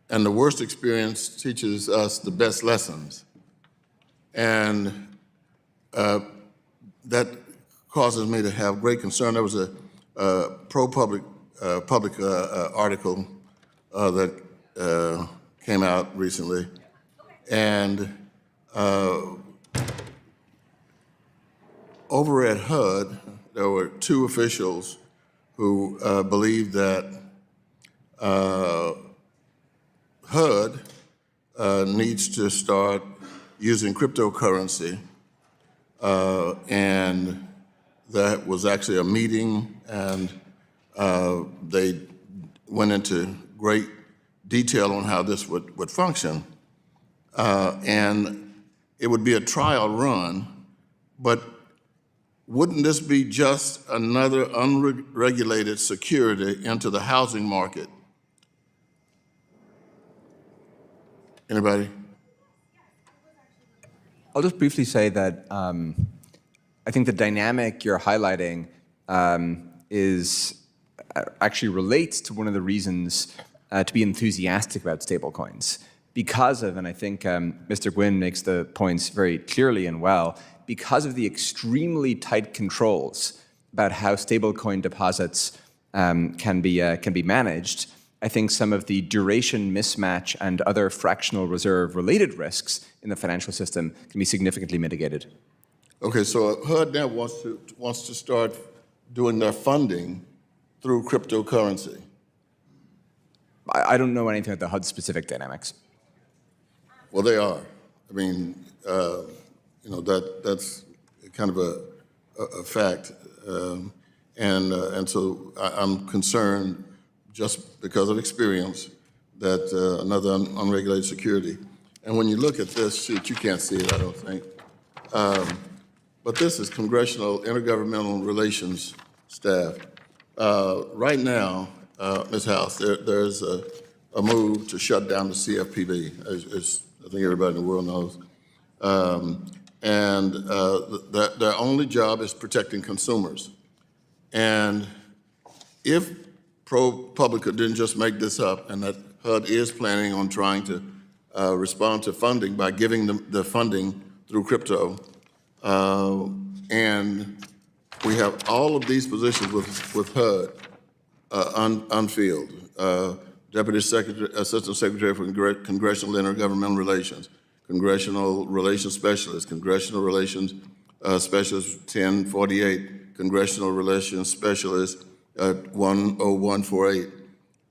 and the worst experience teaches us the best lessons. And that causes me to have great concern. There was a pro-public article that came out recently, and over at HUD, there were two officials who believed that HUD needs to start using cryptocurrency, and that was actually a meeting, and they went into great detail on how this would function. And it would be a trial run, but wouldn't this be just another unregulated security into the housing market? Anybody? I'll just briefly say that I think the dynamic you're highlighting actually relates to one of the reasons to be enthusiastic about stablecoins. Because of, and I think Mr. Guynn makes the points very clearly and well, because of the extremely tight controls about how stablecoin deposits can be managed, I think some of the duration mismatch and other fractional reserve related risks in the financial system can be significantly mitigated. Okay, so HUD now wants to start doing their funding through cryptocurrency. I don't know anything about the HUD specific dynamics. Well, they are. I mean, that's kind of a fact, and so I'm concerned, just because of experience, that another unregulated security. And when you look at this sheet, you can't see it, I don't think. But this is Congressional Intergovernmental Relations staff. Right now, Ms. House, there's a move to shut down the CFPB, as I think everybody in the world knows. Their only job is protecting consumers. And if ProPublica didn't just make this up, and that HUD is planning on trying to respond to funding by giving them the funding through crypto, and we have all of these positions with HUD unfilled. Deputy Secretary, Assistant Secretary for Congressional Intergovernmental Relations, Congressional Relations Specialist, Congressional Relations Specialist 1048, Congressional Relations Specialist 10148.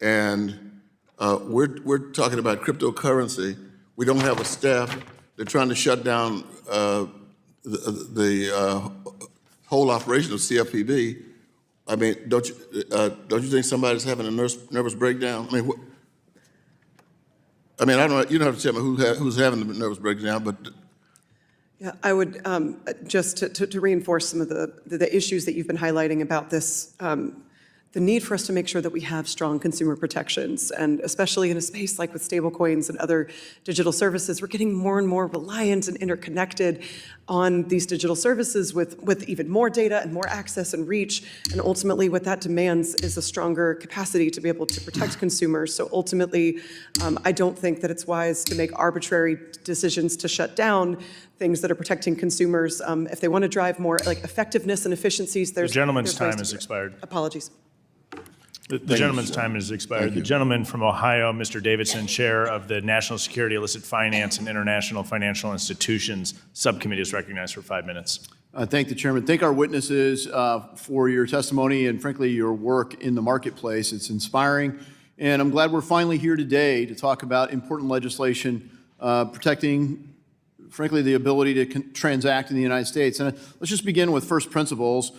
And we're talking about cryptocurrency. We don't have a staff. They're trying to shut down the whole operation of CFPB. I mean, don't you think somebody's having a nervous breakdown? I mean, I don't know. You don't have to tell me who's having the nervous breakdown, but Yeah, I would just to reinforce some of the issues that you've been highlighting about this, the need for us to make sure that we have strong consumer protections, and especially in a space like with stablecoins and other digital services, we're getting more and more reliant and interconnected on these digital services with even more data and more access and reach, and ultimately what that demands is a stronger capacity to be able to protect consumers. So ultimately, I don't think that it's wise to make arbitrary decisions to shut down things that are protecting consumers. If they want to drive more like effectiveness and efficiencies, The gentleman's time has expired. Apologies. The gentleman's time has expired. The gentleman from Ohio, Mr. Davidson, Chair of the National Security, Illicit Finance, and International Financial Institutions Subcommittee, is recognized for 5 minutes. Thank the chairman. Thank our witnesses for your testimony and, frankly, your work in the marketplace. It's inspiring, and I'm glad we're finally here today to talk about important legislation protecting, frankly, the ability to transact in the United States. And let's just begin with first principles.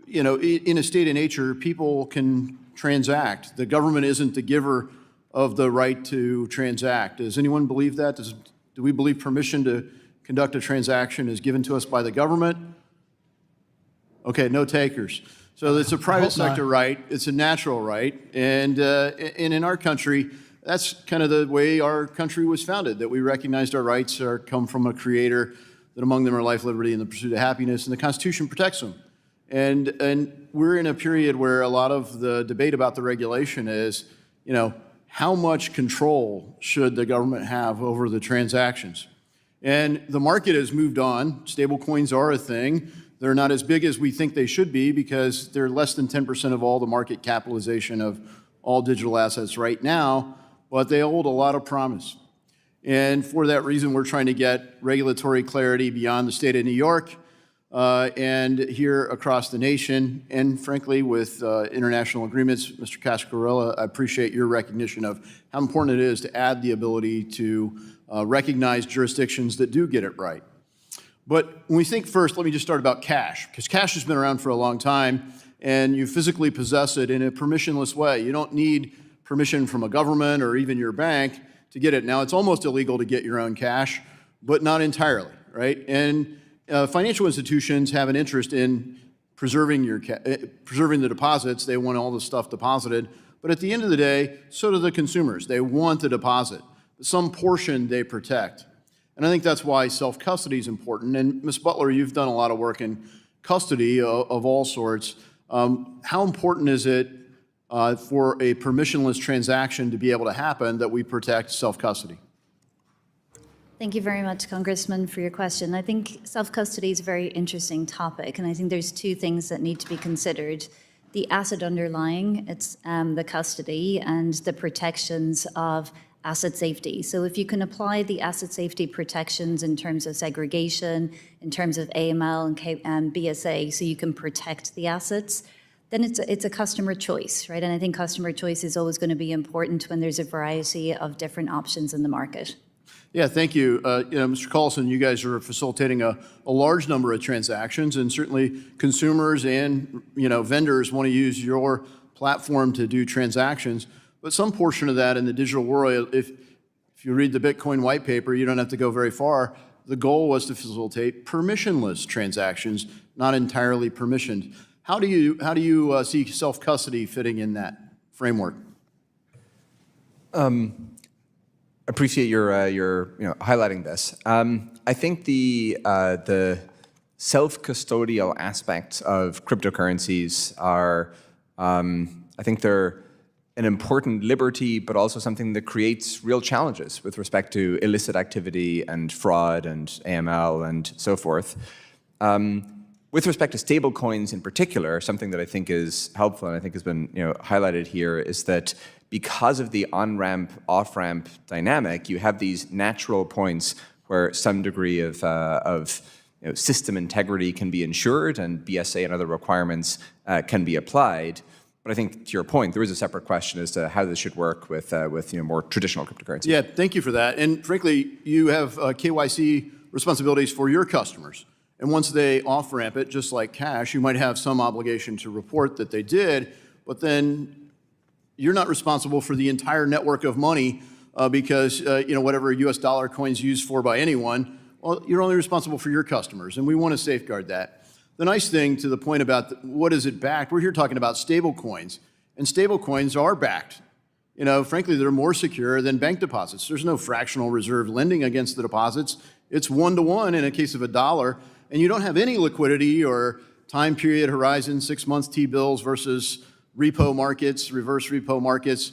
You know, in a state of nature, people can transact. The government isn't the giver of the right to transact. Does anyone believe that? Do we believe permission to conduct a transaction is given to us by the government? Okay, no takers. So it's a private sector right. It's a natural right. And in our country, that's kind of the way our country was founded, that we recognized our rights come from a creator, that among them are life, liberty, and the pursuit of happiness, and the Constitution protects them. And we're in a period where a lot of the debate about the regulation is, you know, how much control should the government have over the transactions? And the market has moved on. Stablecoins are a thing. They're not as big as we think they should be because they're less than 10% of all the market capitalization of all digital assets right now, but they hold a lot of promise. And for that reason, we're trying to get regulatory clarity beyond the state of New York and here across the nation, and frankly, with international agreements. Mr. Cascarilla, I appreciate your recognition of how important it is to add the ability to recognize jurisdictions that do get it right. But when we think first, let me just start about cash, because cash has been around for a long time, and you physically possess it in a permissionless way. You don't need permission from a government or even your bank to get it. Now, it's almost illegal to get your own cash, but not entirely, right? And financial institutions have an interest in preserving the deposits. They want all the stuff deposited. But at the end of the day, so do the consumers. They want the deposit. Some portion they protect. And I think that's why self-custody is important. And Ms. Butler, you've done a lot of work in custody of all sorts. How important is it for a permissionless transaction to be able to happen that we protect self-custody? Thank you very much, Congressman, for your question. I think self-custody is a very interesting topic, and I think there's two things that need to be considered. The asset underlying, it's the custody, and the protections of asset safety. So if you can apply the asset safety protections in terms of segregation, in terms of AML and BSA, so you can protect the assets, then it's a customer choice, right? And I think customer choice is always going to be important when there's a variety of different options in the market. Yeah, thank you. Mr. Collison, you guys are facilitating a large number of transactions, and certainly consumers and vendors want to use your platform to do transactions. But some portion of that in the digital world, if you read the Bitcoin white paper, you don't have to go very far. The goal was to facilitate permissionless transactions, not entirely permissioned. How do you see self-custody fitting in that framework? Appreciate your highlighting this. I think the self-custodial aspects of cryptocurrencies are, I think they're an important liberty, but also something that creates real challenges with respect to illicit activity and fraud and AML and so forth. With respect to stablecoins in particular, something that I think is helpful and I think has been highlighted here is that because of the on-ramp, off-ramp dynamic, you have these natural points where some degree of system integrity can be ensured and BSA and other requirements can be applied. But I think to your point, there is a separate question as to how this should work with more traditional cryptocurrencies. Yeah, thank you for that. And frankly, you have KYC responsibilities for your customers. And once they off-ramp it, just like cash, you might have some obligation to report that they did, but then you're not responsible for the entire network of money because whatever US dollar coin's used for by anyone, well, you're only responsible for your customers, and we want to safeguard that. The nice thing to the point about what is it backed, we're here talking about stablecoins, and stablecoins are backed. Frankly, they're more secure than bank deposits. There's no fractional reserve lending against the deposits. It's one-to-one in a case of a dollar, and you don't have any liquidity or time period horizon, 6 months T-bills versus repo markets, reverse repo markets,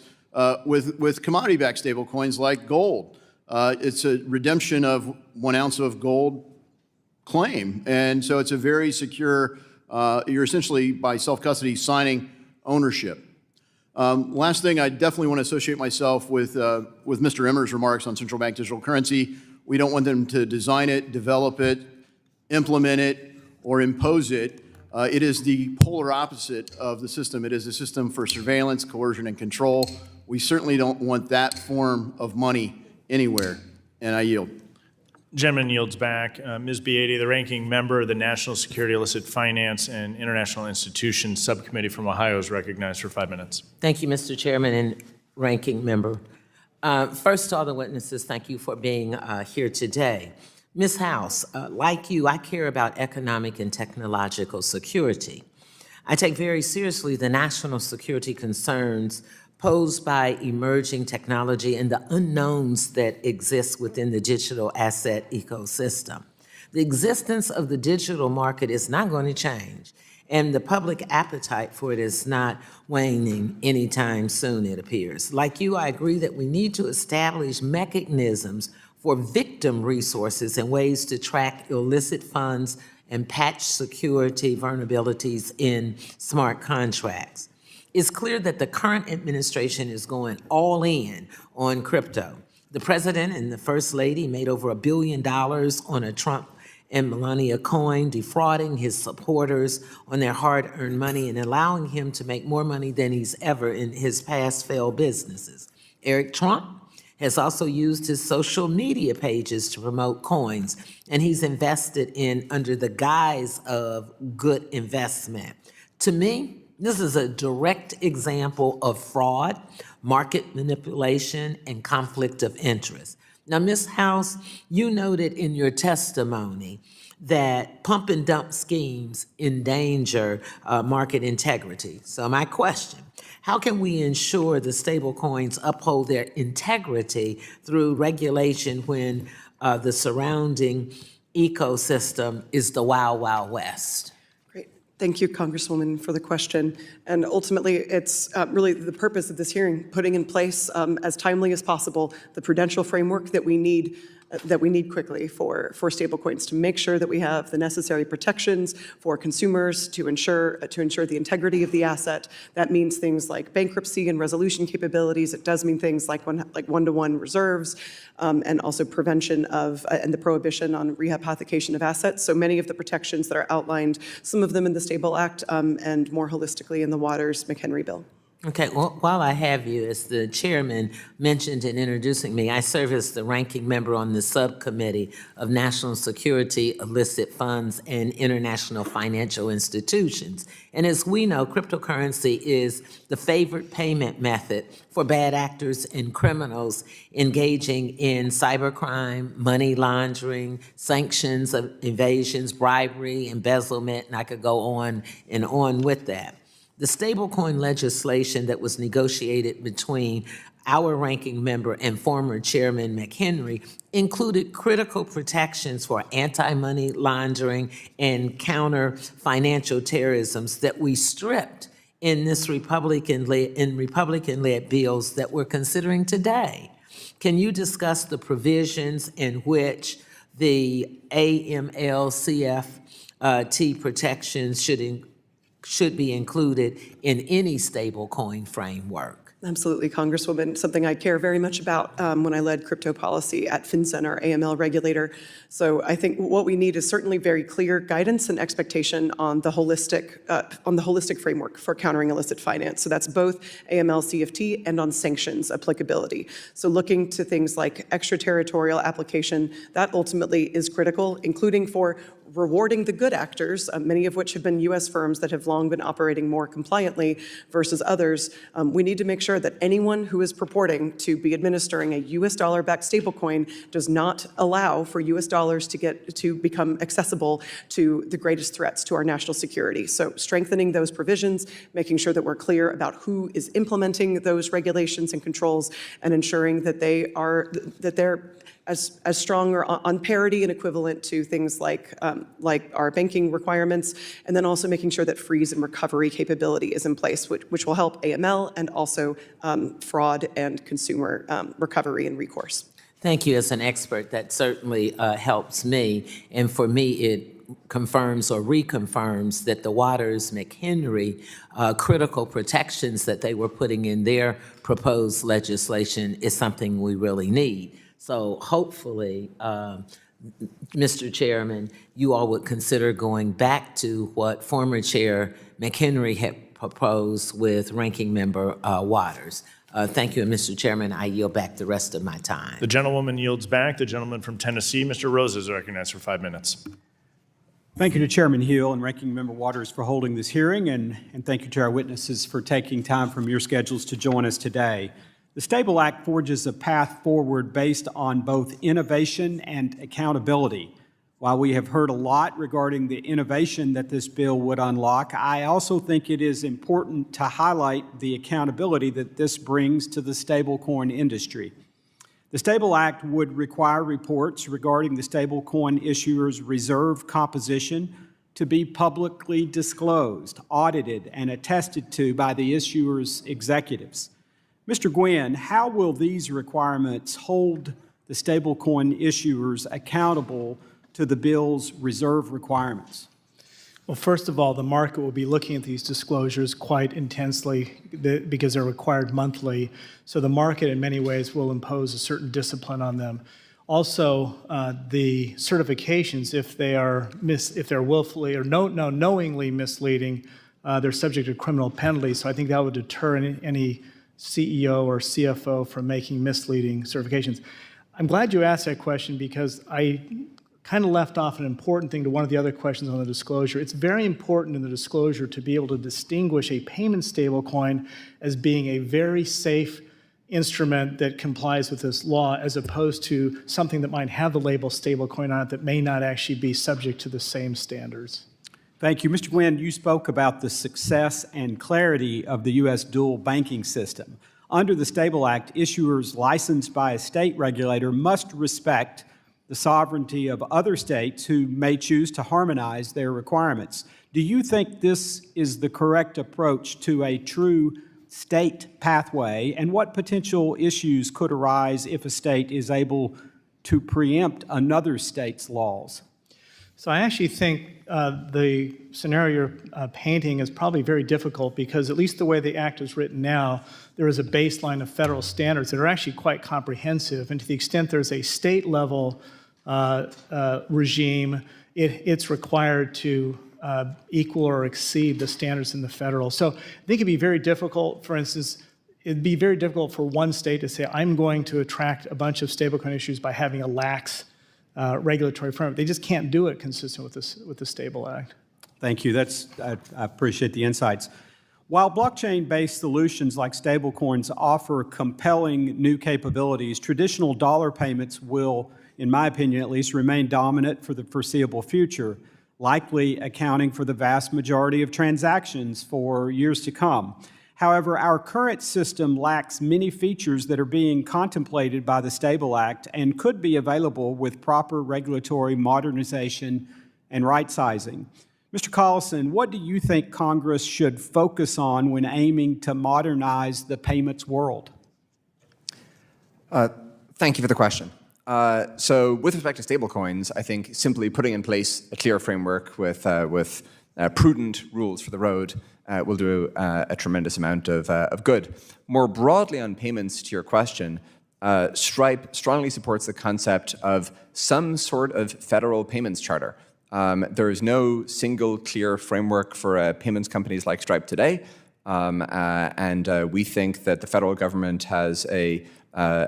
with commodity-backed stablecoins like gold. It's a redemption of 1 ounce of gold claim. And so it's a very secure, you're essentially, by self-custody, signing ownership. Last thing, I definitely want to associate myself with Mr. Emmer's remarks on central bank digital currency. We don't want them to design it, develop it, implement it, or impose it. It is the polar opposite of the system. It is a system for surveillance, coercion, and control. We certainly don't want that form of money anywhere. And I yield. Gentleman yields back. Ms. Beatty, the ranking member of the National Security Illicit Finance and International Institutions Subcommittee from Ohio, is recognized for 5 minutes. Thank you, Mr. Chairman and ranking member. First, to all the witnesses, thank you for being here today. Ms. House, like you, I care about economic and technological security. I take very seriously the national security concerns posed by emerging technology and the unknowns that exist within the digital asset ecosystem. The existence of the digital market is not going to change, and the public appetite for it is not waning anytime soon, it appears. Like you, I agree that we need to establish mechanisms for victim resources and ways to track illicit funds and patch security vulnerabilities in smart contracts. It's clear that the current administration is going all in on crypto. The president and the first lady made over $1 billion on a Trump and Melania coin, defrauding his supporters on their hard-earned money and allowing him to make more money than he's ever in his past failed businesses. Eric Trump has also used his social media pages to promote coins, and he's invested in under the guise of good investment. To me, this is a direct example of fraud, market manipulation, and conflict of interest. Now, Ms. House, you noted in your testimony that pump and dump schemes endanger market integrity. So my question, how can we ensure the stablecoins uphold their integrity through regulation when the surrounding ecosystem is the Wild Wild West? Great. Thank you, Congresswoman, for the question. And ultimately, it's really the purpose of this hearing, putting in place as timely as possible the prudential framework that we need quickly for stablecoins to make sure that we have the necessary protections for consumers to ensure the integrity of the asset. That means things like bankruptcy and resolution capabilities. It does mean things like one-to-one reserves, and also prevention of and the prohibition on rehypothecation of assets. So many of the protections that are outlined, some of them in the Stable Act, and more holistically in the Waters-McHenry bill. Okay, well, while I have you, as the chairman mentioned in introducing me, I serve as the ranking member on the subcommittee of National Security, Illicit Funds, and International Financial Institutions. And as we know, cryptocurrency is the favored payment method for bad actors and criminals engaging in cybercrime, money laundering, sanctions, evasions, bribery, embezzlement, and I could go on and on with that. The stablecoin legislation that was negotiated between our ranking member and former Chairman McHenry included critical protections for anti-money laundering and counter financial terrorisms that we stripped in this Republican-led bills that we're considering today. Can you discuss the provisions in which the AML-CFT protections should be included in any stablecoin framework? Absolutely, Congresswoman. Something I care very much about when I led crypto policy at FinCEN, our AML regulator. So I think what we need is certainly very clear guidance and expectation on the holistic framework for countering illicit finance. So that's both AML, CFT, and on sanctions applicability. So looking to things like extraterritorial application, that ultimately is critical, including for rewarding the good actors, many of which have been U.S. firms that have long been operating more compliantly versus others. We need to make sure that anyone who is purporting to be administering a U.S. dollar-backed stablecoin does not allow for U.S. dollars to become accessible to the greatest threats to our national security. So strengthening those provisions, making sure that we're clear about who is implementing those regulations and controls, and ensuring that they're as strong or on parity and equivalent to things like our banking requirements, and then also making sure that freeze and recovery capability is in place, which will help AML and also fraud and consumer recovery and recourse. Thank you. As an expert, that certainly helps me, and for me it confirms or reconfirms that the Waters-McHenry critical protections that they were putting in their proposed legislation is something we really need. So hopefully, Mr. Chairman, you all would consider going back to what former Chair McHenry had proposed with Ranking Member Waters. Thank you, and Mr. Chairman, I yield back the rest of my time. The gentlewoman yields back. The gentleman from Tennessee, Mr. Rose, is recognized for 5 minutes. Thank you to Chairman Hill and Ranking Member Waters for holding this hearing, and thank you to our witnesses for taking time from your schedules to join us today. The Stable Act forges a path forward based on both innovation and accountability. While we have heard a lot regarding the innovation that this bill would unlock, I also think it is important to highlight the accountability that this brings to the stablecoin industry. The Stable Act would require reports regarding the stablecoin issuer's reserve composition to be publicly disclosed, audited, and attested to by the issuer's executives. Mr. Guynn, how will these requirements hold the stablecoin issuers accountable to the bill's reserve requirements? Well, first of all, the market will be looking at these disclosures quite intensely because they're required monthly. So the market, in many ways, will impose a certain discipline on them. Also, the certifications, if they're willfully or knowingly misleading, they're subject to criminal penalties. So I think that would deter any CEO or CFO from making misleading certifications. I'm glad you asked that question because I kind of left off an important thing to one of the other questions on the disclosure. It's very important in the disclosure to be able to distinguish a payment stablecoin as being a very safe instrument that complies with this law as opposed to something that might have the label stablecoin on it that may not actually be subject to the same standards. Thank you. Mr. Guynn, you spoke about the success and clarity of the U.S. dual banking system. Under the Stable Act, issuers licensed by a state regulator must respect the sovereignty of other states who may choose to harmonize their requirements. Do you think this is the correct approach to a true state pathway, and what potential issues could arise if a state is able to preempt another state's laws? So I actually think the scenario you're painting is probably very difficult because at least the way the Act is written now, there is a baseline of federal standards that are actually quite comprehensive. And to the extent there's a state level regime, it's required to equal or exceed the standards in the federal. So I think it'd be very difficult, for instance, it'd be very difficult for one state to say, I'm going to attract a bunch of stablecoin issues by having a lax regulatory framework. They just can't do it consistent with the Stable Act. Thank you. I appreciate the insights. While blockchain-based solutions like stablecoins offer compelling new capabilities, traditional dollar payments will, in my opinion at least, remain dominant for the foreseeable future, likely accounting for the vast majority of transactions for years to come. However, our current system lacks many features that are being contemplated by the Stable Act and could be available with proper regulatory modernization and right-sizing. Mr. Collison, what do you think Congress should focus on when aiming to modernize the payments world? Thank you for the question. So with respect to stablecoins, I think simply putting in place a clear framework with prudent rules for the road will do a tremendous amount of good. More broadly on payments, to your question, Stripe strongly supports the concept of some sort of federal payments charter. There is no single clear framework for payments companies like Stripe today, and we think that the federal government has a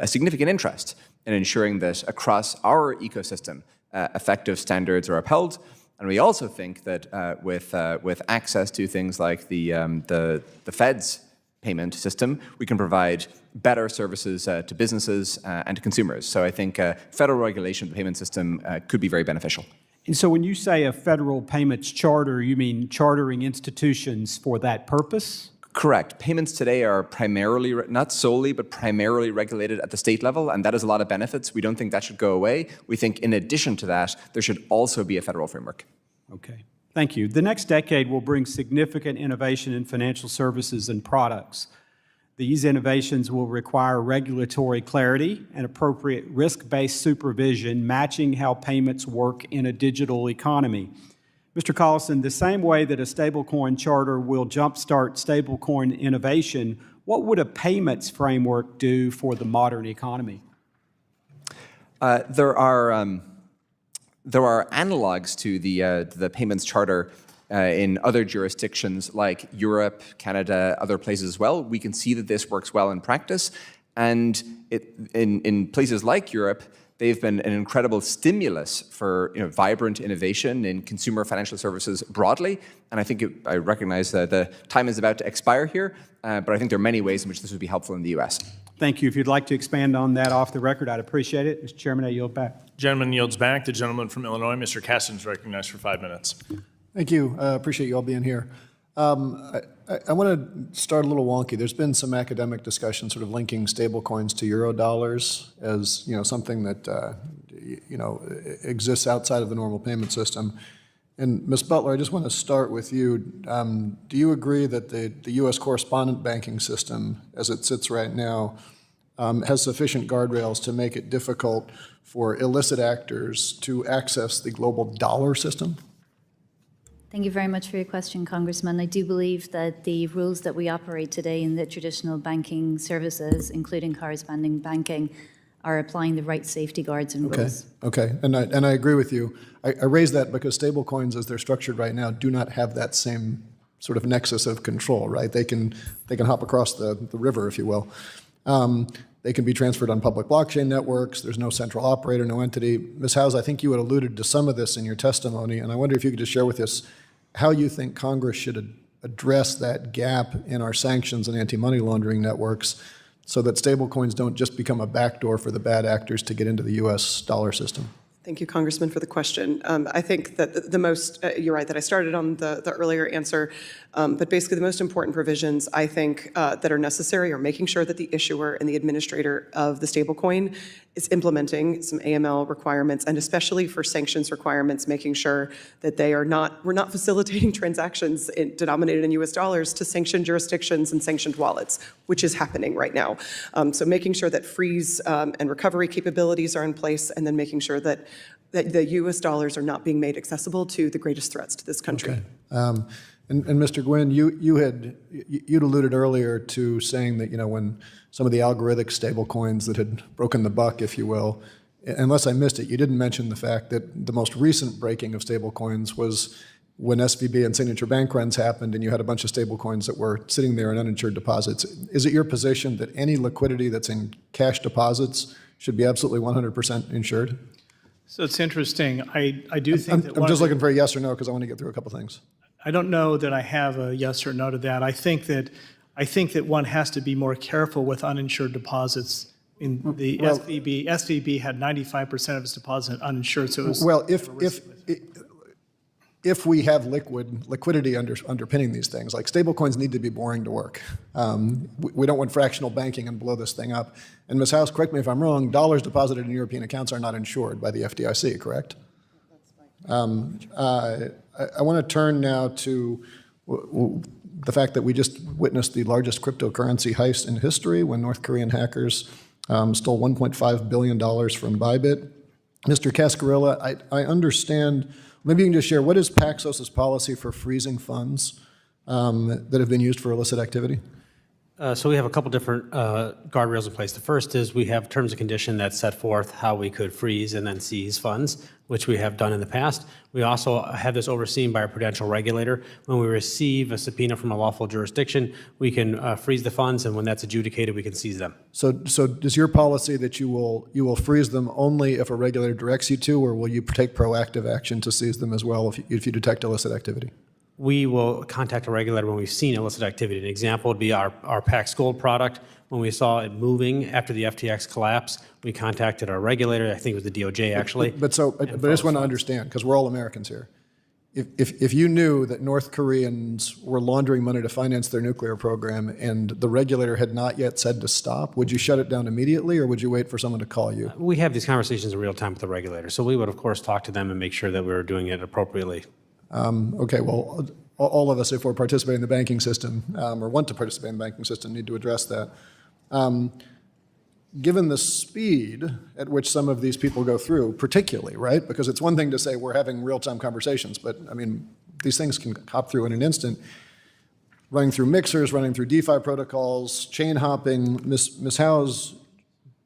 significant interest in ensuring that across our ecosystem, effective standards are upheld. And we also think that with access to things like the Fed's payment system, we can provide better services to businesses and to consumers. So I think federal regulation of the payment system could be very beneficial. And so when you say a federal payments charter, you mean chartering institutions for that purpose? Correct. Payments today are primarily, not solely, but primarily regulated at the state level, and that has a lot of benefits. We don't think that should go away. We think in addition to that, there should also be a federal framework. Okay. Thank you. The next decade will bring significant innovation in financial services and products. These innovations will require regulatory clarity and appropriate risk-based supervision, matching how payments work in a digital economy. Mr. Collison, the same way that a stablecoin charter will jumpstart stablecoin innovation, what would a payments framework do for the modern economy? There are analogs to the payments charter in other jurisdictions like Europe, Canada, other places as well. We can see that this works well in practice. And in places like Europe, they've been an incredible stimulus for vibrant innovation in consumer financial services broadly. And I think I recognize that the time is about to expire here, but I think there are many ways in which this would be helpful in the U.S. Thank you. If you'd like to expand on that off the record, I'd appreciate it. Mr. Chairman, I yield back. Gentleman yields back. The gentleman from Illinois, Mr. Casson, is recognized for 5 minutes. Thank you. Appreciate you all being here. I want to start a little wonky. There's been some academic discussion sort of linking stablecoins to Eurodollars as something that exists outside of the normal payment system. And Ms. Butler, I just want to start with you. Do you agree that the U.S. correspondent banking system, as it sits right now, has sufficient guardrails to make it difficult for illicit actors to access the global dollar system? Thank you very much for your question, Congressman. I do believe that the rules that we operate today in the traditional banking services, including corresponding banking, are applying the right safety guards and rules. Okay, and I agree with you. I raise that because stablecoins, as they're structured right now, do not have that same sort of nexus of control, right? They can hop across the river, if you will. They can be transferred on public blockchain networks. There's no central operator, no entity. Ms. Howes, I think you had alluded to some of this in your testimony, and I wonder if you could just share with us how you think Congress should address that gap in our sanctions and anti-money laundering networks so that stablecoins don't just become a backdoor for the bad actors to get into the U.S. dollar system. Thank you, Congressman, for the question. I think that the most, you're right, that I started on the earlier answer, but basically the most important provisions, I think, that are necessary are making sure that the issuer and the administrator of the stablecoin is implementing some AML requirements, and especially for sanctions requirements, making sure that we're not facilitating transactions denominated in US dollars to sanctioned jurisdictions and sanctioned wallets, which is happening right now. So making sure that freeze and recovery capabilities are in place, and then making sure that the US dollars are not being made accessible to the greatest threats to this country. Okay. And Mr. Guynn, you'd alluded earlier to saying that, when some of the algorithmic stablecoins that had broken the buck, if you will, unless I missed it, you didn't mention the fact that the most recent breaking of stablecoins was when SVB and signature bank runs happened and you had a bunch of stablecoins that were sitting there in uninsured deposits. Is it your position that any liquidity that's in cash deposits should be absolutely 100% insured? So it's interesting. I do think that I'm just looking for a yes or no because I want to get through a couple things. I don't know that I have a yes or no to that. I think that one has to be more careful with uninsured deposits. In the SVB had 95% of its deposit uninsured, so it was if we have liquidity underpinning these things, like stablecoins need to be boring to work. We don't want fractional banking and blow this thing up. And Ms. House, correct me if I'm wrong, dollars deposited in European accounts are not insured by the FDIC, correct? I want to turn now to the fact that we just witnessed the largest cryptocurrency heist in history when North Korean hackers stole $1.5 billion from Bybit. Mr. Cascarilla, I understand, maybe you can just share, what is Paxos' policy for freezing funds that have been used for illicit activity? So we have a couple different guardrails in place. The first is we have terms and conditions that set forth how we could freeze and then seize funds, which we have done in the past. We also have this overseen by our prudential regulator. When we receive a subpoena from a lawful jurisdiction, we can freeze the funds, and when that's adjudicated, we can seize them. So is your policy that you will freeze them only if a regulator directs you to, or will you take proactive action to seize them as well if you detect illicit activity? We will contact a regulator when we've seen illicit activity. An example would be our Pax Gold product. When we saw it moving after the FTX collapse, we contacted our regulator. I think it was the DOJ, actually. But I just want to understand, because we're all Americans here. If you knew that North Koreans were laundering money to finance their nuclear program and the regulator had not yet said to stop, would you shut it down immediately, or would you wait for someone to call you? We have these conversations in real time with the regulator. So we would, of course, talk to them and make sure that we were doing it appropriately. Okay, well, all of us, if we're participating in the banking system or want to participate in the banking system, need to address that. Given the speed at which some of these people go through, particularly, right? Because it's one thing to say we're having real-time conversations, but I mean, these things can hop through in an instant. Running through mixers, running through DeFi protocols, chain hopping. Ms. Howes,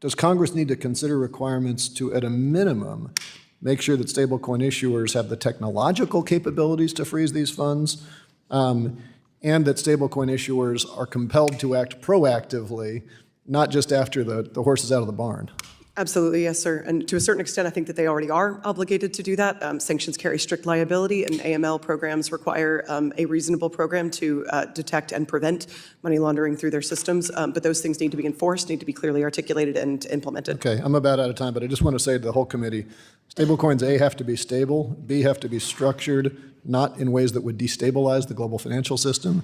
does Congress need to consider requirements to, at a minimum, make sure that stablecoin issuers have the technological capabilities to freeze these funds, and that stablecoin issuers are compelled to act proactively, not just after the horse is out of the barn? Absolutely, yes, sir. And to a certain extent, I think that they already are obligated to do that. Sanctions carry strict liability, and AML programs require a reasonable program to detect and prevent money laundering through their systems. But those things need to be enforced, need to be clearly articulated and implemented. Okay, I'm about out of time, but I just want to say to the whole committee, stablecoins, A, have to be stable, B, have to be structured not in ways that would destabilize the global financial system,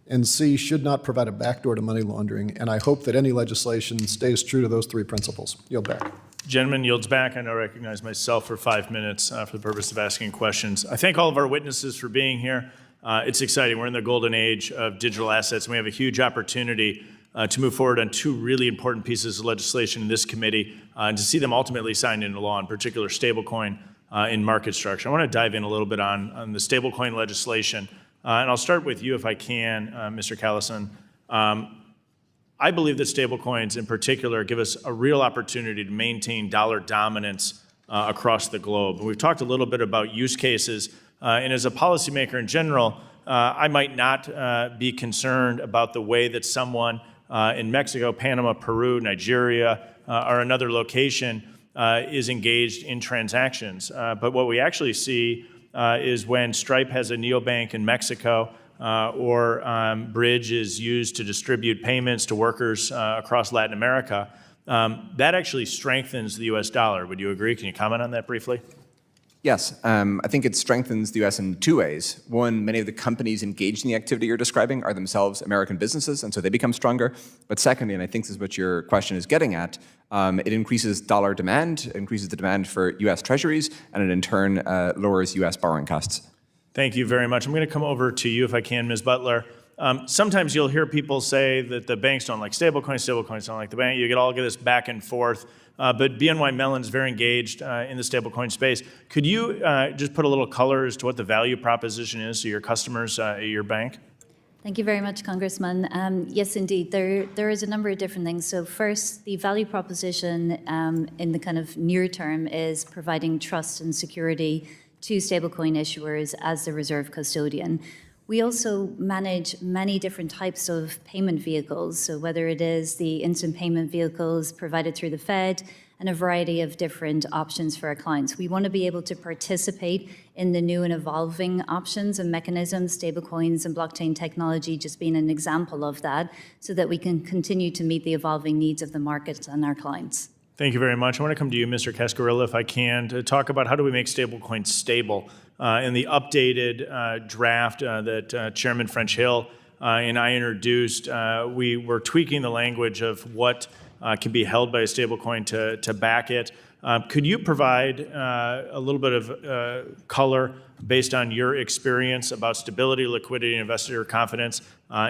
and C, should not provide a backdoor to money laundering. And I hope that any legislation stays true to those three principles. Yield back. Gentleman yields back. I now recognize myself for 5 minutes for the purpose of asking questions. I thank all of our witnesses for being here. It's exciting. We're in the golden age of digital assets, and we have a huge opportunity to move forward on two really important pieces of legislation in this committee and to see them ultimately signed into law, in particular stablecoin in market structure. I want to dive in a little bit on the stablecoin legislation. And I'll start with you if I can, Mr. Collison. I believe that stablecoins in particular give us a real opportunity to maintain dollar dominance across the globe. And we've talked a little bit about use cases, and as a policymaker in general, I might not be concerned about the way that someone in Mexico, Panama, Peru, Nigeria, or another location is engaged in transactions. But what we actually see is when Stripe has a neobank in Mexico or Bridge is used to distribute payments to workers across Latin America, that actually strengthens the US dollar. Would you agree? Can you comment on that briefly? Yes, I think it strengthens the U.S. in two ways. One, many of the companies engaged in the activity you're describing are themselves American businesses, and so they become stronger. But secondly, and I think this is what your question is getting at, it increases dollar demand, increases the demand for U.S. treasuries, and it in turn lowers U.S. borrowing costs. Thank you very much. I'm going to come over to you if I can, Ms. Butler. Sometimes you'll hear people say that the banks don't like stablecoins don't like the bank. You get this back and forth. But BNY Mellon is very engaged in the stablecoin space. Could you just put a little color as to what the value proposition is to your customers at your bank? Thank you very much, Congressman. Yes, indeed. There is a number of different things. So first, the value proposition in the kind of near term is providing trust and security to stablecoin issuers as the reserve custodian. We also manage many different types of payment vehicles. So whether it is the instant payment vehicles provided through the Fed and a variety of different options for our clients. We want to be able to participate in the new and evolving options and mechanisms, stablecoins and blockchain technology just being an example of that, so that we can continue to meet the evolving needs of the markets and our clients. Thank you very much. I want to come to you, Mr. Cascarilla, if I can, to talk about how do we make stablecoins stable. In the updated draft that Chairman French Hill and I introduced, we were tweaking the language of what can be held by a stablecoin to back it. Could you provide a little bit of color based on your experience about stability, liquidity, and investor confidence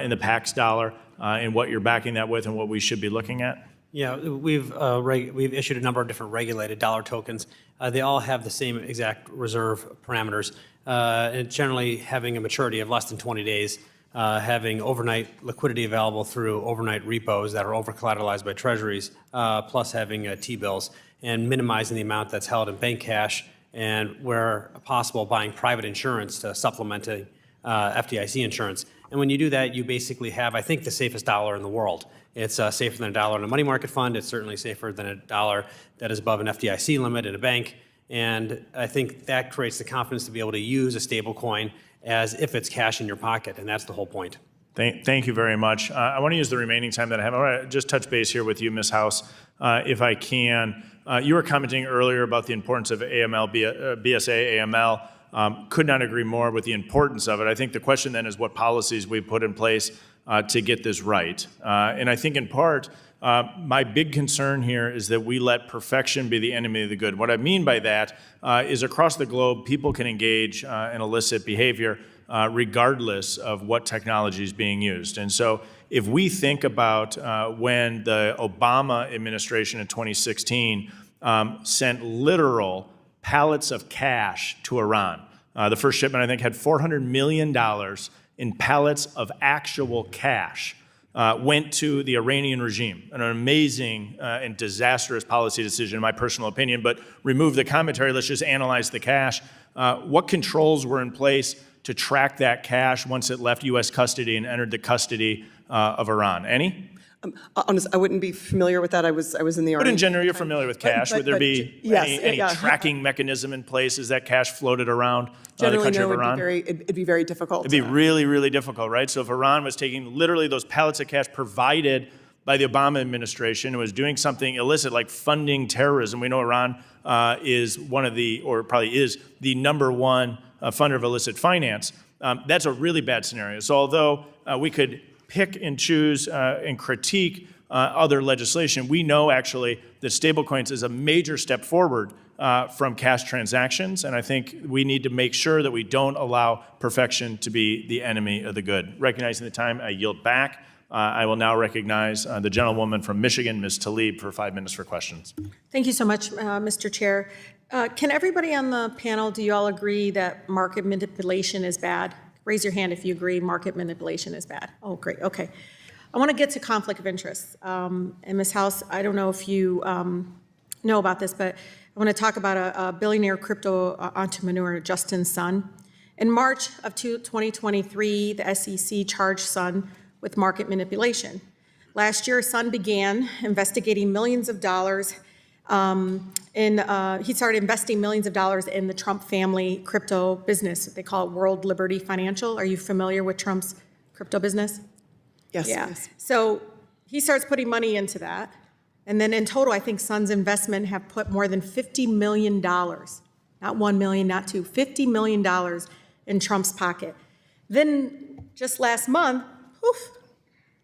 in the Pax dollar and what you're backing that with and what we should be looking at? Yeah, we've issued a number of different regulated dollar tokens. They all have the same exact reserve parameters, and generally having a maturity of less than 20 days, having overnight liquidity available through overnight repos that are over-collateralized by treasuries, plus having T-bills, and minimizing the amount that's held in bank cash, and where possible, buying private insurance to supplement FDIC insurance. And when you do that, you basically have, I think, the safest dollar in the world. It's safer than a dollar in a money market fund. It's certainly safer than a dollar that is above an FDIC limit in a bank. And I think that creates the confidence to be able to use a stable coin as if it's cash in your pocket, and that's the whole point. Thank you very much. I want to use the remaining time that I have. I want to just touch base here with you, Ms. House, if I can. You were commenting earlier about the importance of AML, BSA, AML. Could not agree more with the importance of it. I think the question then is what policies we put in place to get this right. And I think in part, my big concern here is that we let perfection be the enemy of the good. What I mean by that is across the globe, people can engage in illicit behavior regardless of what technology is being used. And so if we think about when the Obama administration in 2016 sent literal pallets of cash to Iran, the first shipment, I think, had $400 million in pallets of actual cash, went to the Iranian regime. An amazing and disastrous policy decision, in my personal opinion, but remove the commentary, let's just analyze the cash. What controls were in place to track that cash once it left U.S. custody and entered the custody of Iran? Any? Honestly, I wouldn't be familiar with that. I was in the Army. But in general, you're familiar with cash. Would there be any tracking mechanism in place as that cash floated around the country of Iran? It'd be very difficult. It'd be really, really difficult, right? So if Iran was taking literally those pallets of cash provided by the Obama administration and was doing something illicit like funding terrorism, we know Iran is one of the, or probably is the number one funder of illicit finance. That's a really bad scenario. So although we could pick and choose and critique other legislation, we know actually that stablecoins is a major step forward from cash transactions, and I think we need to make sure that we don't allow perfection to be the enemy of the good. Recognizing the time, I yield back. I will now recognize the gentlewoman from Michigan, Ms. Tlaib, for 5 minutes for questions. Thank you so much, Mr. Chair. Can everybody on the panel, do you all agree that market manipulation is bad? Raise your hand if you agree market manipulation is bad. Oh, great. Okay. I want to get to conflict of interest. And Ms. House, I don't know if you know about this, but I want to talk about a billionaire crypto entrepreneur, Justin Sun. In March of 2023, the SEC charged Sun with market manipulation. Last year, Sun began investigating millions of dollars he started investing millions of dollars in the Trump family crypto business. They call it World Liberty Financial. Are you familiar with Trump's crypto business? Yes. Yeah. Yes. So he starts putting money into that. And then in total, I think Sun's investment have put more than $50 million not 1 million, not 2, $50 million in Trump's pocket. Then just last month, poof,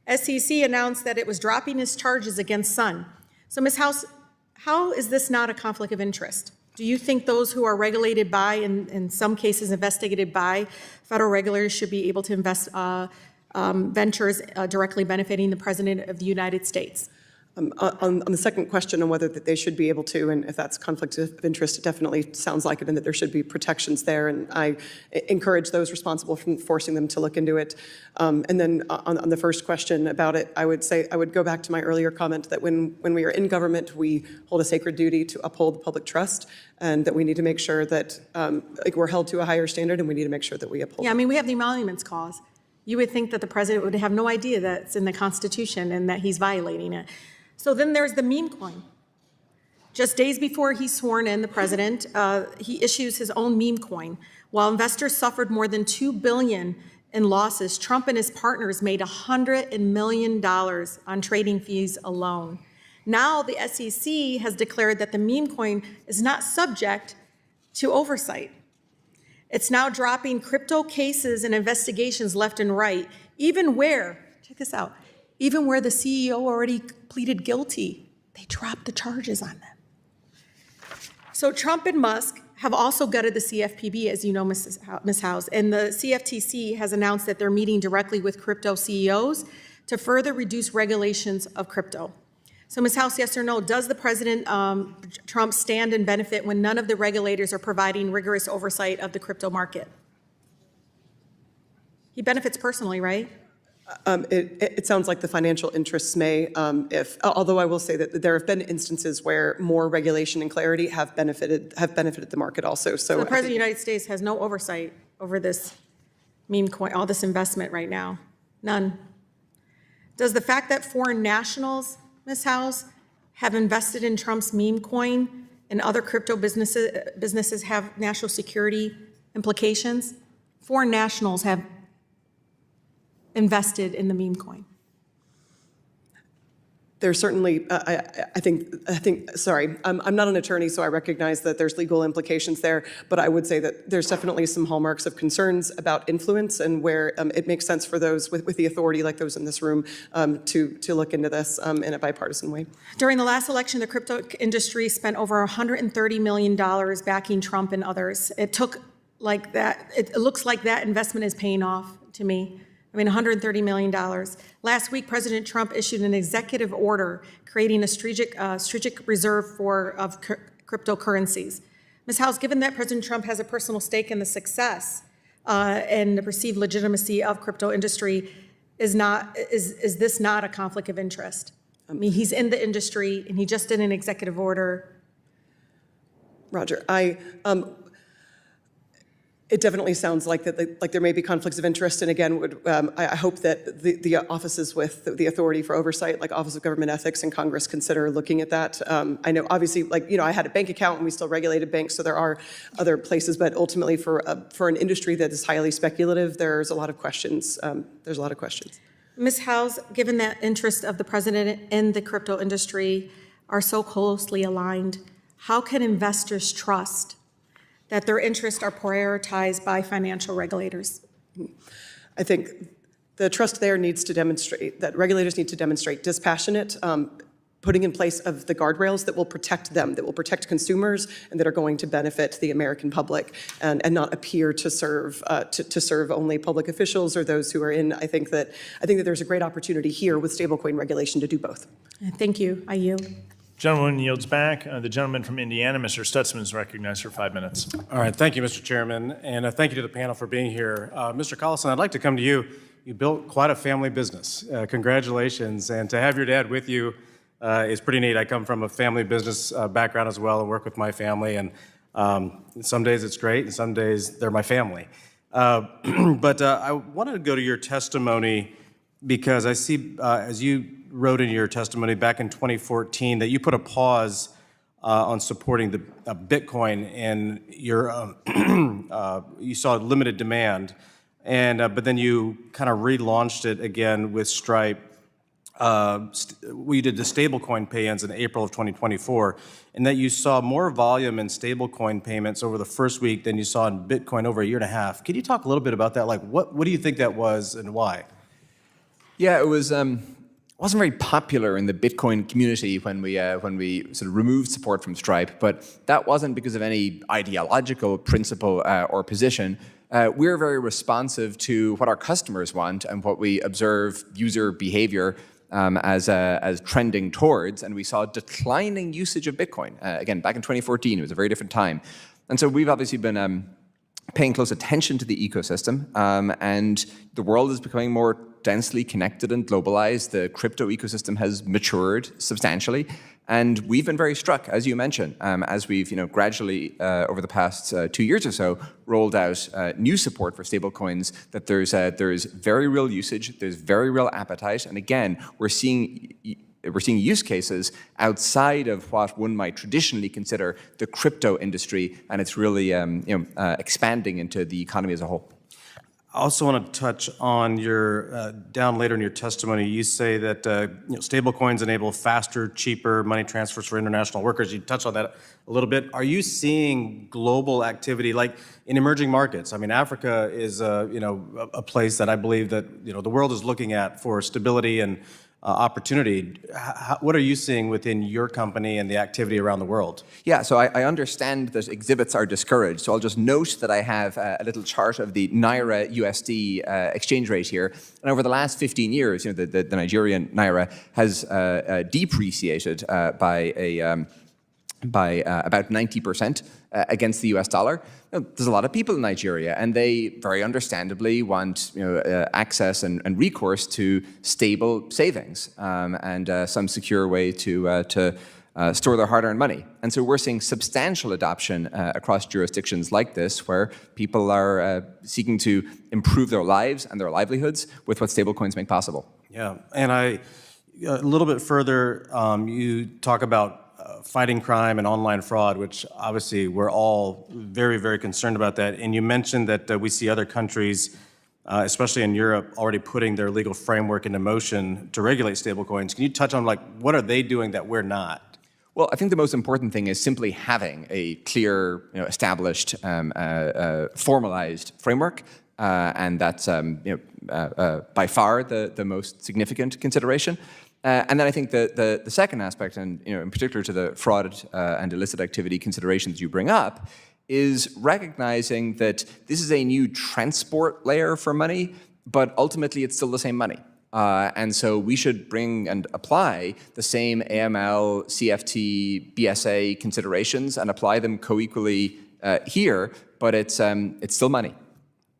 SEC announced that it was dropping its charges against Sun. So Ms. House, how is this not a conflict of interest? Do you think those who are regulated by, and in some cases investigated by, federal regulators should be able to invest ventures directly benefiting the President of the United States? On the second question on whether that they should be able to, and if that's conflict of interest, it definitely sounds like it, and that there should be protections there. And I encourage those responsible for forcing them to look into it. And then on the first question about it, I would say I would go back to my earlier comment that when we are in government, we hold a sacred duty to uphold the public trust, and that we need to make sure that we're held to a higher standard, and we need to make sure that we uphold. Yeah, I mean, we have the Emoluments Clause. You would think that the president would have no idea that it's in the Constitution and that he's violating it. So then there's the meme coin. Just days before he's sworn in, the president, he issues his own meme coin. While investors suffered more than $2 billion in losses, Trump and his partners made $100 million on trading fees alone. Now the SEC has declared that the meme coin is not subject to oversight. It's now dropping crypto cases and investigations left and right, even where, check this out, even where the CEO already pleaded guilty, they dropped the charges on them. So Trump and Musk have also gutted the CFPB, as you know, Ms. House, and the CFTC has announced that they're meeting directly with crypto CEOs to further reduce regulations of crypto. So Ms. House, yes or no, does the President Trump stand and benefit when none of the regulators are providing rigorous oversight of the crypto market? He benefits personally, right? It sounds like the financial interests may, although I will say that there have been instances where more regulation and clarity have benefited the market also. So the President of the United States has no oversight over this meme coin, all this investment right now. None. Does the fact that foreign nationals, Ms. House, have invested in Trump's meme coin and other crypto businesses have national security implications? Foreign nationals have invested in the meme coin. There's certainly, I think. Sorry, I'm not an attorney, so I recognize that there's legal implications there. But I would say that there's definitely some hallmarks of concerns about influence, and where it makes sense for those with the authority, like those in this room, to look into this in a bipartisan way. During the last election, the crypto industry spent over $130 million backing Trump and others. It looks like that investment is paying off to me. I mean, $130 million. Last week, President Trump issued an executive order creating a strategic reserve of cryptocurrencies. Ms. House, given that President Trump has a personal stake in the success and the perceived legitimacy of crypto industry, is this not a conflict of interest? I mean, he's in the industry and he just did an executive order. Roger, it definitely sounds like that, like there may be conflicts of interest, and again, I hope that the offices with the authority for oversight, like Office of Government Ethics and Congress, consider looking at that. I know, obviously, I had a bank account and we still regulated banks, so there are other places, but ultimately, for an industry that is highly speculative, there's a lot of questions. Ms. House, given that interest of the president in the crypto industry are so closely aligned, how can investors trust that their interests are prioritized by financial regulators? I think the trust there needs to demonstrate, that regulators need to demonstrate dispassionate, putting in place of the guardrails that will protect them, that will protect consumers, and that are going to benefit the American public, and not appear to serve only public officials or those who are in. I think that there's a great opportunity here with stablecoin regulation to do both. Thank you. I yield. Gentleman yields back. The gentleman from Indiana, Mr. Stutzman, is recognized for 5 minutes. All right. Thank you, Mr. Chairman, and thank you to the panel for being here. Mr. Collison, I'd like to come to you. You built quite a family business. Congratulations. And to have your dad with you is pretty neat. I come from a family business background as well and work with my family. And some days it's great, and some days they're my family. But I wanted to go to your testimony because I see, as you wrote in your testimony back in 2014, that you put a pause on supporting the Bitcoin, and you saw limited demand, and but then you kind of relaunched it again with Stripe we did the stablecoin pay-ins in April of 2024, and that you saw more volume in stablecoin payments over the first week than you saw in Bitcoin over a year and a half. Can you talk a little bit about that? Like, what do you think that was and why? Yeah, it was. Wasn't very popular in the Bitcoin community when we sort of removed support from Stripe, but that wasn't because of any ideological principle or position. We're very responsive to what our customers want and what we observe user behavior as trending towards, and we saw declining usage of Bitcoin. Again, back in 2014, it was a very different time. And so we've obviously been paying close attention to the ecosystem, and the world is becoming more densely connected and globalized. The crypto ecosystem has matured substantially, and we've been very struck, as you mentioned, as we've gradually over the past 2 years or so rolled out new support for stablecoins. That there's very real usage, there's very real appetite, and again, we're seeing use cases outside of what one might traditionally consider the crypto industry, and it's really expanding into the economy as a whole. I also want to touch on your, down later in your testimony, you say that stablecoins enable faster, cheaper money transfers for international workers. You touched on that a little bit. Are you seeing global activity like in emerging markets? I mean, Africa is a place that I believe that the world is looking at for stability and opportunity. What are you seeing within your company and the activity around the world? Yeah, so I understand that exhibits are discouraged. So I'll just note that I have a little chart of the Naira USD exchange rate here. And over the last 15 years, the Nigerian Naira has depreciated by about 90% against the US dollar. There's a lot of people in Nigeria, and they very understandably want access and recourse to stable savings and some secure way to store their hard-earned money. And so we're seeing substantial adoption across jurisdictions like this, where people are seeking to improve their lives and their livelihoods with what stablecoins make possible. Yeah, and a little bit further, you talk about fighting crime and online fraud, which obviously we're all very, very concerned about that. And you mentioned that we see other countries, especially in Europe, already putting their legal framework into motion to regulate stablecoins. Can you touch on what are they doing that we're not? Well, I think the most important thing is simply having a clear, established, formalized framework, and that's by far the most significant consideration. And then I think the second aspect, and in particular to the fraud and illicit activity considerations you bring up, is recognizing that this is a new transport layer for money, but ultimately it's still the same money. And so we should bring and apply the same AML, CFT, BSA considerations and apply them co-equally here, but it's still money.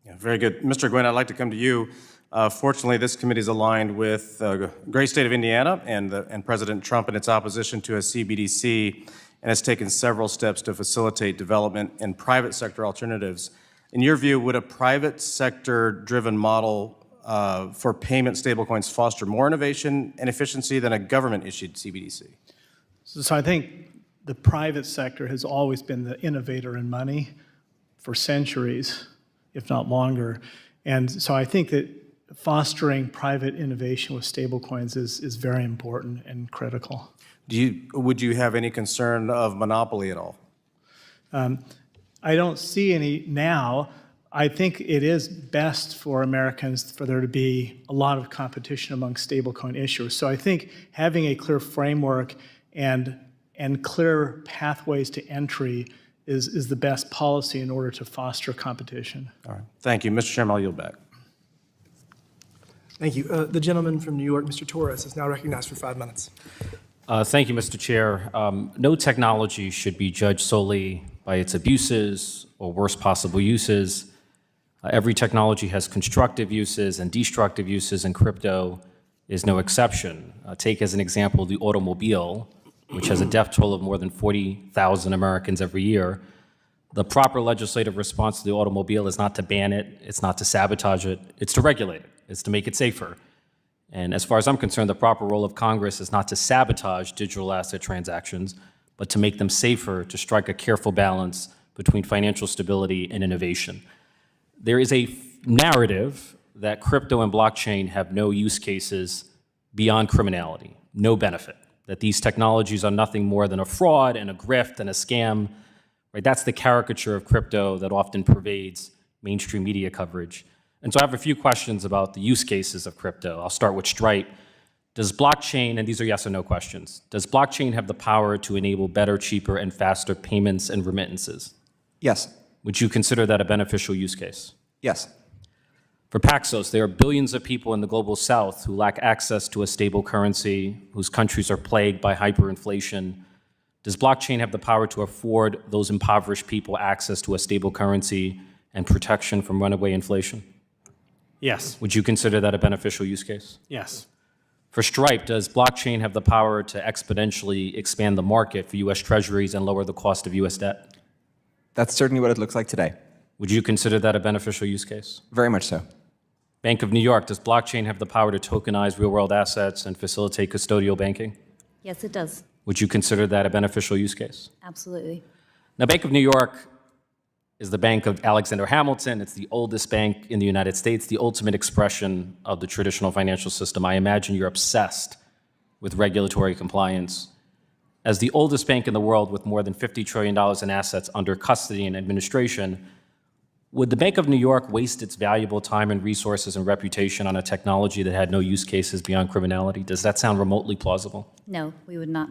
Yeah, very good. Mr. Guynn, I'd like to come to you. Fortunately, this committee is aligned with the great state of Indiana and President Trump in its opposition to a CBDC, and has taken several steps to facilitate development in private sector alternatives. In your view, would a private sector-driven model for payment stablecoins foster more innovation and efficiency than a government-issued CBDC? So I think the private sector has always been the innovator in money for centuries, if not longer. And so I think that fostering private innovation with stablecoins is very important and critical. Would you have any concern of monopoly at all? I don't see any now. I think it is best for Americans for there to be a lot of competition among stablecoin issuers. So I think having a clear framework and clear pathways to entry is the best policy in order to foster competition. All right. Thank you. Mr. Chairman, I'll yield back. Thank you. The gentleman from New York, Mr. Torres, is now recognized for 5 minutes. Thank you, Mr. Chair. No technology should be judged solely by its abuses or worst possible uses. Every technology has constructive uses and destructive uses, and crypto is no exception. Take as an example the automobile, which has a death toll of more than 40,000 Americans every year. The proper legislative response to the automobile is not to ban it, it's not to sabotage it, it's to regulate it, it's to make it safer. And as far as I'm concerned, the proper role of Congress is not to sabotage digital asset transactions, but to make them safer, to strike a careful balance between financial stability and innovation. There is a narrative that crypto and blockchain have no use cases beyond criminality, no benefit, that these technologies are nothing more than a fraud and a grift and a scam, right? That's the caricature of crypto that often pervades mainstream media coverage. And so I have a few questions about the use cases of crypto. I'll start with Stripe. Does blockchain, and these are yes or no questions, does blockchain have the power to enable better, cheaper, and faster payments and remittances? Yes. Would you consider that a beneficial use case? Yes. For Paxos, there are billions of people in the global south who lack access to a stable currency, whose countries are plagued by hyperinflation. Does blockchain have the power to afford those impoverished people access to a stable currency and protection from runaway inflation? Yes. Would you consider that a beneficial use case? Yes. For Stripe, does blockchain have the power to exponentially expand the market for U.S. treasuries and lower the cost of U.S. debt? That's certainly what it looks like today. Would you consider that a beneficial use case? Very much so. Bank of New York, does blockchain have the power to tokenize real-world assets and facilitate custodial banking? Yes, it does. Would you consider that a beneficial use case? Absolutely. Now, Bank of New York is the bank of Alexander Hamilton. It's the oldest bank in the United States, the ultimate expression of the traditional financial system. I imagine you're obsessed with regulatory compliance. As the oldest bank in the world with more than $50 trillion in assets under custody and administration, would the Bank of New York waste its valuable time and resources and reputation on a technology that had no use cases beyond criminality? Does that sound remotely plausible? No, we would not.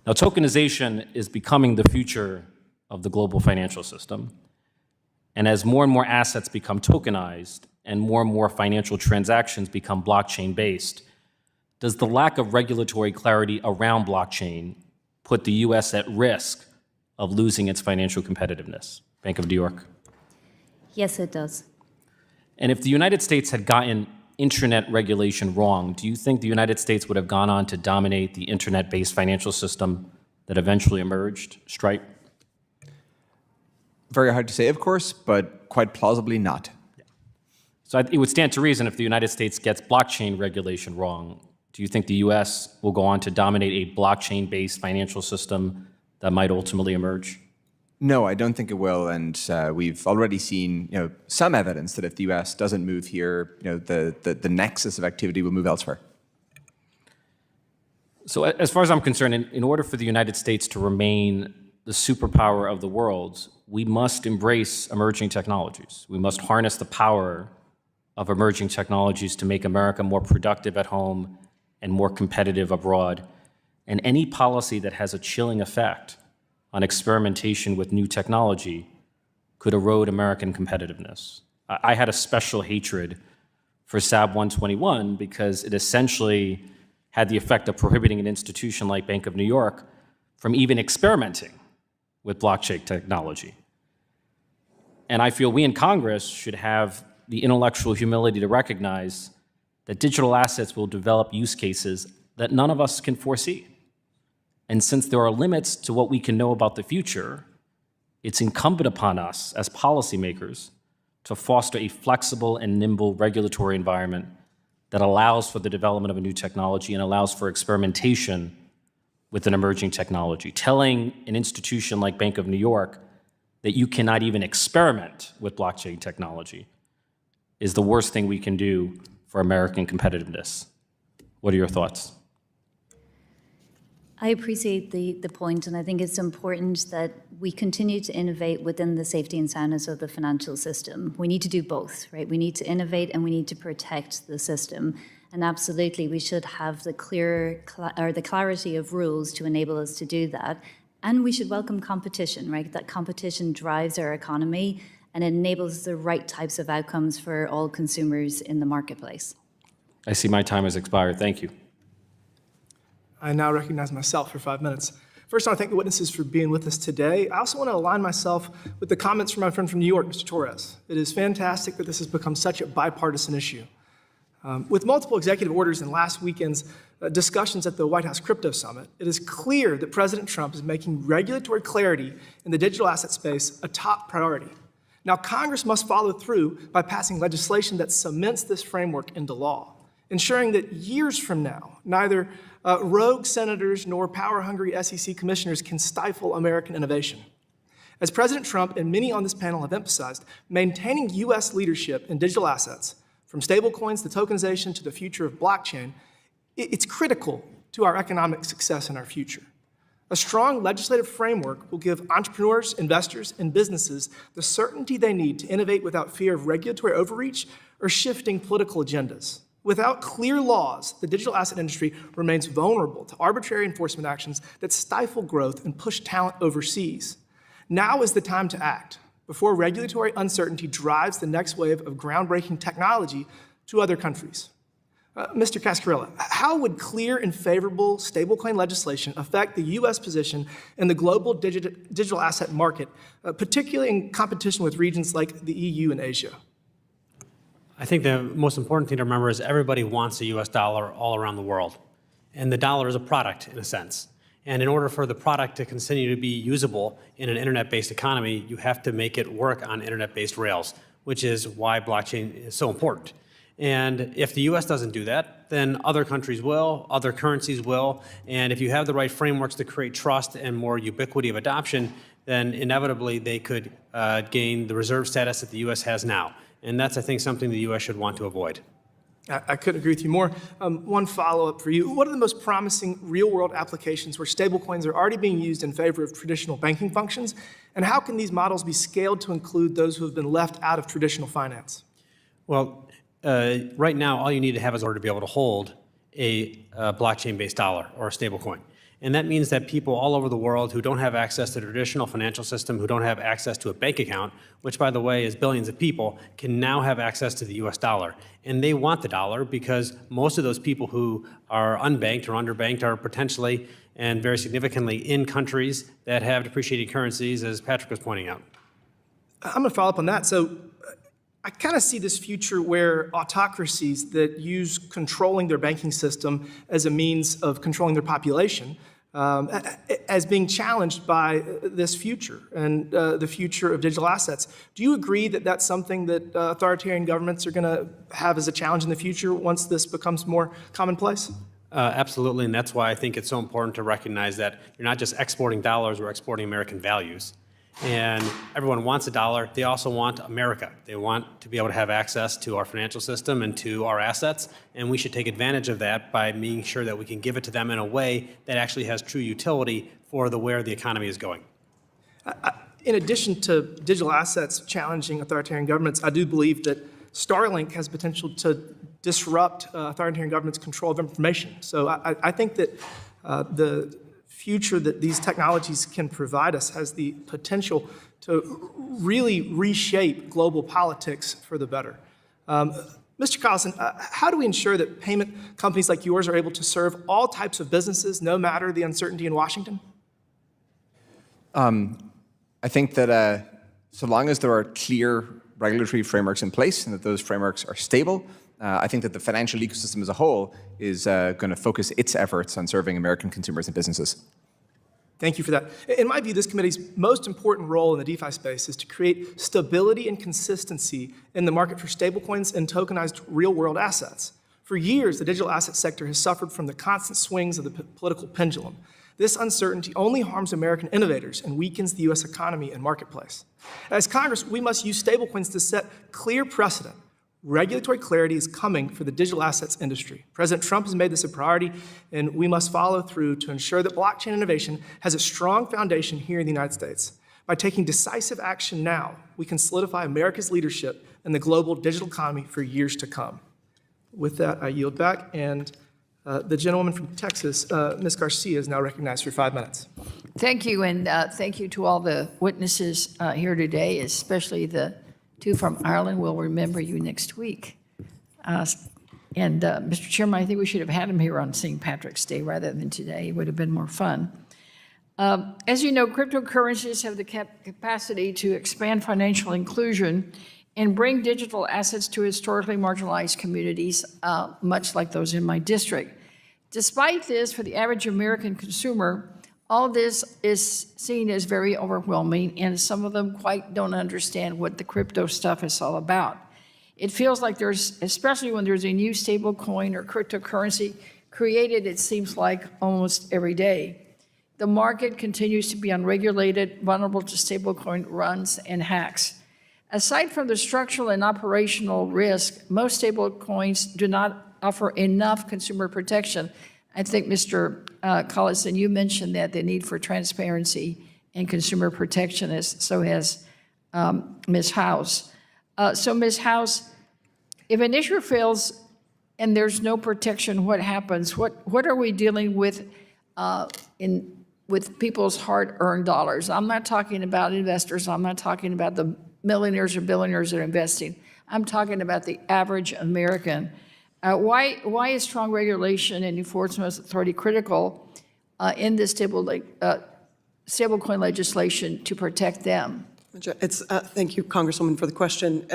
Now, tokenization is becoming the future of the global financial system. And as more and more assets become tokenized and more financial transactions become blockchain-based, does the lack of regulatory clarity around blockchain put the U.S. at risk of losing its financial competitiveness? Bank of New York. Yes, it does. And if the United States had gotten internet regulation wrong, do you think the United States would have gone on to dominate the internet-based financial system that eventually emerged, Stripe? Very hard to say, of course, but quite plausibly not. So it would stand to reason if the United States gets blockchain regulation wrong, do you think the U.S. will go on to dominate a blockchain-based financial system that might ultimately emerge? No, I don't think it will, and we've already seen some evidence that if the U.S. doesn't move here, the nexus of activity will move elsewhere. So as far as I'm concerned, in order for the United States to remain the superpower of the world, we must embrace emerging technologies. We must harness the power of emerging technologies to make America more productive at home and more competitive abroad. And any policy that has a chilling effect on experimentation with new technology could erode American competitiveness. I had a special hatred for SAB 121 because it essentially had the effect of prohibiting an institution like Bank of New York from even experimenting with blockchain technology. And I feel we in Congress should have the intellectual humility to recognize that digital assets will develop use cases that none of us can foresee. And since there are limits to what we can know about the future, it's incumbent upon us as policymakers to foster a flexible and nimble regulatory environment that allows for the development of a new technology and allows for experimentation with an emerging technology. Telling an institution like Bank of New York that you cannot even experiment with blockchain technology is the worst thing we can do for American competitiveness. What are your thoughts? I appreciate the point, and I think it's important that we continue to innovate within the safety and soundness of the financial system. We need to do both, right? We need to innovate and we need to protect the system. And absolutely, we should have the clarity of rules to enable us to do that. And we should welcome competition, right? That competition drives our economy and enables the right types of outcomes for all consumers in the marketplace. I see my time has expired. Thank you. I now recognize myself for 5 minutes. First, I want to thank the witnesses for being with us today. I also want to align myself with the comments from my friend from New York, Mr. Torres. It is fantastic that this has become such a bipartisan issue. With multiple executive orders and last weekend's discussions at the White House Crypto Summit, it is clear that President Trump is making regulatory clarity in the digital asset space a top priority. Now, Congress must follow through by passing legislation that cements this framework into law, ensuring that years from now, neither rogue senators nor power-hungry SEC commissioners can stifle American innovation. As President Trump and many on this panel have emphasized, maintaining U.S. leadership in digital assets, from stablecoins to tokenization to the future of blockchain, It's critical to our economic success and our future. A strong legislative framework will give entrepreneurs, investors, and businesses the certainty they need to innovate without fear of regulatory overreach or shifting political agendas. Without clear laws, the digital asset industry remains vulnerable to arbitrary enforcement actions that stifle growth and push talent overseas. Now is the time to act before regulatory uncertainty drives the next wave of groundbreaking technology to other countries. Mr. Cascarilla, how would clear and favorable stablecoin legislation affect the U.S. position in the global digital asset market, particularly in competition with regions like the EU and Asia? I think the most important thing to remember is everybody wants a U.S. dollar all around the world. And the dollar is a product, in a sense. And in order for the product to continue to be usable in an internet-based economy, you have to make it work on internet-based rails, which is why blockchain is so important. And if the U.S. doesn't do that, then other countries will, other currencies will. And if you have the right frameworks to create trust and more ubiquity of adoption, then inevitably they could gain the reserve status that the U.S. has now. And that's, I think, something the U.S. should want to avoid. I couldn't agree with you more. One follow-up for you. What are the most promising real-world applications where stablecoins are already being used in favor of traditional banking functions? And how can these models be scaled to include those who have been left out of traditional finance? Well, right now, all you need to have is in order to be able to hold a blockchain-based dollar or a stablecoin. And that means that people all over the world who don't have access to the traditional financial system, who don't have access to a bank account, which, by the way, is billions of people, can now have access to the U.S. dollar. And they want the dollar because most of those people who are unbanked or underbanked are potentially and very significantly in countries that have depreciating currencies, as Patrick was pointing out. I'm going to follow up on that. So I kind of see this future where autocracies that use controlling their banking system as a means of controlling their population as being challenged by this future and the future of digital assets. Do you agree that that's something that authoritarian governments are going to have as a challenge in the future once this becomes more commonplace? Absolutely, and that's why I think it's so important to recognize that you're not just exporting dollars, we're exporting American values. And everyone wants a dollar. They also want America. They want to be able to have access to our financial system and to our assets, and we should take advantage of that by making sure that we can give it to them in a way that actually has true utility for where the economy is going. In addition to digital assets challenging authoritarian governments, I do believe that Starlink has potential to disrupt authoritarian governments' control of information. So I think that the future that these technologies can provide us has the potential to really reshape global politics for the better. Mr. Collison, how do we ensure that payment companies like yours are able to serve all types of businesses, no matter the uncertainty in Washington? I think that so long as there are clear regulatory frameworks in place and that those frameworks are stable, I think that the financial ecosystem as a whole is going to focus its efforts on serving American consumers and businesses. Thank you for that. In my view, this committee's most important role in the DeFi space is to create stability and consistency in the market for stablecoins and tokenized real-world assets. For years, the digital asset sector has suffered from the constant swings of the political pendulum. This uncertainty only harms American innovators and weakens the U.S. economy and marketplace. As Congress, we must use stablecoins to set clear precedent. Regulatory clarity is coming for the digital assets industry. President Trump has made this a priority, and we must follow through to ensure that blockchain innovation has a strong foundation here in the United States. By taking decisive action now, we can solidify America's leadership in the global digital economy for years to come. With that, I yield back, and the gentlewoman from Texas, Ms. Garcia, is now recognized for 5 minutes. Thank you, and thank you to all the witnesses here today, especially the two from Ireland. We'll remember you next week. Mr. Chairman, I think we should have had him here on St. Patrick's Day rather than today. It would have been more fun. As you know, cryptocurrencies have the capacity to expand financial inclusion and bring digital assets to historically marginalized communities, much like those in my district. Despite this, for the average American consumer, all this is seen as very overwhelming, and some of them quite don't understand what the crypto stuff is all about. It feels like there's, especially when there's a new stable coin or cryptocurrency created, it seems like almost every day. The market continues to be unregulated, vulnerable to stablecoin runs and hacks. Aside from the structural and operational risk, most stablecoins do not offer enough consumer protection. I think, Mr. Collison, you mentioned that the need for transparency and consumer protection, so has Ms. House. So, Ms. House, if an issuer fails and there's no protection, what happens? What are we dealing with with people's hard-earned dollars? I'm not talking about investors. I'm not talking about the millionaires or billionaires that are investing. I'm talking about the average American. Why is strong regulation and enforcement authority critical in this stablecoin legislation to protect them? Thank you, Congresswoman, for the question.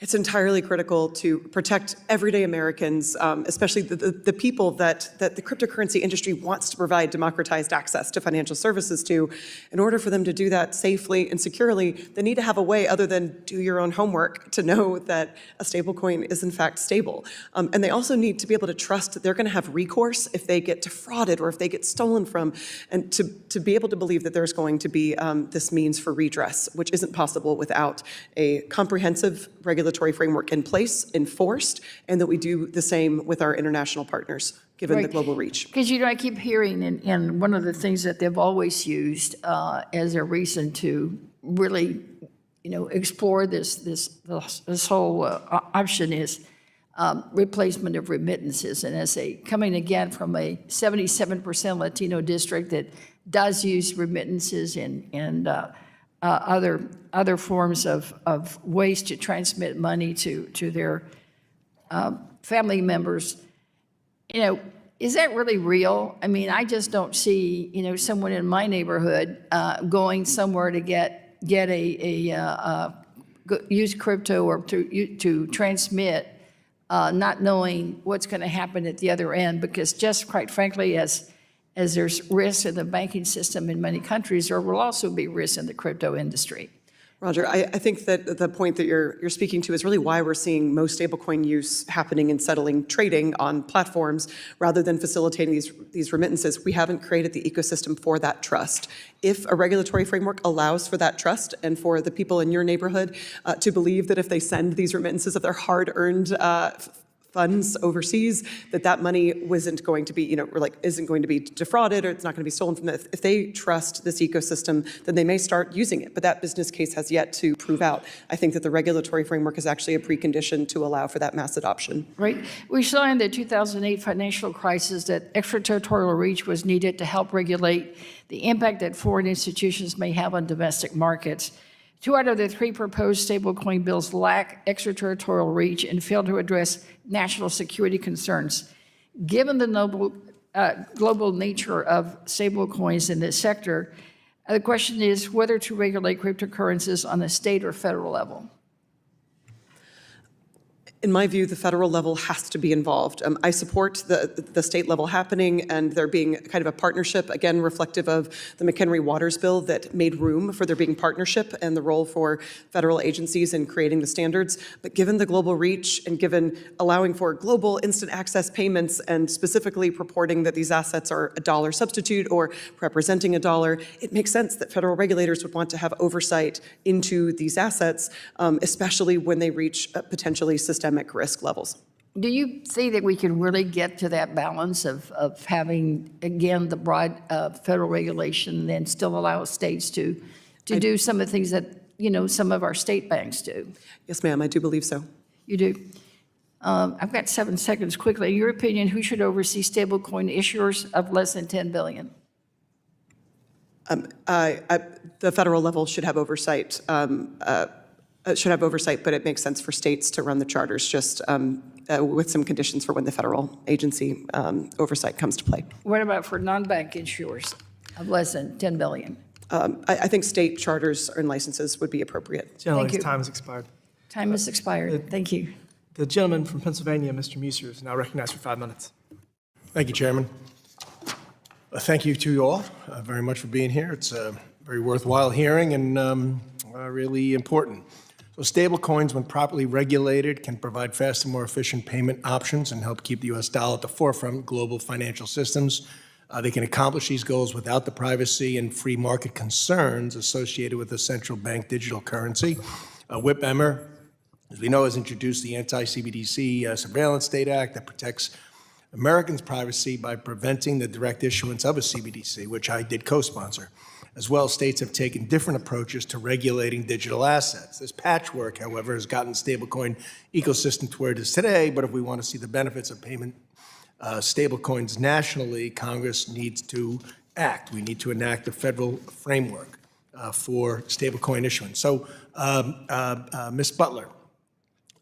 It's entirely critical to protect everyday Americans, especially the people that the cryptocurrency industry wants to provide democratized access to financial services to. In order for them to do that safely and securely, they need to have a way other than do your own homework to know that a stablecoin is in fact stable. And they also need to be able to trust that they're going to have recourse if they get defrauded or if they get stolen from, and to be able to believe that there's going to be this means for redress, which isn't possible without a comprehensive regulatory framework in place, enforced, and that we do the same with our international partners, given the global reach. Because, I keep hearing, and one of the things that they've always used as a reason to really, explore this whole option is replacement of remittances. And as coming again from a 77% Latino district that does use remittances and other forms of ways to transmit money to their family members, is that really real? I mean, I just don't see, someone in my neighborhood going somewhere to use crypto or to transmit, not knowing what's going to happen at the other end, because just quite frankly, as there's risk in the banking system in many countries, there will also be risk in the crypto industry. Roger, I think that the point that you're speaking to is really why we're seeing most stablecoin use happening in settling trading on platforms rather than facilitating these remittances. We haven't created the ecosystem for that trust. If a regulatory framework allows for that trust and for the people in your neighborhood to believe that if they send these remittances of their hard-earned funds overseas, that money isn't going to be, isn't going to be defrauded, or it's not going to be stolen from them. If they trust this ecosystem, then they may start using it. But that business case has yet to prove out. I think that the regulatory framework is actually a precondition to allow for that mass adoption. Right. We saw in the 2008 financial crisis that extraterritorial reach was needed to help regulate the impact that foreign institutions may have on domestic markets. 2 out of the 3 proposed stablecoin bills lack extraterritorial reach and fail to address national security concerns. Given the global nature of stablecoins in this sector, the question is whether to regulate cryptocurrencies on a state or federal level. In my view, the federal level has to be involved. I support the state level happening and there being kind of a partnership, again, reflective of the McHenry-Waters bill that made room for there being partnership and the role for federal agencies in creating the standards. But given the global reach and given allowing for global instant access payments and specifically purporting that these assets are a dollar substitute or representing a dollar, it makes sense that federal regulators would want to have oversight into these assets, especially when they reach potentially systemic risk levels. Do you think that we can really get to that balance of having, again, the broad federal regulation and then still allow states to do some of the things that, some of our state banks do? Yes, ma'am, I do believe so. You do? I've got 7 seconds quickly. In your opinion, who should oversee stablecoin issuers of less than $10 billion? The federal level should have oversight. But it makes sense for states to run the charters, just with some conditions for when the federal agency oversight comes to play. What about for non-bank issuers of less than $10 billion? I think state charters and licenses would be appropriate. Gentleman's time has expired. Time has expired. Thank you. The gentleman from Pennsylvania, Mr. Muser, is now recognized for 5 minutes. Thank you, Chairman. Thank you to you all very much for being here. It's a very worthwhile hearing and really important. So stablecoins, when properly regulated, can provide faster, more efficient payment options and help keep the U.S. dollar at the forefront of global financial systems. They can accomplish these goals without the privacy and free market concerns associated with a central bank digital currency. WIP-EMER as we know, has introduced the Anti-CBDC Surveillance State Act that protects Americans' privacy by preventing the direct issuance of a CBDC, which I did co-sponsor. As well, states have taken different approaches to regulating digital assets. This patchwork, however, has gotten the stablecoin ecosystem to where it is today, but if we want to see the benefits of payment stablecoins nationally, Congress needs to act. We need to enact a federal framework for stablecoin issuance. So, Ms. Butler,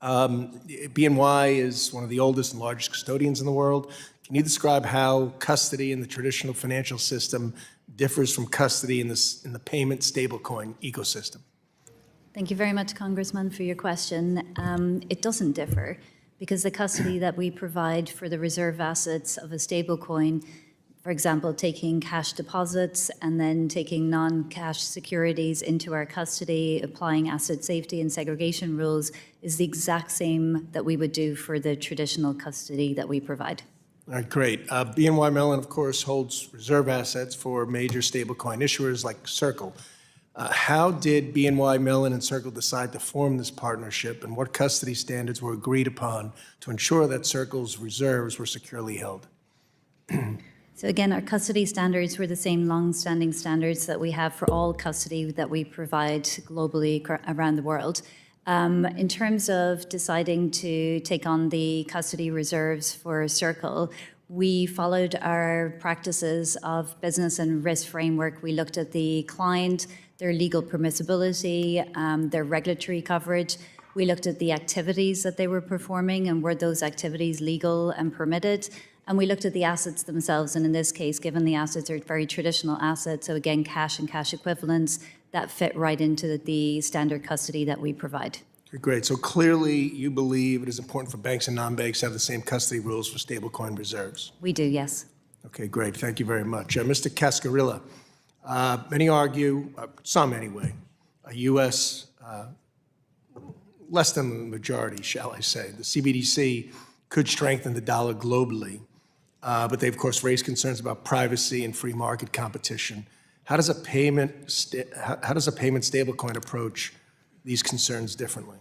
BNY is one of the oldest and largest custodians in the world. Can you describe how custody in the traditional financial system differs from custody in the payment stablecoin ecosystem? Thank you very much, Congressman, for your question. It doesn't differ because the custody that we provide for the reserve assets of a stablecoin, for example, taking cash deposits and then taking non-cash securities into our custody, applying asset safety and segregation rules, is the exact same that we would do for the traditional custody that we provide. All right, great. BNY Mellon, of course, holds reserve assets for major stablecoin issuers like Circle. How did BNY Mellon and Circle decide to form this partnership, and what custody standards were agreed upon to ensure that Circle's reserves were securely held? So again, our custody standards were the same long-standing standards that we have for all custody that we provide globally around the world. In terms of deciding to take on the custody reserves for Circle, we followed our practices of business and risk framework. We looked at the client, their legal permissibility, their regulatory coverage. We looked at the activities that they were performing and were those activities legal and permitted. And we looked at the assets themselves, and in this case, given the assets are very traditional assets, so again, cash and cash equivalents, that fit right into the standard custody that we provide. Okay, great. So clearly, you believe it is important for banks and non-banks to have the same custody rules for stablecoin reserves. We do, yes. Okay, great. Thank you very much. Mr. Cascarilla, many argue, some anyway, a U.S. Less than the majority, shall I say, the CBDC could strengthen the dollar globally. But they, of course, raise concerns about privacy and free market competition. How does a payment stablecoin approach these concerns differently?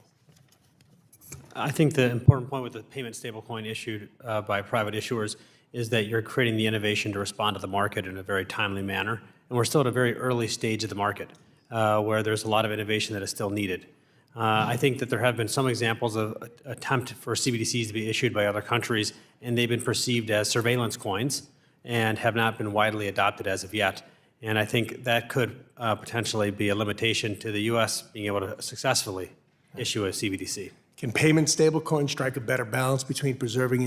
I think the important point with the payment stablecoin issued by private issuers is that you're creating the innovation to respond to the market in a very timely manner. And we're still at a very early stage of the market where there's a lot of innovation that is still needed. I think that there have been some examples of attempt for CBDCs to be issued by other countries, and they've been perceived as surveillance coins and have not been widely adopted as of yet. And I think that could potentially be a limitation to the U.S. being able to successfully issue a CBDC. Can payment stablecoins strike a better balance between preserving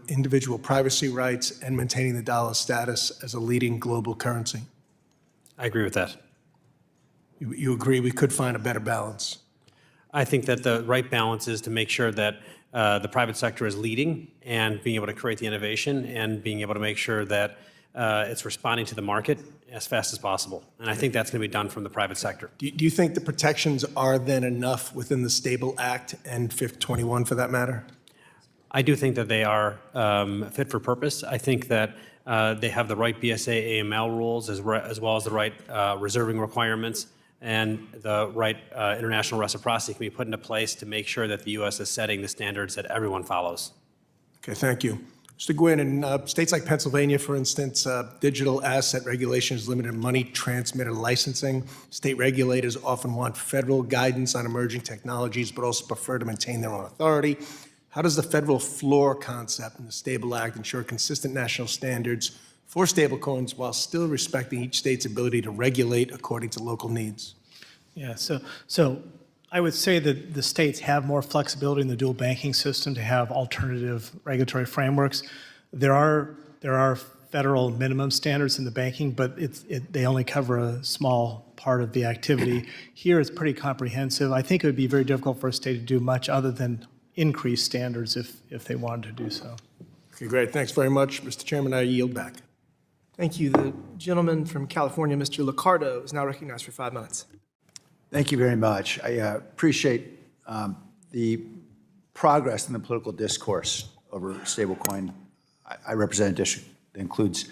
individual privacy rights and maintaining the dollar's status as a leading global currency? I agree with that. You agree we could find a better balance? I think that the right balance is to make sure that the private sector is leading and being able to create the innovation and being able to make sure that it's responding to the market as fast as possible. And I think that's going to be done from the private sector. Do you think the protections are then enough within the Stable Act and 521 for that matter? I do think that they are fit for purpose. I think that they have the right BSA AML rules as well as the right reserving requirements, and the right international reciprocity can be put into place to make sure that the U.S. is setting the standards that everyone follows. Okay, thank you. Mr. Guynn, in states like Pennsylvania, for instance, digital asset regulation is limited to money transmitter licensing. State regulators often want federal guidance on emerging technologies, but also prefer to maintain their own authority. How does the federal floor concept in the Stable Act ensure consistent national standards for stablecoins while still respecting each state's ability to regulate according to local needs? Yeah, so I would say that the states have more flexibility in the dual banking system to have alternative regulatory frameworks. There are federal minimum standards in the banking, but they only cover a small part of the activity. Here it's pretty comprehensive. I think it would be very difficult for a state to do much other than increase standards if they wanted to do so. Okay, great. Thanks very much. Mr. Chairman, I yield back. Thank you. The gentleman from California, Mr. Liccardo, is now recognized for 5 minutes. Thank you very much. I appreciate the progress in the political discourse over stablecoin. I represent a district that includes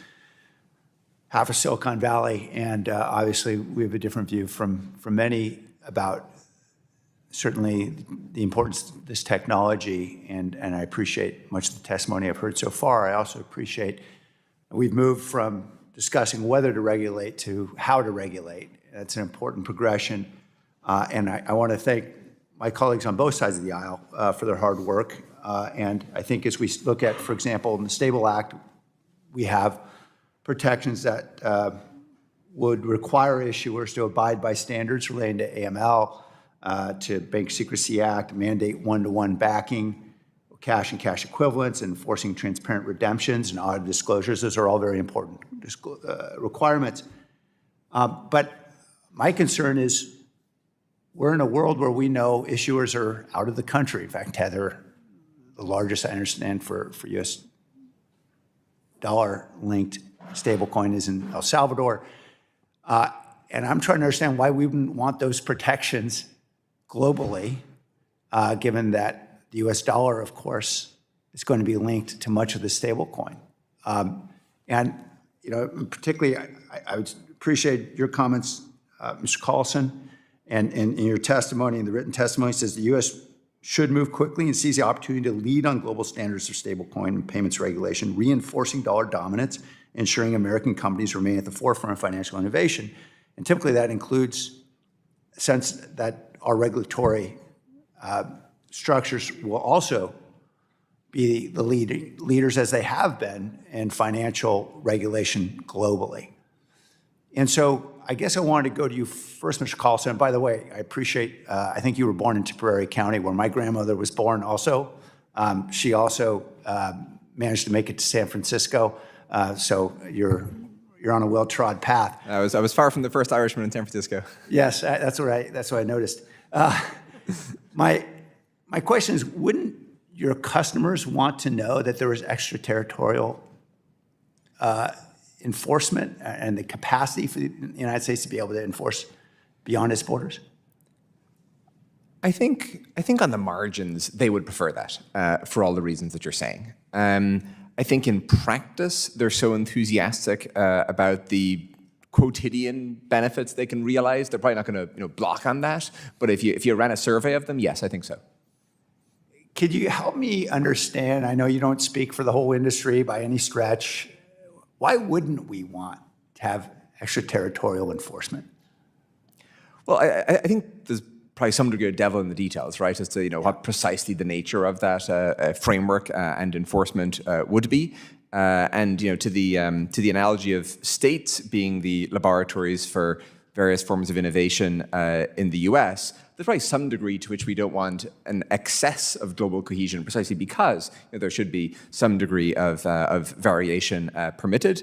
half of Silicon Valley, and obviously we have a different view from many about certainly the importance of this technology, and I appreciate much of the testimony I've heard so far. I also appreciate we've moved from discussing whether to regulate to how to regulate. That's an important progression, and I want to thank my colleagues on both sides of the aisle for their hard work. And I think as we look at, for example, in the Stable Act, we have protections that would require issuers to abide by standards relating to AML, to Bank Secrecy Act, mandate one-to-one backing, cash and cash equivalents, enforcing transparent redemptions and audit disclosures. Those are all very important requirements. But my concern is we're in a world where we know issuers are out of the country. In fact, Tether, the largest, I understand, for U.S. dollar-linked stablecoin is in El Salvador. And I'm trying to understand why we wouldn't want those protections globally, given that the U.S. dollar, of course, is going to be linked to much of the stablecoin. And, you know, particularly, I would appreciate your comments, Mr. Collison, and in your testimony, in the written testimony, says the U.S. should move quickly and seize the opportunity to lead on global standards of stablecoin and payments regulation, reinforcing dollar dominance, ensuring American companies remain at the forefront of financial innovation. And typically that includes a sense that our regulatory structures will also be the leaders, as they have been, in financial regulation globally. And so I guess I wanted to go to you first, Mr. Collison. And by the way, I appreciate, I think you were born in Tipperary County, where my grandmother was born also. She also managed to make it to San Francisco. So you're on a well-trod path. I was far from the first Irishman in San Francisco. Yes, that's what I noticed. My question is, wouldn't your customers want to know that there was extraterritorial enforcement and the capacity for the United States to be able to enforce beyond its borders? I think on the margins, they would prefer that for all the reasons that you're saying. I think in practice, they're so enthusiastic about the quotidian benefits they can realize, they're probably not going to block on that. But if you ran a survey of them, yes, I think so. Could you help me understand? I know you don't speak for the whole industry by any stretch. Why wouldn't we want to have extraterritorial enforcement? Well, I think there's probably some degree of devil in the details, right, as to what precisely the nature of that framework and enforcement would be. And to the analogy of states being the laboratories for various forms of innovation in the U.S., there's probably some degree to which we don't want an excess of global cohesion, precisely because there should be some degree of variation permitted.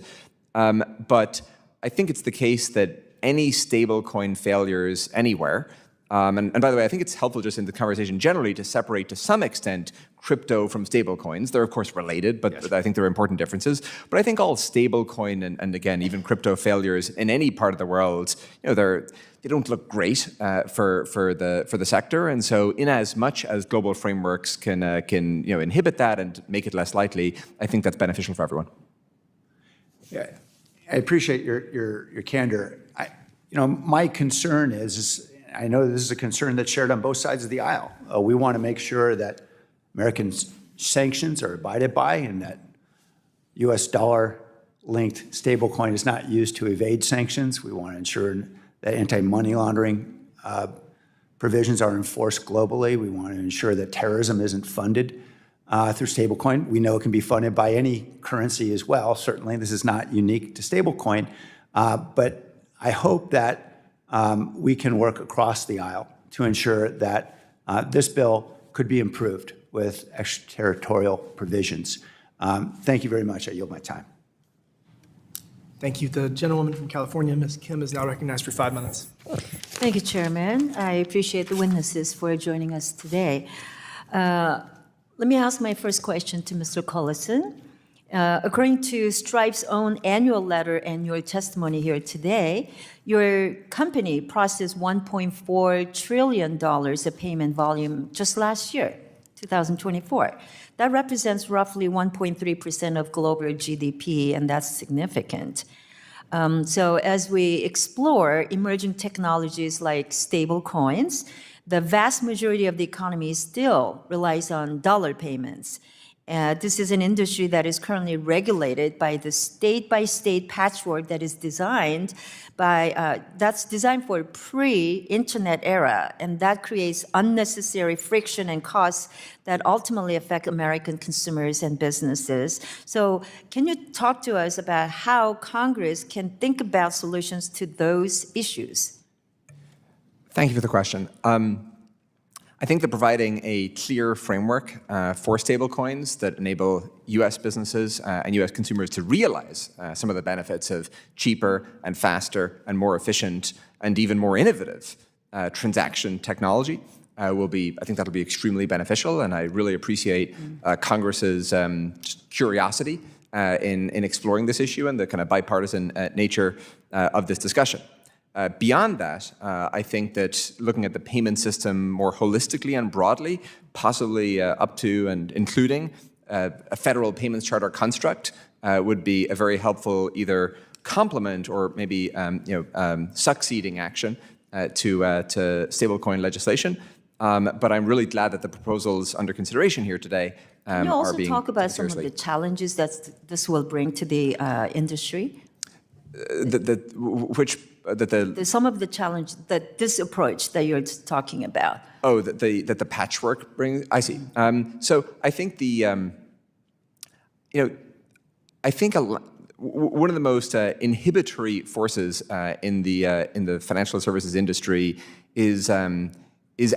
But I think it's the case that any stablecoin failures anywhere, and by the way, I think it's helpful just in the conversation generally to separate to some extent crypto from stablecoins. They're of course related, but I think there are important differences. But I think all stablecoin and again, even crypto failures in any part of the world, they don't look great for the sector. And so in as much as global frameworks can inhibit that and make it less likely, I think that's beneficial for everyone. Yeah, I appreciate your candor. My concern is, I know this is a concern that's shared on both sides of the aisle. We want to make sure that American sanctions are abided by and that U.S. dollar-linked stablecoin is not used to evade sanctions. We want to ensure that anti-money laundering provisions are enforced globally. We want to ensure that terrorism isn't funded through stablecoin. We know it can be funded by any currency as well. Certainly, this is not unique to stablecoin. But I hope that we can work across the aisle to ensure that this bill could be improved with extraterritorial provisions. Thank you very much. I yield my time. Thank you. The gentlewoman from California, Ms. Kim, is now recognized for 5 minutes. Thank you, Chairman. I appreciate the witnesses for joining us today. Let me ask my first question to Mr. Collison. According to Stripe's own annual letter and your testimony here today, your company processed $1.4 trillion of payment volume just last year, 2024. That represents roughly 1.3% of global GDP, and that's significant. So as we explore emerging technologies like stablecoins, the vast majority of the economy still relies on dollar payments. This is an industry that is currently regulated by the state-by-state patchwork that is designed for pre-internet era, and that creates unnecessary friction and costs that ultimately affect American consumers and businesses. So can you talk to us about how Congress can think about solutions to those issues? Thank you for the question. I think that providing a clear framework for stablecoins that enable U.S. businesses and U.S. consumers to realize some of the benefits of cheaper and faster and more efficient and even more innovative transaction technology will be, I think that'll be extremely beneficial, and I really appreciate Congress's curiosity in exploring this issue and the kind of bipartisan nature of this discussion. Beyond that, I think that looking at the payment system more holistically and broadly, possibly up to and including a federal payments charter construct, would be a very helpful either complement or maybe succeeding action to stablecoin legislation. But I'm really glad that the proposals under consideration here today Can you also are being talk about some seriously. of the challenges that this will bring to the industry? Some of the challenge that this approach that you're talking about. Oh, that the patchwork brings. I see. So I think one of the most inhibitory forces in the financial services industry is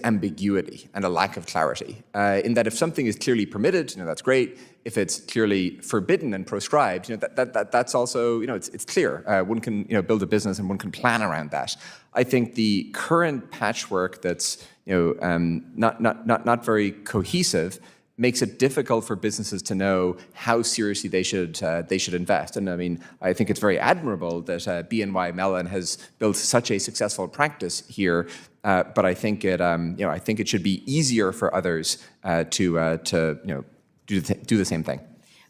ambiguity and a lack of clarity. In that, if something is clearly permitted, that's great. If it's clearly forbidden and proscribed, that's also, it's clear. One can, build a business and one can plan around that. I think the current patchwork that's, not very cohesive makes it difficult for businesses to know how seriously they should invest. And I mean, I think it's very admirable that BNY Mellon has built such a successful practice here. But I think it should be easier for others to do the same thing.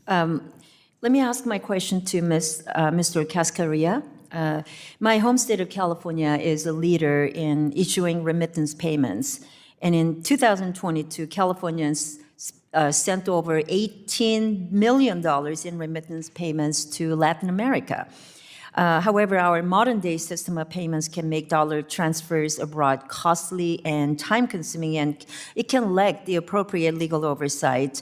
Let me ask my question to Mr. Cascarilla. My home state of California is a leader in issuing remittance payments. And in 2022, Californians sent over $18 million in remittance payments to Latin America. However, our modern-day system of payments can make dollar transfers abroad costly and time-consuming, and it can lack the appropriate legal oversight.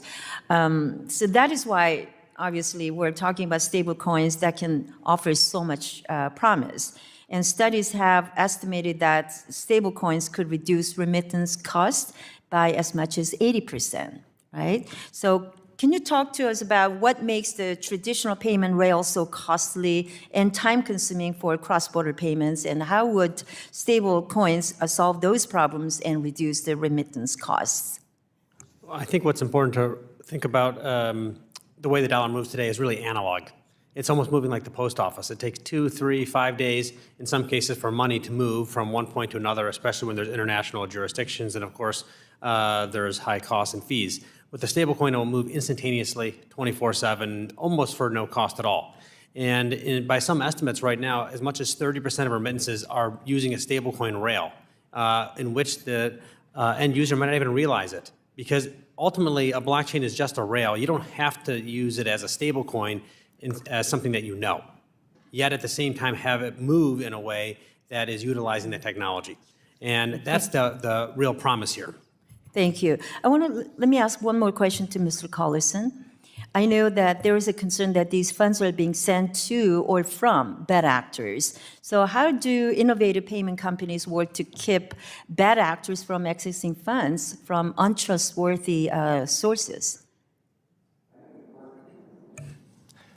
So that is why, obviously, we're talking about stablecoins that can offer so much promise. And studies have estimated that stablecoins could reduce remittance costs by as much as 80%, right? So can you talk to us about what makes the traditional payment rail so costly and time-consuming for cross-border payments, and how would stablecoins solve those problems and reduce the remittance costs? Well, I think what's important to think about the way the dollar moves today is really analog. It's almost moving like the post office. It takes 2, 3, 5 days, in some cases, for money to move from one point to another, especially when there's international jurisdictions, and of course, there's high costs and fees. With the stablecoin, it will move instantaneously, 24/7, almost for no cost at all. And by some estimates right now, as much as 30% of remittances are using a stablecoin rail, in which the end user might not even realize it. Because ultimately, a blockchain is just a rail. You don't have to use it as a stablecoin as something that you know. Yet at the same time, have it move in a way that is utilizing the technology. And that's the real promise here. Thank you. Let me ask one more question to Mr. Collison. I know that there is a concern that these funds are being sent to or from bad actors. So how do innovative payment companies work to keep bad actors from accessing funds from untrustworthy sources?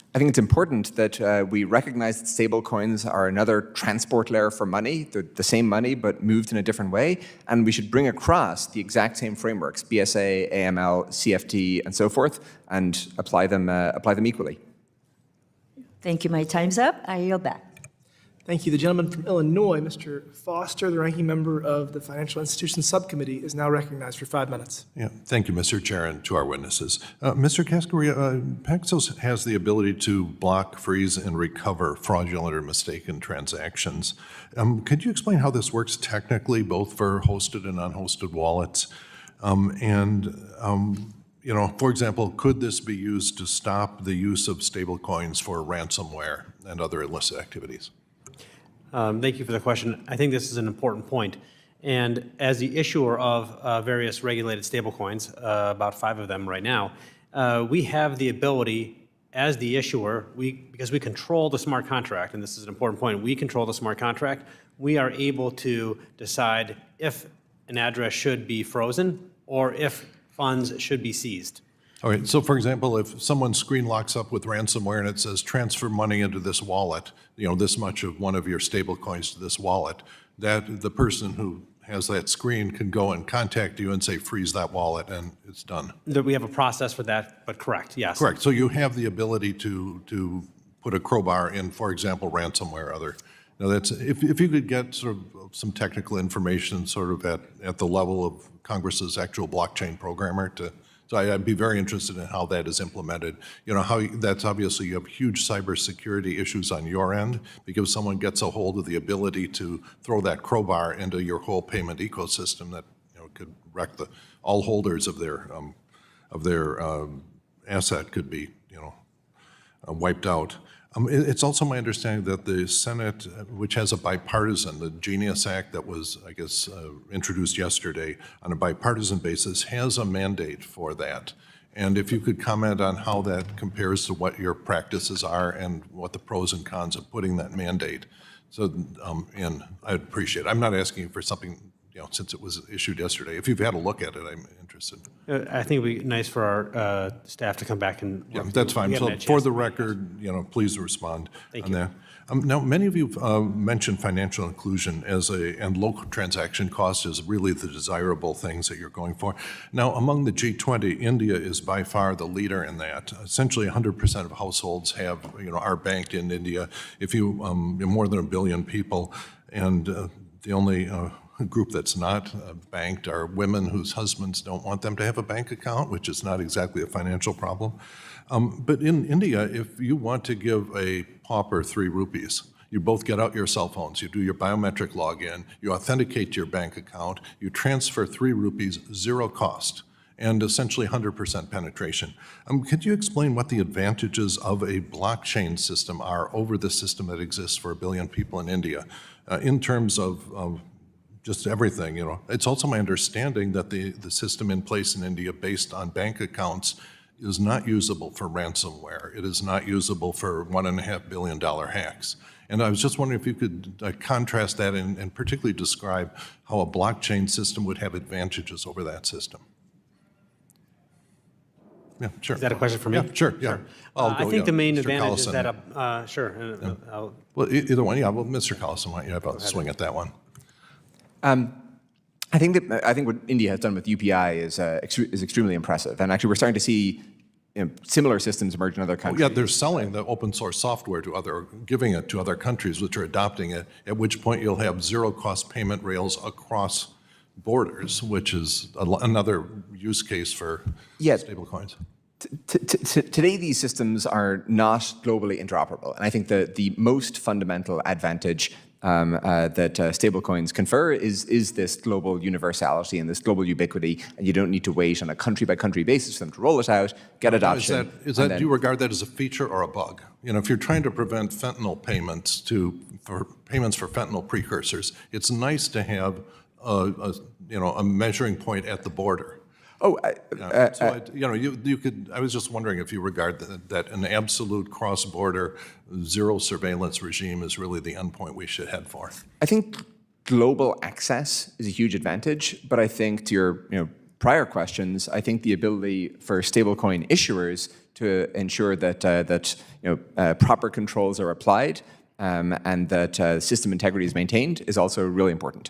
I think it's important that we recognize that stablecoins are another transport layer for money. They're the same money, but moved in a different way. And we should bring across the exact same frameworks, BSA, AML, CFT, and so forth, and apply them equally. Thank you. My time's up. I yield back. Thank you. The gentleman from Illinois, Mr. Foster, the ranking member of the Financial Institutions Subcommittee, is now recognized for 5 minutes. Yeah, thank you, Mr. Chair, and to our witnesses. Mr. Cascarilla, Paxos has the ability to block, freeze, and recover fraudulent or mistaken transactions. Could you explain how this works technically, both for hosted and unhosted wallets? You know, for example, could this be used to stop the use of stablecoins for ransomware and other illicit activities? Thank you for the question. I think this is an important point. And as the issuer of various regulated stablecoins, about 5 of them right now, we have the ability as the issuer, because we control the smart contract, and this is an important point, we control the smart contract, we are able to decide if an address should be frozen or if funds should be seized. All right, so for example, if someone's screen locks up with ransomware and it says transfer money into this wallet, you know, this much of one of your stable coins to this wallet, that the person who has that screen can go and contact you and say freeze that wallet and it's done. We have a process for that, but correct, yes. Correct, so you have the ability to put a crowbar in, for example, ransomware or other. Now that's, if you could get sort of some technical information sort of at the level of Congress's actual blockchain programmer so I'd be very interested in how that is implemented. You know, how that's obviously you have huge cybersecurity issues on your end because someone gets a hold of the ability to throw that crowbar into your whole payment ecosystem that, you know, could wreck all holders of their asset could be, you know, wiped out. It's also my understanding that the Senate, which has a bipartisan, the Genius Act that was, I guess, introduced yesterday on a bipartisan basis, has a mandate for that. And if you could comment on how that compares to what your practices are and what the pros and cons of putting that mandate. So, and I'd appreciate it. I'm not asking for something, you know, since it was issued yesterday. If you've had a look at it, I'm interested. I think it would be nice for our staff to come back and. Yeah, that's fine. So for the record, you know, please respond on that. Now, many of you mentioned financial inclusion and low transaction cost as really the desirable things that you're going for. Now, among the G20, India is by far the leader in that. Essentially, 100% of households are banked in India. If you more than 1 billion people, and the only group that's not banked are women whose husbands don't want them to have a bank account, which is not exactly a financial problem. But in India, if you want to give a pauper 3 rupees, you both get out your cell phones, you do your biometric login, you authenticate to your bank account, you transfer 3 rupees, 0 cost, and essentially 100% penetration. Could you explain what the advantages of a blockchain system are over the system that exists for 1 billion people in India in terms of just everything, you know? It's also my understanding that the system in place in India based on bank accounts is not usable for ransomware. It is not usable for $1.5 billion hacks. And I was just wondering if you could contrast that and particularly describe how a blockchain system would have advantages over that system. Yeah, sure. Is that a question for me? Yeah, sure, yeah. I think the main Mr. advantage is Collison. that, sure. Yeah. Well, either one, yeah. Well, Mr. Collison, why don't you have a swing at that one? I think what India has done with UPI is extremely impressive, and actually we're starting to see similar systems emerge in other countries. Yeah, they're selling the open source software to giving it to other countries which are adopting it. At which point you'll have 0 cost payment rails across borders, which is another use case for stablecoins. Today, these systems are not globally interoperable, and I think the most fundamental advantage that stablecoins confer is this global universality and this global ubiquity, and you don't need to wait on a country-by-country basis for them to roll it out, get adoption. Do you regard that as a feature or a bug? You know, if you're trying to prevent fentanyl payments for fentanyl precursors, it's nice to have a measuring point at the border. You could. I was just wondering if you regard that an absolute cross-border zero surveillance regime is really the endpoint we should head for. I think global access is a huge advantage, but I think to your prior questions, I think the ability for stablecoin issuers to ensure that proper controls are applied and that system integrity is maintained is also really important.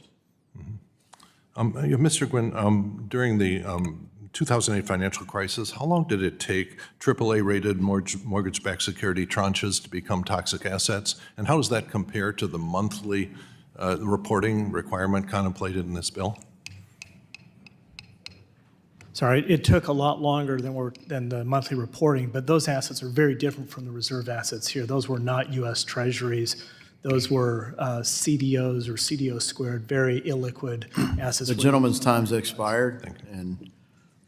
Mr. Guynn, during the 2008 financial crisis, how long did it take AAA-rated mortgage-backed security tranches to become toxic assets? And how does that compare to the monthly reporting requirement contemplated in this bill? Sorry, it took a lot longer than the monthly reporting, but those assets are very different from the reserve assets here. Those were not U.S. Treasuries. Those were CDOs or CDO squared, very illiquid assets. The gentleman's time's expired, and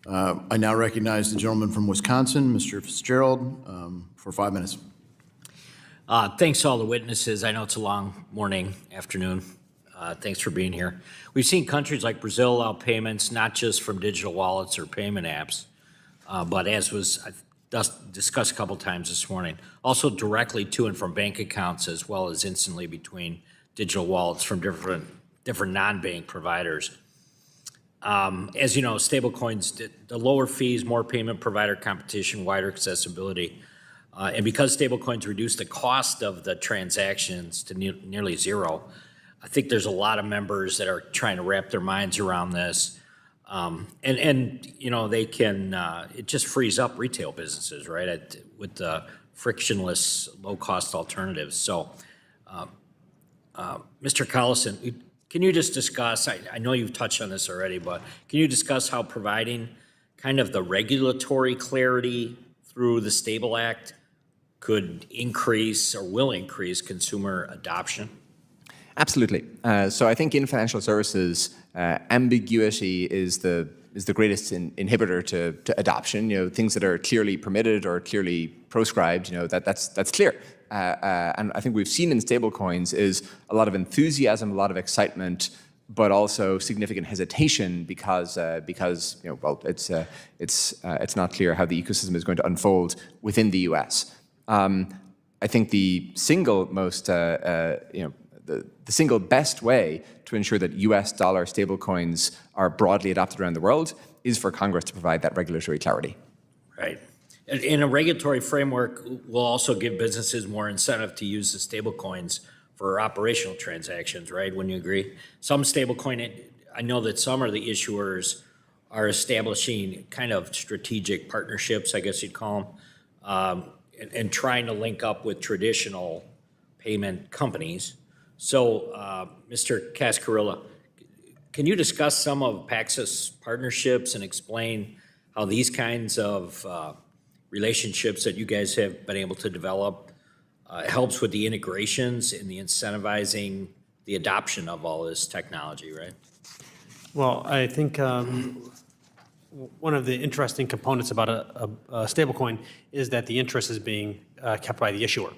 I now recognize the gentleman from Wisconsin, Mr. Fitzgerald, for 5 minutes. Thanks to all the witnesses. I know it's a long morning, afternoon. Thanks for being here. We've seen countries like Brazil allow payments not just from digital wallets or payment apps, but as was discussed a couple times this morning, also directly to and from bank accounts as well as instantly between digital wallets from different non-bank providers. As you know, stablecoins, the lower fees, more payment provider competition, wider accessibility, and because stablecoins reduce the cost of the transactions to nearly zero, I think there's a lot of members that are trying to wrap their minds around this. And you know, they can, it just frees up retail businesses, right, with the frictionless, low-cost alternatives. So, Mr. Collison, can you just discuss, I know you've touched on this already, but can you discuss how providing kind of the regulatory clarity through the Stable Act could increase or will increase consumer adoption? Absolutely. So I think in financial services, ambiguity is the greatest inhibitor to adoption. You know, things that are clearly permitted or clearly proscribed, you know, that's clear. And I think we've seen in stablecoins is a lot of enthusiasm, a lot of excitement, but also significant hesitation because you know, well, it's not clear how the ecosystem is going to unfold within the U.S. I think the single most the single best way to ensure that U.S. dollar stablecoins are broadly adopted around the world is for Congress to provide that regulatory clarity. Right. And a regulatory framework will also give businesses more incentive to use the stablecoins for operational transactions, right? Wouldn't you agree? Some stablecoin, I know that some of the issuers are establishing kind of strategic partnerships, I guess you'd call them, and trying to link up with traditional payment companies. So, Mr. Cascarilla, can you discuss some of Paxos partnerships and explain how these kinds of relationships that you guys have been able to develop helps with the integrations and the incentivizing the adoption of all this technology, right? Well, I think one of the interesting components about a stablecoin is that the interest is being kept by the issuer,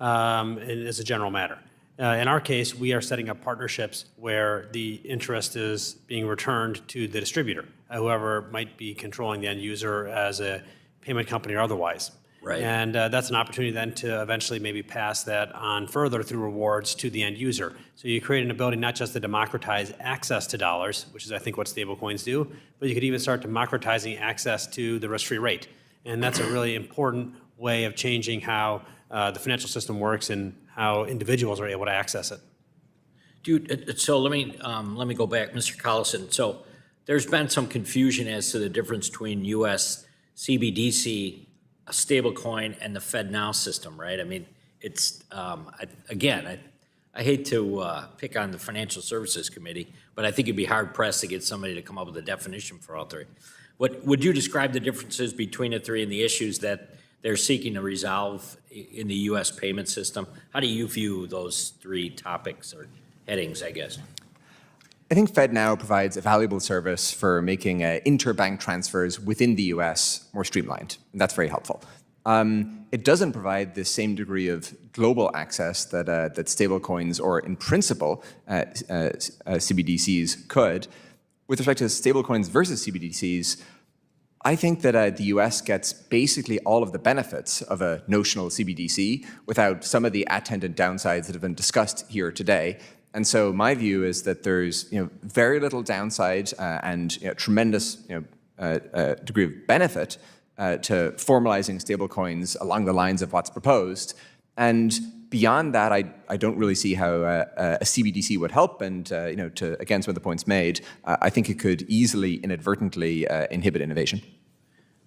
and as a general matter. In our case, we are setting up partnerships where the interest is being returned to the distributor, whoever might be controlling the end user as a payment company or otherwise. Right. And that's an opportunity then to eventually maybe pass that on further through rewards to the end user. So you create an ability not just to democratize access to dollars, which is I think what stablecoins do, but you could even start democratizing access to the risk-free rate. And that's a really important way of changing how the financial system works and how individuals are able to access it. Dude, so let me go back, Mr. Collison. So there's been some confusion as to the difference between U.S. CBDC, a stablecoin, and the FedNow system, right? I mean, it's I hate to pick on the Financial Services Committee, but I think it'd be hard pressed to get somebody to come up with a definition for all three. What would you describe the differences between the three and the issues that they're seeking to resolve in the U.S. payment system? How do you view those three topics or headings, I guess? I think FedNow provides a valuable service for making interbank transfers within the U.S. more streamlined, and that's very helpful. It doesn't provide the same degree of global access that stablecoins or, in principle, CBDCs could. With respect to stablecoins versus CBDCs, I think that the U.S. gets basically all of the benefits of a notional CBDC without some of the attendant downsides that have been discussed here today. And so my view is that there's very little downside and tremendous degree of benefit to formalizing stablecoins along the lines of what's proposed. And Beyond that, I don't really see how a CBDC would help. And to again some of the points made, I think it could easily inadvertently inhibit innovation.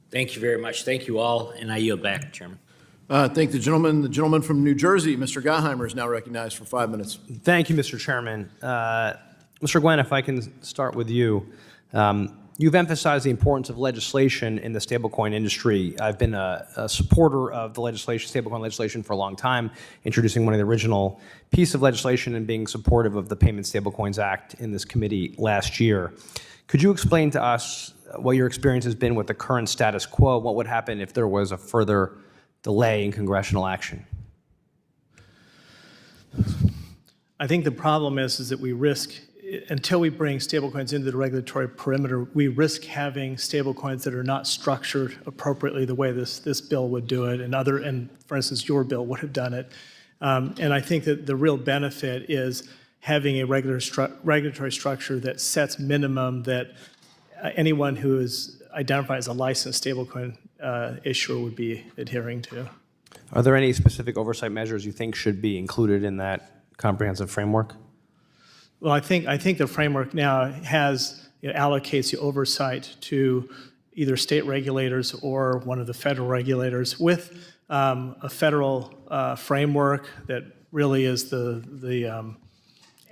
Thank you very much. Thank you all, and I yield back, Chairman. Thank the gentleman. The gentleman from New Jersey, Mr. Gottheimer, is now recognized for 5 minutes. Thank you, Mr. Chairman. Mr. Guynn, if I can start with you. You've emphasized the importance of legislation in the stablecoin industry. I've been a supporter of the legislation, stablecoin legislation, for a long time, introducing one of the original pieces of legislation and being supportive of the Payment Stablecoins Act in this committee last year. Could you explain to us what your experience has been with the current status quo? What would happen if there was a further delay in congressional action? I think the problem is that we risk, until we bring stablecoins into the regulatory perimeter, we risk having stablecoins that are not structured appropriately the way this bill would do it, and for instance, your bill would have done it. And I think that the real benefit is having a regulatory structure that sets minimum that anyone who is identified as a licensed stablecoin issuer would be adhering to. Are there any specific oversight measures you think should be included in that comprehensive framework? Well, I think the framework now allocates the oversight to either state regulators or one of the federal regulators with a federal framework that really is the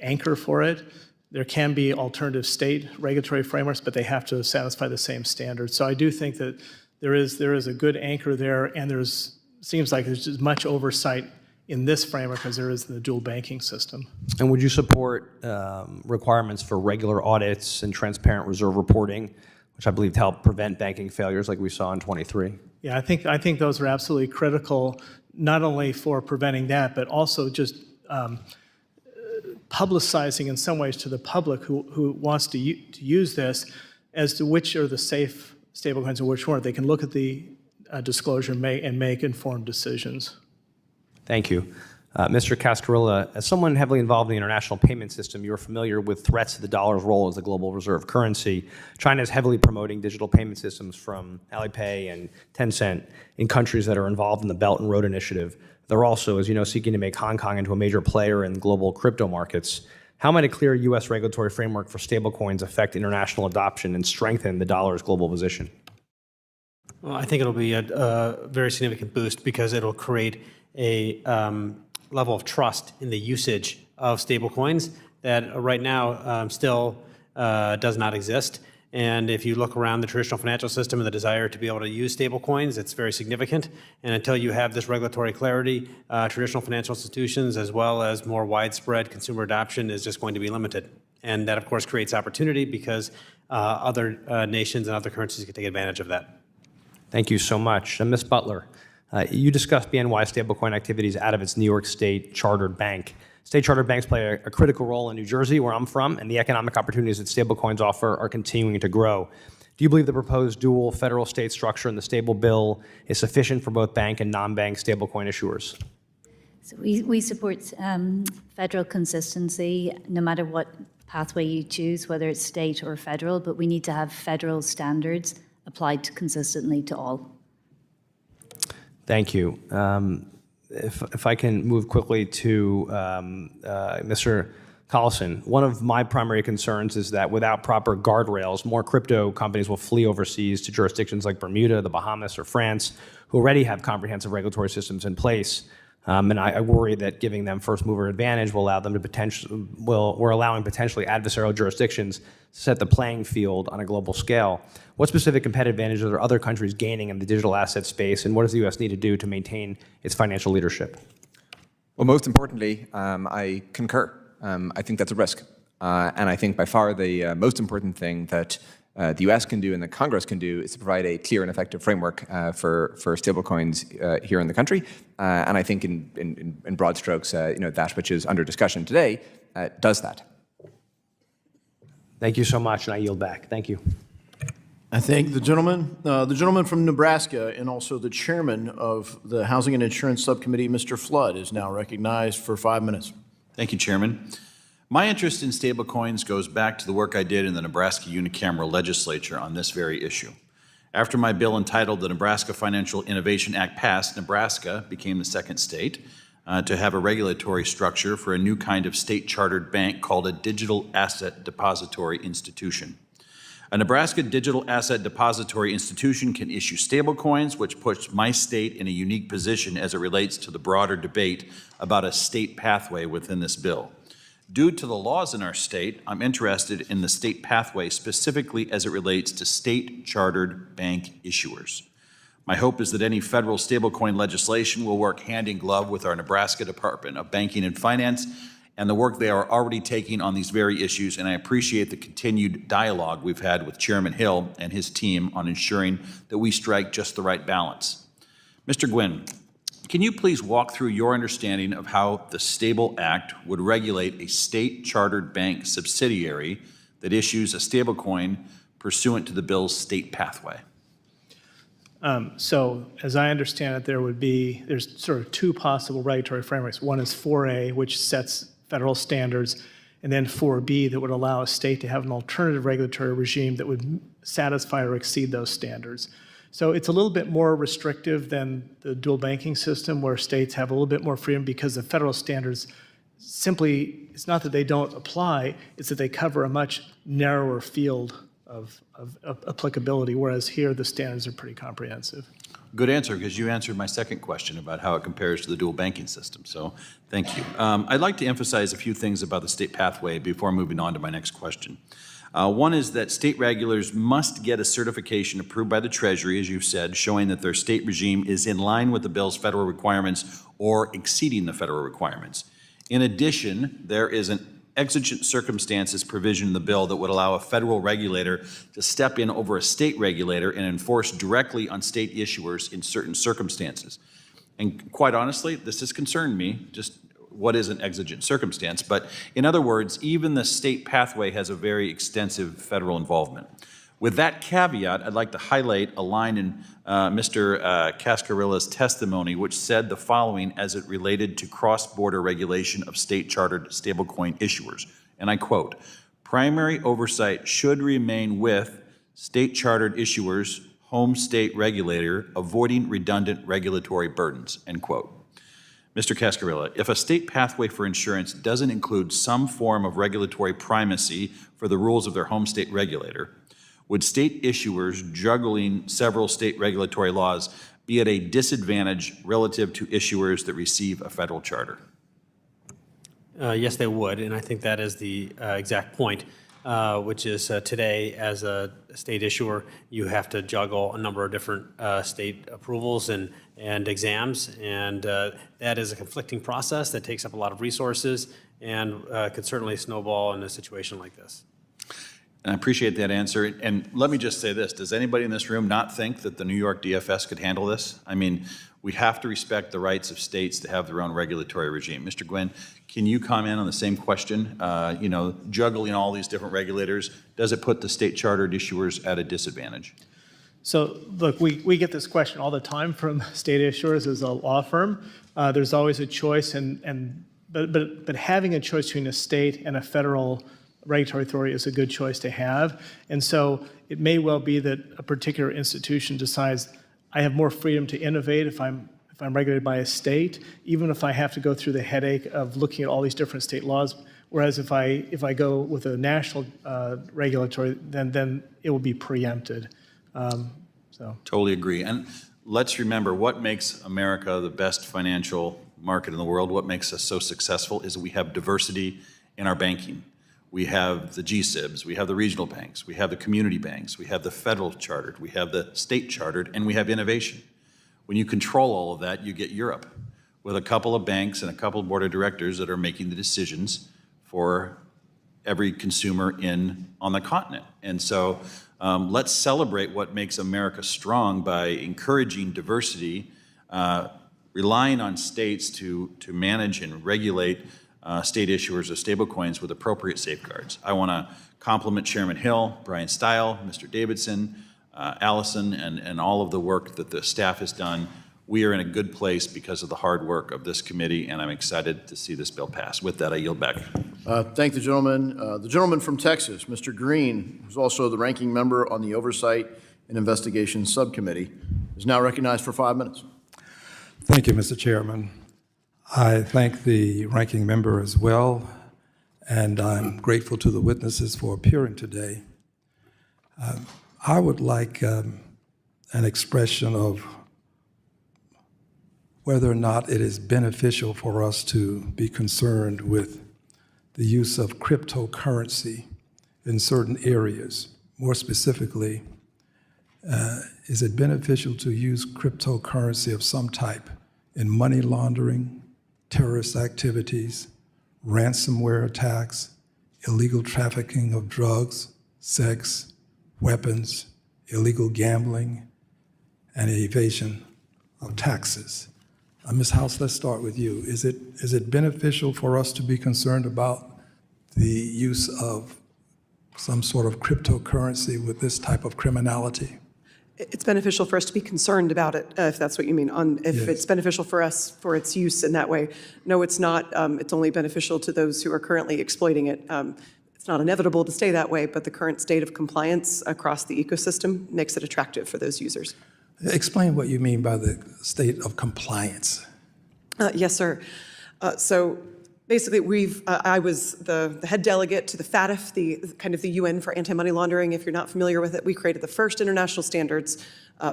anchor for it. There can be alternative state regulatory frameworks, but they have to satisfy the same standards. So I do think that there is a good anchor there, and seems like there's as much oversight in this framework as there is in the dual banking system. And would you support requirements for regular audits and transparent reserve reporting, which I believe help prevent banking failures like we saw in 23? Yeah, I think those are absolutely critical, not only for preventing that, but also just publicizing in some ways to the public who wants to use this as to which are the safe stablecoins and which weren't. They can look at the disclosure and make informed decisions. Thank you. Mr. Cascarilla, as someone heavily involved in the international payment system, you're familiar with threats to the dollar's role as the global reserve currency. China is heavily promoting digital payment systems from Alipay and Tencent in countries that are involved in the Belt and Road Initiative. They're also, as you know, seeking to make Hong Kong into a major player in global crypto markets. How might a clear U.S. regulatory framework for stablecoins affect international adoption and strengthen the dollar's global position? Well, I think it'll be a very significant boost because it'll create a level of trust in the usage of stablecoins that right now still does not exist. And if you look around the traditional financial system and the desire to be able to use stablecoins, it's very significant. And until you have this regulatory clarity, traditional financial institutions, as well as more widespread consumer adoption, is just going to be limited. And that, of course, creates opportunity because other nations and other currencies can take advantage of that. Thank you so much. And Ms. Butler, you discussed BNY stablecoin activities out of its New York State chartered bank. State chartered banks play a critical role in New Jersey, where I'm from, and the economic opportunities that stablecoins offer are continuing to grow. Do you believe the proposed dual federal-state structure in the stable bill is sufficient for both bank and non-bank stablecoin issuers? So we support federal consistency, no matter what pathway you choose, whether it's state or federal, but we need to have federal standards applied consistently to all. Thank you. If I can move quickly to Mr. Collison, one of my primary concerns is that without proper guardrails, more crypto companies will flee overseas to jurisdictions like Bermuda, the Bahamas, or France, who already have comprehensive regulatory systems in place. And I worry that giving them first mover advantage will allow them to we're allowing potentially adversarial jurisdictions to set the playing field on a global scale. What specific competitive advantages are other countries gaining in the digital asset space, and what does the U.S. need to do to maintain its financial leadership? Well, most importantly, I concur. I think that's a risk. And I think by far the most important thing that the U.S. can do and the Congress can do is to provide a clear and effective framework for stablecoins here in the country. And I think in broad strokes, that which is under discussion today does that. Thank you so much, and I yield back. Thank you. I thank the gentleman from Nebraska, and also the chairman of the Housing and Insurance Subcommittee, Mr. Flood, is now recognized for 5 minutes. Thank you, Chairman. My interest in stablecoins goes back to the work I did in the Nebraska unicameral legislature on this very issue. After my bill entitled the Nebraska Financial Innovation Act passed, Nebraska became the second state to have a regulatory structure for a new kind of state-chartered bank called a digital asset depository institution. A Nebraska digital asset depository institution can issue stablecoins, which puts my state in a unique position as it relates to the broader debate about a state pathway within this bill. Due to the laws in our state, I'm interested in the state pathway specifically as it relates to state-chartered bank issuers. My hope is that any federal stablecoin legislation will work hand in glove with our Nebraska Department of Banking and Finance and the work they are already taking on these very issues, and I appreciate the continued dialogue we've had with Chairman Hill and his team on ensuring that we strike just the right balance. Mr. Guynn, can you please walk through your understanding of how the Stable Act would regulate a state-chartered bank subsidiary that issues a stablecoin pursuant to the bill's state pathway? So as I understand it, there's sort of two possible regulatory frameworks. One is 4A, which sets federal standards, and then 4B that would allow a state to have an alternative regulatory regime that would satisfy or exceed those standards. So it's a little bit more restrictive than the dual banking system, where states have a little bit more freedom because the federal standards simply, it's not that they don't apply, it's that they cover a much narrower field of applicability, whereas here the standards are pretty comprehensive. Good answer, because you answered my second question about how it compares to the dual banking system, so thank you. I'd like to emphasize a few things about the state pathway before moving on to my next question. One is that state regulators must get a certification approved by the Treasury, as you've said, showing that their state regime is in line with the bill's federal requirements or exceeding the federal requirements. In addition, there is an exigent circumstances provision in the bill that would allow a federal regulator to step in over a state regulator and enforce directly on state issuers in certain circumstances. And quite honestly, this has concerned me, just what is an exigent circumstance? But in other words, even the state pathway has a very extensive federal involvement. With that caveat, I'd like to highlight a line in Mr. Cascarilla's testimony, which said the following as it related to cross-border regulation of state-chartered stablecoin issuers. And I quote, "Primary oversight should remain with state-chartered issuers, home state regulator, avoiding redundant regulatory burdens," end quote. Mr. Cascarilla, if a state pathway for insurance doesn't include some form of regulatory primacy for the rules of their home state regulator, would state issuers juggling several state regulatory laws be at a disadvantage relative to issuers that receive a federal charter? Yes, they would, and I think that is the exact point, which is today, as a state issuer, you have to juggle a number of different state approvals and exams, and that is a conflicting process that takes up a lot of resources and could certainly snowball in a situation like this. And I appreciate that answer. And let me just say this. Does anybody in this room not think that the New York DFS could handle this? I mean, we have to respect the rights of states to have their own regulatory regime. Mr. Guynn, can you comment on the same question? You know, juggling all these different regulators, does it put the state-chartered issuers at a disadvantage? So, look, we get this question all the time from state issuers as a law firm. There's always a choice, but having a choice between a state and a federal regulatory authority is a good choice to have. And so it may well be that a particular institution decides, I have more freedom to innovate if I'm regulated by a state, even if I have to go through the headache of looking at all these different state laws. Whereas if I go with a national regulatory, then it will be preempted. Totally agree. And let's remember, what makes America the best financial market in the world, what makes us so successful, is that we have diversity in our banking. We have the GSIBs, we have the regional banks, we have the community banks, we have the federal chartered, we have the state chartered, and we have innovation. When you control all of that, you get Europe, with a couple of banks and a couple of board of directors that are making the decisions for every consumer on the continent. And so let's celebrate what makes America strong by encouraging diversity, relying on states to manage and regulate state issuers of stablecoins with appropriate safeguards. I want to compliment Chairman Hill, Brian Stile, Mr. Davidson, Allison, and all of the work that the staff has done. We are in a good place because of the hard work of this committee, and I'm excited to see this bill pass. With that, I yield back. Thank the gentleman. The gentleman from Texas, Mr. Green, who's also the ranking member on the Oversight and Investigations Subcommittee, is now recognized for 5 minutes. Thank you, Mr. Chairman. I thank the ranking member as well, and I'm grateful to the witnesses for appearing today. I would like an expression of whether or not it is beneficial for us to be concerned with the use of cryptocurrency in certain areas. More specifically, is it beneficial to use cryptocurrency of some type in money laundering, terrorist activities, ransomware attacks, illegal trafficking of drugs, sex, weapons, illegal gambling, and evasion of taxes? Ms. House, let's start with you. Is it beneficial for us to be concerned about the use of some sort of cryptocurrency with this type of criminality? It's beneficial for us to be concerned about it, if that's what you mean, if it's beneficial for us for its use in that way. No, it's not. It's only beneficial to those who are currently exploiting it. It's not inevitable to stay that way, but the current state of compliance across the ecosystem makes it attractive for those users. Explain what you mean by the state of compliance. Yes, sir. So basically, I was the head delegate to the FATF, the UN for anti-money laundering. If you're not familiar with it, we created the first international standards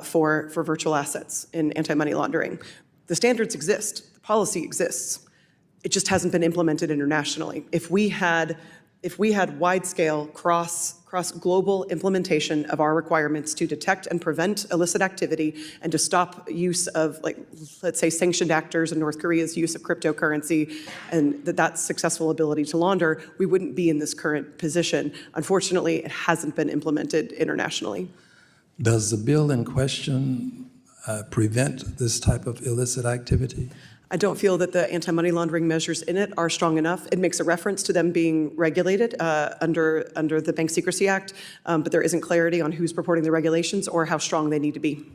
for virtual assets in anti-money laundering. The standards exist. The policy exists. It just hasn't been implemented internationally. If we had wide-scale cross-global implementation of our requirements to detect and prevent illicit activity and to stop use of, let's say, sanctioned actors in North Korea's use of cryptocurrency and that successful ability to launder, we wouldn't be in this current position. Unfortunately, it hasn't been implemented internationally. Does the bill in question prevent this type of illicit activity? I don't feel that the anti-money laundering measures in it are strong enough. It makes a reference to them being regulated under the Bank Secrecy Act, but there isn't clarity on who's purporting the regulations or how strong they need to be.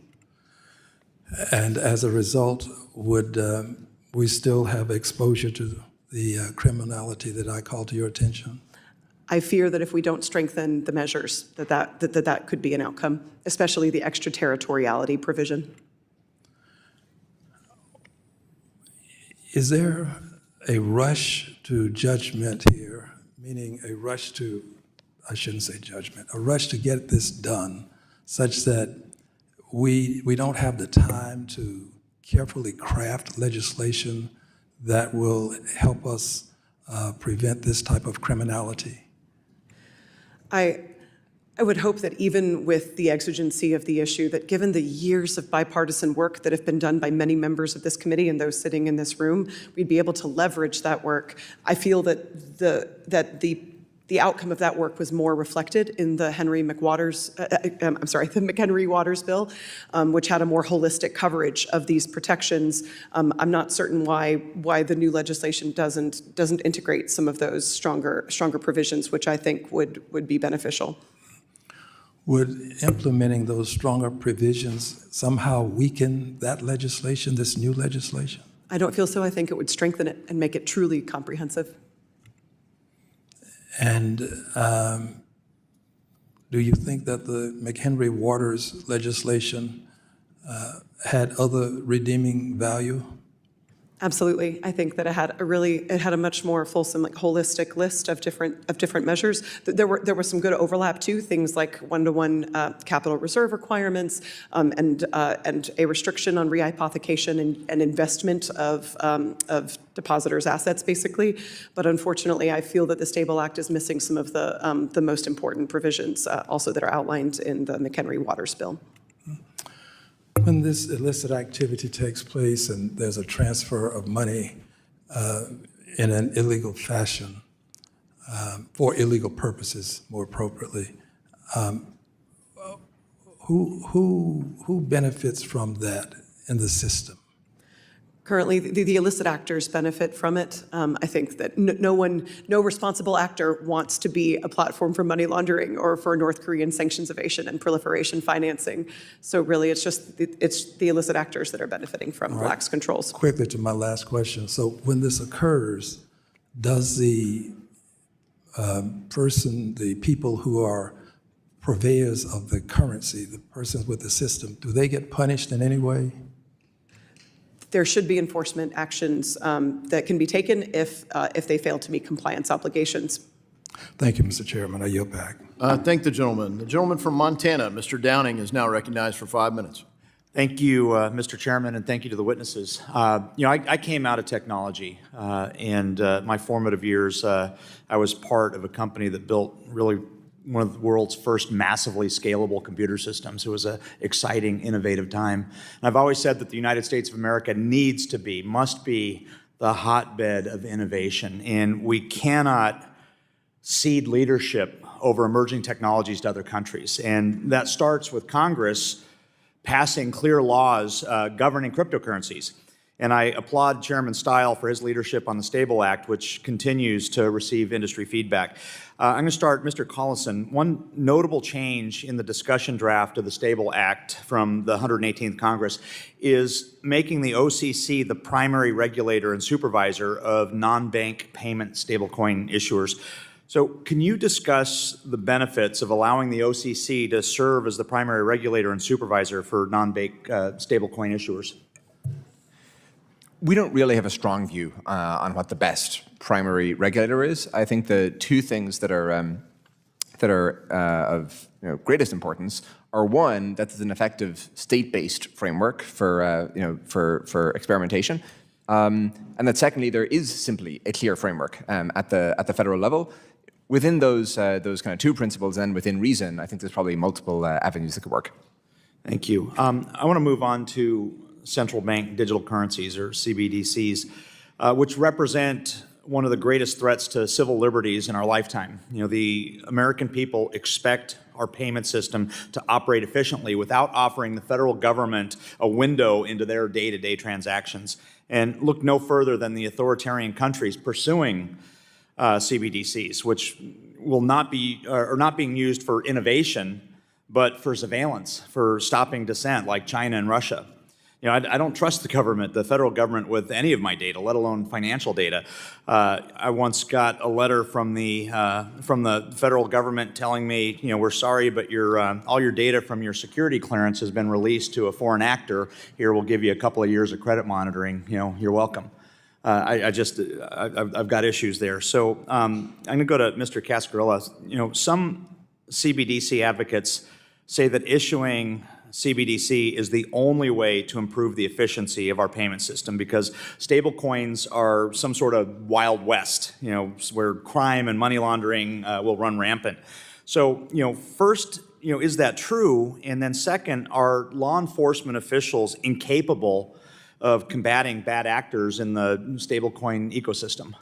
And as a result, would we still have exposure to the criminality that I called to your attention? I fear that if we don't strengthen the measures, that could be an outcome, especially the extraterritoriality provision. Is there a rush to judgment here, meaning a rush to, I shouldn't say judgment, a rush to get this done such that we don't have the time to carefully craft legislation that will help us prevent this type of criminality? I would hope that even with the exigency of the issue, that given the years of bipartisan work that have been done by many members of this committee and those sitting in this room, we'd be able to leverage that work. I feel that the outcome of that work was more reflected in the the McHenry-Waters bill, which had a more holistic coverage of these protections. I'm not certain why the new legislation doesn't integrate some of those stronger provisions, which I think would be beneficial. Would implementing those stronger provisions somehow weaken that legislation, this new legislation? I don't feel so. I think it would strengthen it and make it truly comprehensive. And do you think that the McHenry-Waters legislation had other redeeming value? Absolutely. I think that it had a much more fulsome, holistic list of different measures. There was some good overlap too, things like one-to-one capital reserve requirements and a restriction on rehypothecation and investment of depositors' assets, basically. But unfortunately, I feel that the Stable Act is missing some of the most important provisions also that are outlined in the McHenry-Waters bill. When this illicit activity takes place and there's a transfer of money in an illegal fashion, for illegal purposes, more appropriately, who benefits from that in the system? Currently, the illicit actors benefit from it. I think that no responsible actor wants to be a platform for money laundering or for North Korean sanctions evasion and proliferation financing. So really, it's the illicit actors that are benefiting from lax controls. Quickly to my last question. So when this occurs, does the the people who are purveyors of the currency, the persons with the system, do they get punished in any way? there should be enforcement actions that can be taken if they fail to meet compliance obligations. Thank you, Mr. Chairman. I yield back. Thank the gentleman. The gentleman from Montana, Mr. Downing, is now recognized for 5 minutes. Thank you, Mr. Chairman, and thank you to the witnesses. I came out of technology, and my formative years, I was part of a company that built really one of the world's first massively scalable computer systems. It was an exciting, innovative time. And I've always said that the United States of America must be the hotbed of innovation, and we cannot cede leadership over emerging technologies to other countries. And that starts with Congress passing clear laws governing cryptocurrencies. And I applaud Chairman Stile for his leadership on the Stable Act, which continues to receive industry feedback. I'm going to start, Mr. Collison. One notable change in the discussion draft of the Stable Act from the 118th Congress is making the OCC the primary regulator and supervisor of non-bank payment stablecoin issuers. So can you discuss the benefits of allowing the OCC to serve as the primary regulator and supervisor for non-bank stablecoin issuers? We don't really have a strong view on what the best primary regulator is. I think the two things that are of greatest importance are, one, that there's an effective state-based framework for experimentation, and that secondly, there is simply a clear framework at the federal level. Within those kind of two principles and within reason, I think there's probably multiple avenues that could work. Thank you. I want to move on to central bank digital currencies, or CBDCs, which represent one of the greatest threats to civil liberties in our lifetime. The American people expect our payment system to operate efficiently without offering the federal government a window into their day-to-day transactions. And look no further than the authoritarian countries pursuing CBDCs, which are not being used for innovation, but for surveillance, for stopping dissent, like China and Russia. I don't trust the government, the federal government, with any of my data, let alone financial data. I once got a letter from the federal government telling me, we're sorry, but all your data from your security clearance has been released to a foreign actor. Here, we'll give you a couple of years of credit monitoring. You're welcome. I've got issues there. So I'm going to go to Mr. Cascarilla. Some CBDC advocates say that issuing CBDC is the only way to improve the efficiency of our payment system, because stablecoins are some sort of Wild West, where crime and money laundering will run rampant. So, first, is that true? And then second, are law enforcement officials incapable of combating bad actors in the stablecoin ecosystem?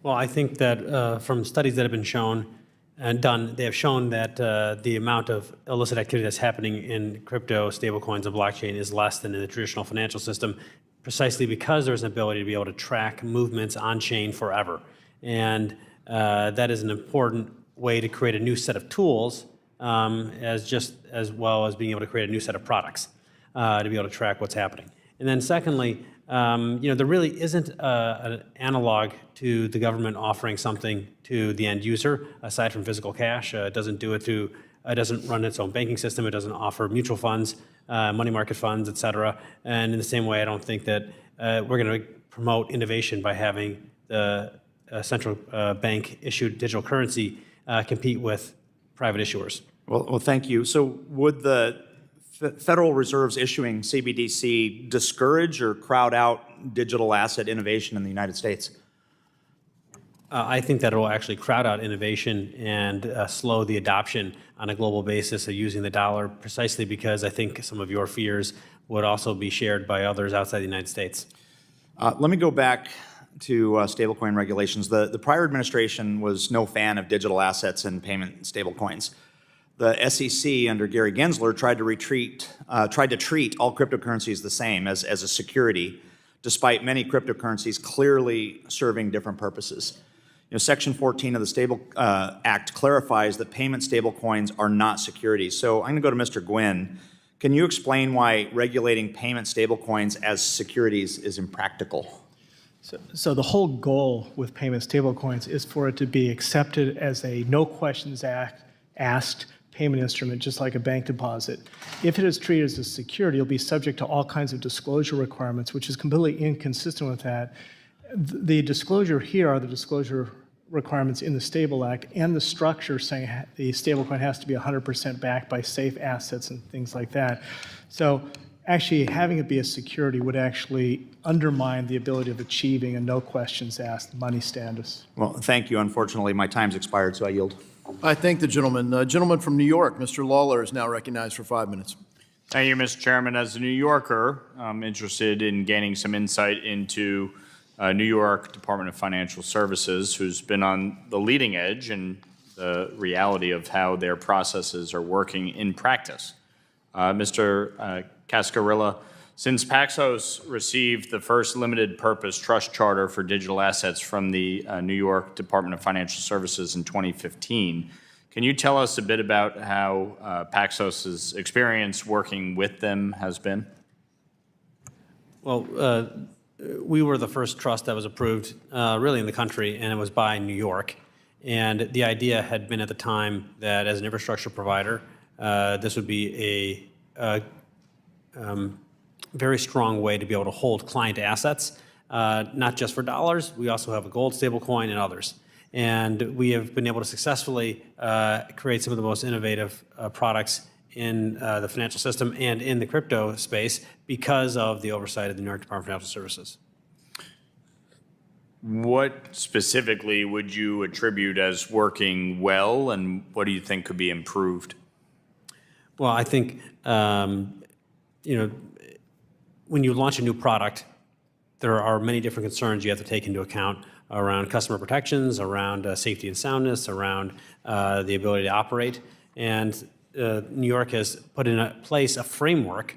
Well, I think that from studies that have been shown and done, they have shown that the amount of illicit activity that's happening in crypto, stablecoins, and blockchain is less than in the traditional financial system, precisely because there's an ability to be able to track movements on-chain forever. And that is an important way to create a new set of tools, as well as being able to create a new set of products to be able to track what's happening. And then secondly, there really isn't an analog to the government offering something to the end user aside from physical cash. It doesn't run its own banking system. It doesn't offer mutual funds, money market funds, et cetera. And in the same way, I don't think that we're going to promote innovation by having the central bank issued digital currency compete with private issuers. Well, thank you. So would the Federal Reserve's issuing CBDC discourage or crowd out digital asset innovation in the United States? I think that it will actually crowd out innovation and slow the adoption on a global basis of using the dollar, precisely because I think some of your fears would also be shared by others outside the United States. Let me go back to stablecoin regulations. The prior administration was no fan of digital assets and payment stablecoins. The SEC under Gary Gensler tried to treat all cryptocurrencies the same as a security, despite many cryptocurrencies clearly serving different purposes. Section 14 of the Stable Act clarifies that payment stablecoins are not securities. So I'm going to go to Mr. Guynn. Can you explain why regulating payment stablecoins as securities is impractical? So the whole goal with payment stablecoins is for it to be accepted as a no questions asked payment instrument, just like a bank deposit. If it is treated as a security, it'll be subject to all kinds of disclosure requirements, which is completely inconsistent with that. The disclosure here are the disclosure requirements in the Stable Act and the structure saying the stablecoin has to be 100% backed by safe assets and things like that. So actually having it be a security would actually undermine the ability of achieving a no questions asked money status. Well, thank you. Unfortunately, my time's expired, so I yield. I thank the gentleman. The gentleman from New York, Mr. Lawler, is now recognized for 5 minutes. Thank you, Mr. Chairman. As a New Yorker, I'm interested in gaining some insight into New York Department of Financial Services, who's been on the leading edge in the reality of how their processes are working in practice. Mr. Cascarilla, since Paxos received the first limited purpose trust charter for digital assets from the New York Department of Financial Services in 2015, can you tell us a bit about how Paxos's experience working with them has been? Well, we were the first trust that was approved really in the country, and it was by New York. And the idea had been at the time that as an infrastructure provider, this would be a very strong way to be able to hold client assets, not just for dollars. We also have a gold stablecoin and others. And we have been able to successfully create some of the most innovative products in the financial system and in the crypto space because of the oversight of the New York Department of Financial Services. What specifically would you attribute as working well, and what do you think could be improved? Well, I think, when you launch a new product, there are many different concerns you have to take into account around customer protections, around safety and soundness, around the ability to operate. And New York has put in place a framework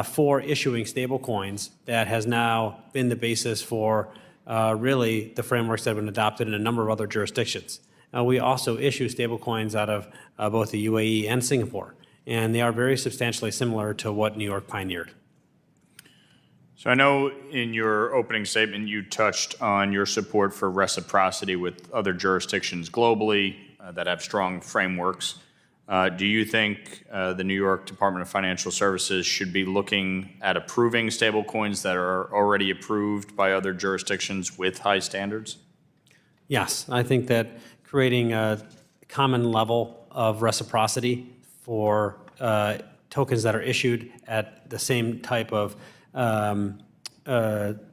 for issuing stable coins that has now been the basis for really the frameworks that have been adopted in a number of other jurisdictions. We also issue stable coins out of both the UAE and Singapore, and they are very substantially similar to what New York pioneered. So I know in your opening statement you touched on your support for reciprocity with other jurisdictions globally that have strong frameworks. Do you think the New York Department of Financial Services should be looking at approving stablecoins that are already approved by other jurisdictions with high standards? Yes, I think that creating a common level of reciprocity for tokens that are issued at the same type of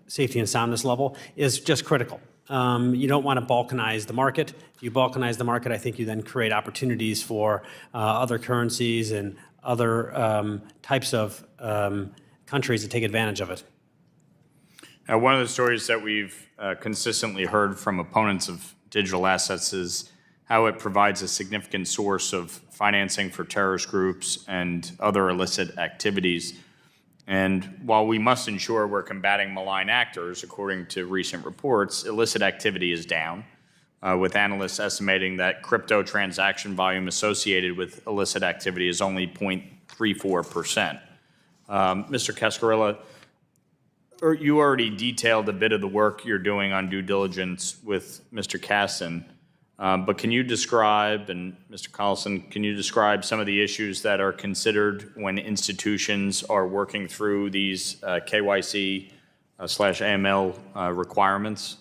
safety and soundness level is just critical. You don't want to balkanize the market. If you balkanize the market, I think you then create opportunities for other currencies and other types of countries to take advantage of it. Now, one of the stories that we've consistently heard from opponents of digital assets is how it provides a significant source of financing for terrorist groups and other illicit activities. And while we must ensure we're combating malign actors, according to recent reports, illicit activity is down, with analysts estimating that crypto transaction volume associated with illicit activity is only 0.34%. Mr. Cascarilla, you already detailed a bit of the work you're doing on due diligence with Mr. Casson. But can you describe, and Mr. Collison, can you describe some of the issues that are considered when institutions are working through these KYC/AML requirements?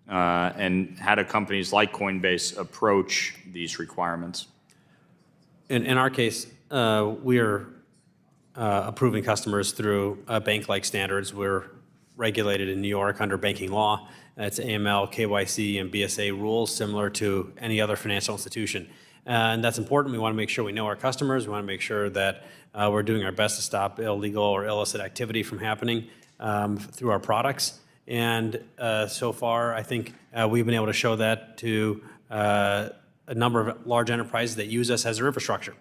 And how do companies like Coinbase approach these requirements? In our case, we are approving customers through bank-like standards. We're regulated in New York under banking law. It's AML, KYC, and BSA rules similar to any other financial institution. And that's important. We want to make sure we know our customers. We want to make sure that we're doing our best to stop illegal or illicit activity from happening through our products. And so far, I think we've been able to show that to a number of large enterprises that use us as their infrastructure.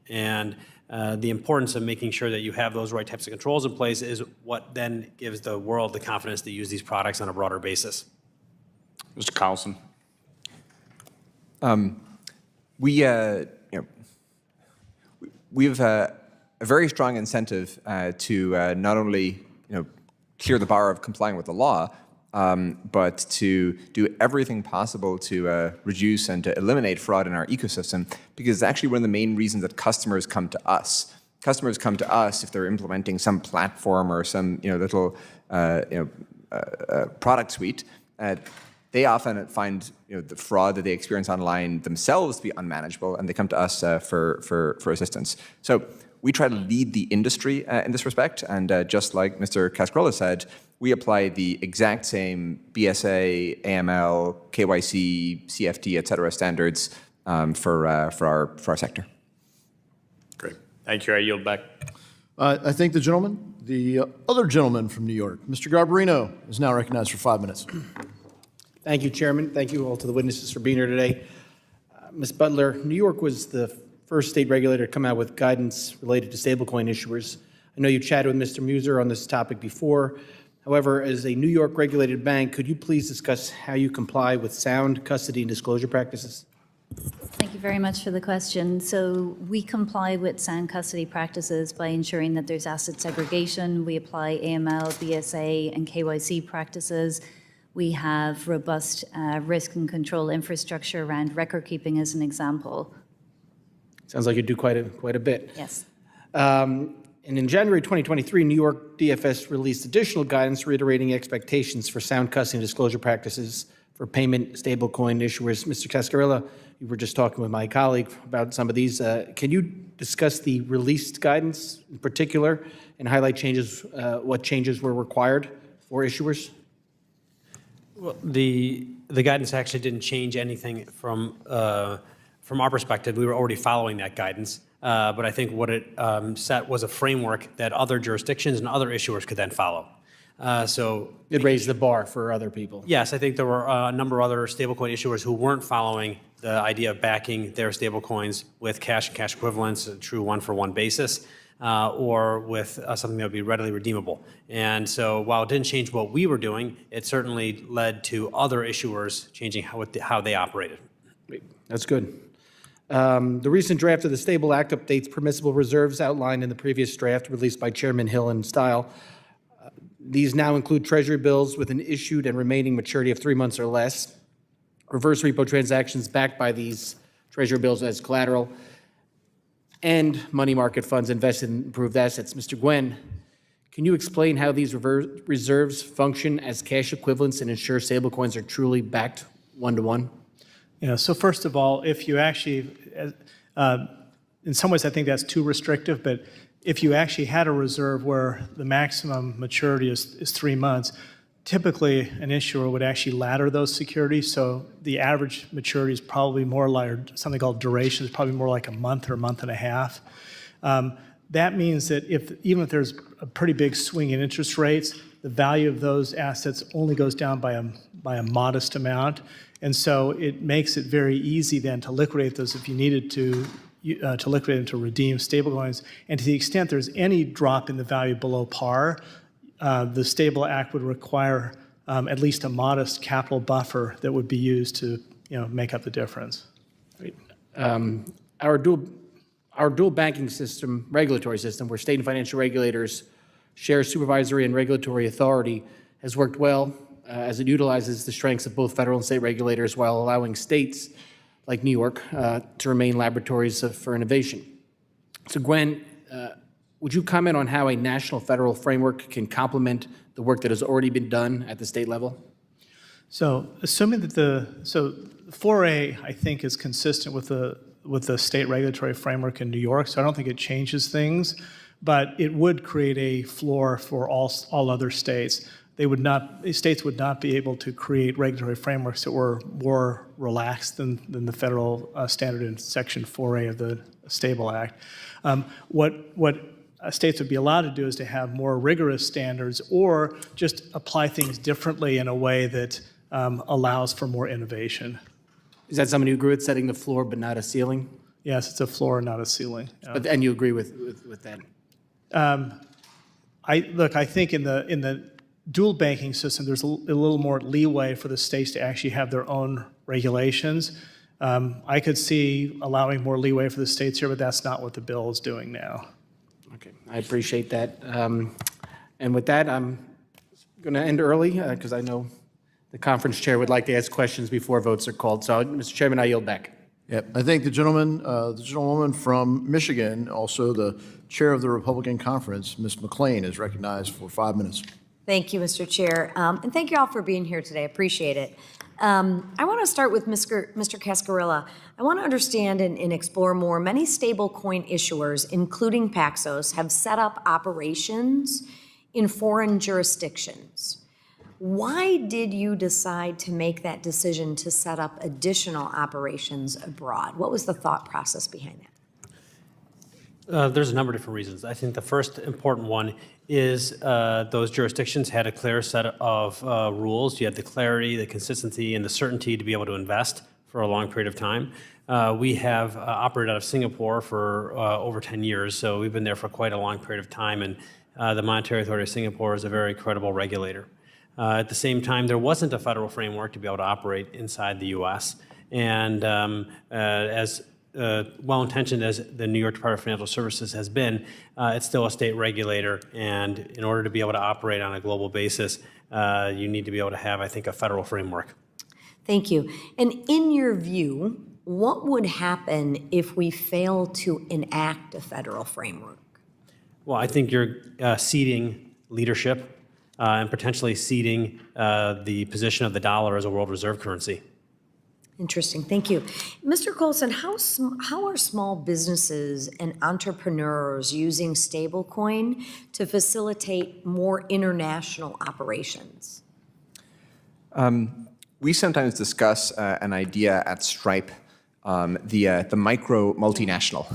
And the importance of making sure that you have those right types of controls in place is what then gives the world the confidence to use these products on a broader basis. Mr. Collison. We have a very strong incentive to not only clear the bar of complying with the law, but to do everything possible to reduce and to eliminate fraud in our ecosystem, because it's actually one of the main reasons that customers come to us. Customers come to us if they're implementing some platform or some little product suite. They often find the fraud that they experience online themselves to be unmanageable, and they come to us for assistance. So we try to lead the industry in this respect, and just like Mr. Cascarilla said, we apply the exact same BSA, AML, KYC, CFT, et cetera standards for our sector. Great. Thank you. I yield back. I thank the gentleman. The other gentleman from New York, Mr. Garbarino, is now recognized for 5 minutes. Thank you, Chairman. Thank you all to the witnesses for being here today. Ms. Butler, New York was the first state regulator to come out with guidance related to stablecoin issuers. I know you chatted with Mr. Muser on this topic before. However, as a New York regulated bank, could you please discuss how you comply with sound custody and disclosure practices? Thank you very much for the question. So we comply with sound custody practices by ensuring that there's asset segregation. We apply AML, BSA, and KYC practices. We have robust risk and control infrastructure around record keeping, as an example. Sounds like you do quite a bit. Yes. And in January 2023, New York DFS released additional guidance reiterating expectations for sound custody and disclosure practices for payment stablecoin issuers. Mr. Cascarilla, you were just talking with my colleague about some of these. Can you discuss the released guidance in particular and highlight changes, what changes were required for issuers? Well, the guidance actually didn't change anything from our perspective. We were already following that guidance, but I think what it set was a framework that other jurisdictions and other issuers could then follow. So it raised the bar for other people. Yes, I think there were a number of other stablecoin issuers who weren't following the idea of backing their stablecoins with cash and cash equivalents, a true one-for-one basis, or with something that would be readily redeemable. And so while it didn't change what we were doing, it certainly led to other issuers changing how they operated. That's good. The recent draft of the Stable Act updates permissible reserves outlined in the previous draft released by Chairman Hill and Style. These now include Treasury bills with an issued and remaining maturity of 3 months or less, reverse repo transactions backed by these Treasury bills as collateral, and money market funds invested in improved assets. Mr. Guynn, can you explain how these reserves function as cash equivalents and ensure stablecoins are truly backed one-to-one? Yeah, so first of all, if you actually, in some ways I think that's too restrictive, but if you actually had a reserve where the maximum maturity is 3 months, typically an issuer would actually ladder those securities, so the average maturity is probably more like something called duration, is probably more like a month or a month and a half. That means that even if there's a pretty big swing in interest rates, the value of those assets only goes down by a modest amount, and so it makes it very easy then to liquidate those if you needed to liquidate and to redeem stablecoins. And to the extent there's any drop in the value below par, the Stable Act would require at least a modest capital buffer that would be used to make up the difference. Our dual banking system, regulatory system, where state and financial regulators share supervisory and regulatory authority, has worked well as it utilizes the strengths of both federal and state regulators while allowing states like New York to remain laboratories for innovation. So Guynn, would you comment on how a national federal framework can complement the work that has already been done at the state level? So assuming that the 4A, I think, is consistent with the state regulatory framework in New York, so I don't think it changes things, but it would create a floor for all other states. States would not be able to create regulatory frameworks that were more relaxed than the federal standard in Section 4A of the Stable Act. What states would be allowed to do is to have more rigorous standards or just apply things differently in a way that allows for more innovation. Is that somebody who agree with setting the floor but not a ceiling? Yes, it's a floor, not a ceiling. And you agree with that? I think in the dual banking system, there's a little more leeway for the states to actually have their own regulations. I could see allowing more leeway for the states here, but that's not what the bill is doing now. Okay, I appreciate that. And with that, I'm going to end early because I know The conference chair would like to ask questions before votes are called. So, Mr. Chairman, I yield back. Yep. I thank the gentlewoman from Michigan, also the chair of the Republican Conference, Ms. McClain, is recognized for 5 minutes. Thank you, Mr. Chair. And thank you all for being here today. I appreciate it. I want to start with Mr. Cascarilla. I want to understand and explore more. Many stablecoin issuers, including Paxos, have set up operations in foreign jurisdictions. Why did you decide to make that decision to set up additional operations abroad? What was the thought process behind that? There's a number of different reasons. I think the first important one is those jurisdictions had a clear set of rules. You had the clarity, the consistency, and the certainty to be able to invest for a long period of time. We have operated out of Singapore for over 10 years, so we've been there for quite a long period of time, and the Monetary Authority of Singapore is a very credible regulator. At the same time, there wasn't a federal framework to be able to operate inside the U.S., and as well-intentioned as the New York Department of Financial Services has been, it's still a state regulator, and in order to be able to operate on a global basis, you need to be able to have, I think, a federal framework. Thank you. And in your view, what would happen if we fail to enact a federal framework? Well, I think you're ceding leadership and potentially ceding the position of the dollar as a world reserve currency. Interesting. Thank you. Mr. Collison, how are small businesses and entrepreneurs using stablecoin to facilitate more international operations? We sometimes discuss an idea at Stripe, the micro multinational,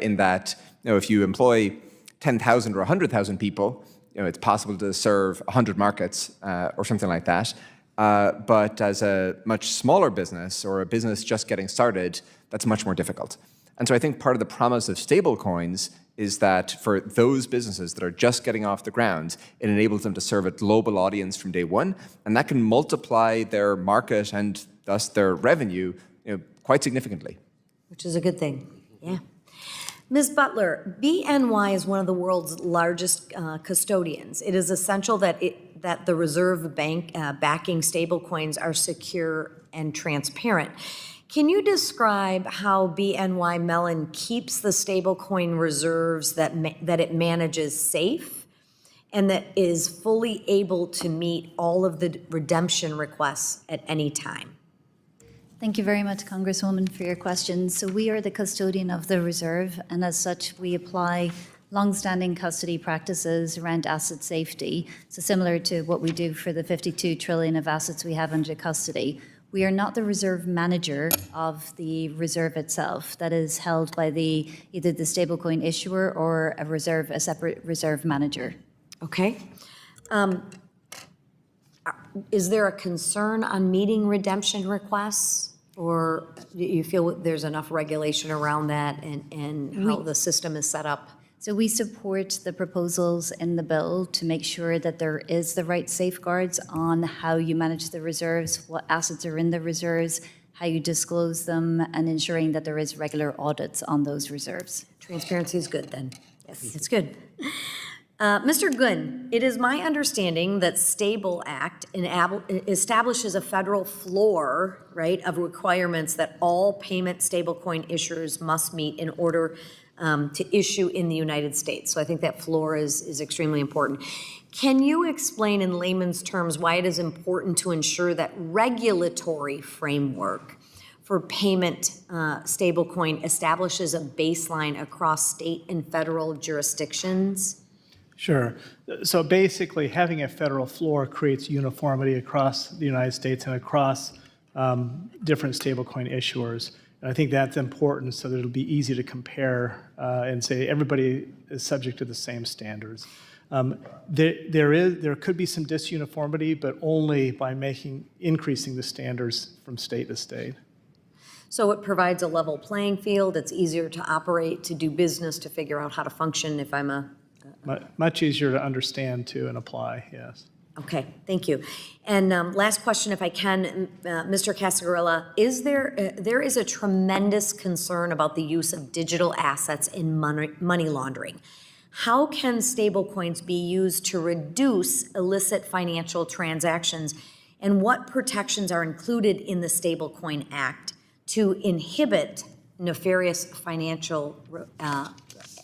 in that if you employ 10,000 or 100,000 people, it's possible to serve 100 markets or something like that. But as a much smaller business or a business just getting started, that's much more difficult. And so I think part of the promise of stablecoins is that for those businesses that are just getting off the ground, it enables them to serve a global audience from day one, and that can multiply their market and thus their revenue quite significantly. Which is a good thing. Yeah. Ms. Butler, BNY is one of the world's largest custodians. It is essential that the Reserve Bank backing stablecoins are secure and transparent. Can you describe how BNY Mellon keeps the stablecoin reserves that it manages safe and that is fully able to meet all of the redemption requests at any time? Thank you very much, Congresswoman, for your questions. So we are the custodian of the reserve, and as such, we apply long-standing custody practices around asset safety. So similar to what we do for the 52 trillion of assets we have under custody. We are not the reserve manager of the reserve itself. That is held by either the stablecoin issuer or a separate reserve manager. Okay. Is there a concern on meeting redemption requests? Or do you feel there's enough regulation around that and how the system is set up? So we support the proposals in the bill to make sure that there is the right safeguards on how you manage the reserves, what assets are in the reserves, how you disclose them, and ensuring that there is regular audits on those reserves. Transparency is good then. Yes, it's good. Mr. Guynn, it is my understanding that Stable Act establishes a federal floor, right, of requirements that all payment stablecoin issuers must meet in order to issue in the United States. So I think that floor is extremely important. Can you explain in layman's terms why it is important to ensure that regulatory framework for payment stablecoin establishes a baseline across state and federal jurisdictions? Sure. So basically, having a federal floor creates uniformity across the United States and across different stablecoin issuers. And I think that's important so that it'll be easy to compare and say everybody is subject to the same standards. There could be some disuniformity, but only by increasing the standards from state to state. So it provides a level playing field. It's easier to operate, to do business, to figure out how to function if I'm a much easier to understand too and apply, yes. Okay, thank you. And last question, if I can, Mr. Cascarilla, there is a tremendous concern about the use of digital assets in money laundering. How can stablecoins be used to reduce illicit financial transactions? And what protections are included in the Stablecoin Act to inhibit nefarious financial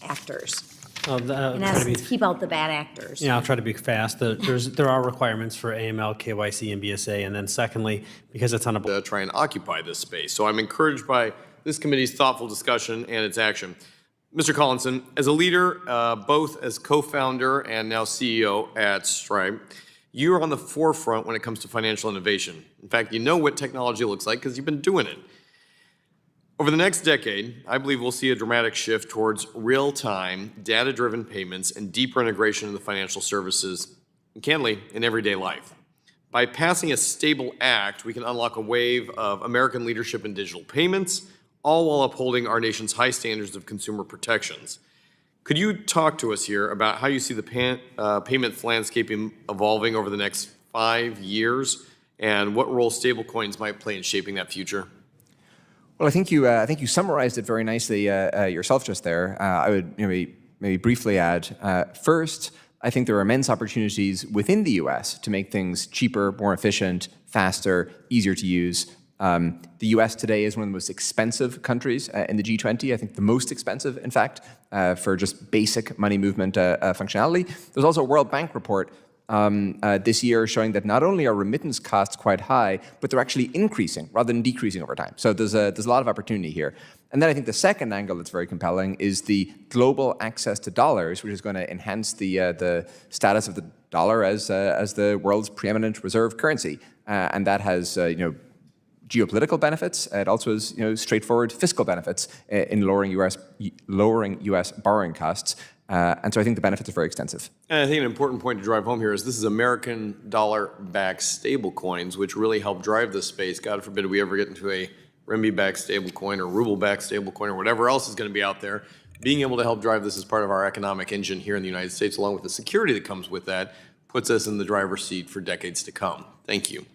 actors? In essence, keep out the bad actors. Yeah, I'll try to be fast. There are requirements for AML, KYC, and BSA. And then secondly, because it's on a... try and occupy this space. So I'm encouraged by this committee's thoughtful discussion and its action. Mr. Collison, as a leader, both as co-founder and now CEO at Stripe, you're on the forefront when it comes to financial innovation. In fact, you know what technology looks like because you've been doing it. Over the next decade, I believe we'll see a dramatic shift towards real-time, data-driven payments and deeper integration of the financial services, and candidly, in everyday life. By passing a stable act, we can unlock a wave of American leadership in digital payments, all while upholding our nation's high standards of consumer protections. Could you talk to us here about how you see the payments landscape evolving over the next 5 years, and what role stablecoins might play in shaping that future? Well, I think you summarized it very nicely yourself just there. I would maybe briefly add, first, I think there are immense opportunities within the U.S. to make things cheaper, more efficient, faster, easier to use. The U.S. today is one of the most expensive countries in the G20, I think the most expensive, in fact, for just basic money movement functionality. There's also a World Bank report this year showing that not only are remittance costs quite high, but they're actually increasing rather than decreasing over time. So there's a lot of opportunity here. And then I think the second angle that's very compelling is the global access to dollars, which is going to enhance the status of the dollar as the world's preeminent reserve currency. And that has geopolitical benefits. It also has straightforward fiscal benefits in lowering U.S. borrowing costs. And so I think the benefits are very extensive. And I think an important point to drive home here is this is American dollar-backed stablecoins, which really help drive this space. God forbid we ever get into a renminbi-backed stablecoin or ruble-backed stablecoin or whatever else is going to be out there. Being able to help drive this as part of our economic engine here in the United States, along with the security that comes with that, puts us in the driver's seat for decades to come. Thank you.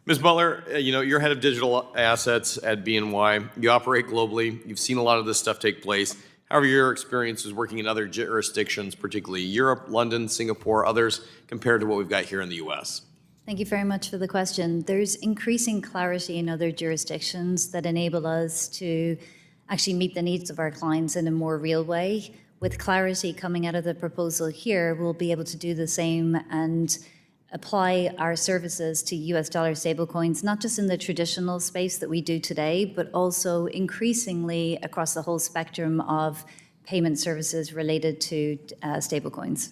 Ms. Butler, you're head of digital assets at BNY. You operate globally. You've seen a lot of this stuff take place. However, your experience is working in other jurisdictions, particularly Europe, London, Singapore, others, compared to what we've got here in the U.S. Thank you very much for the question. There's increasing clarity in other jurisdictions that enable us to actually meet the needs of our clients in a more real way. With clarity coming out of the proposal here, we'll be able to do the same and apply our services to US dollar stablecoins, not just in the traditional space that we do today, but also increasingly across the whole spectrum of payment services related to stablecoins.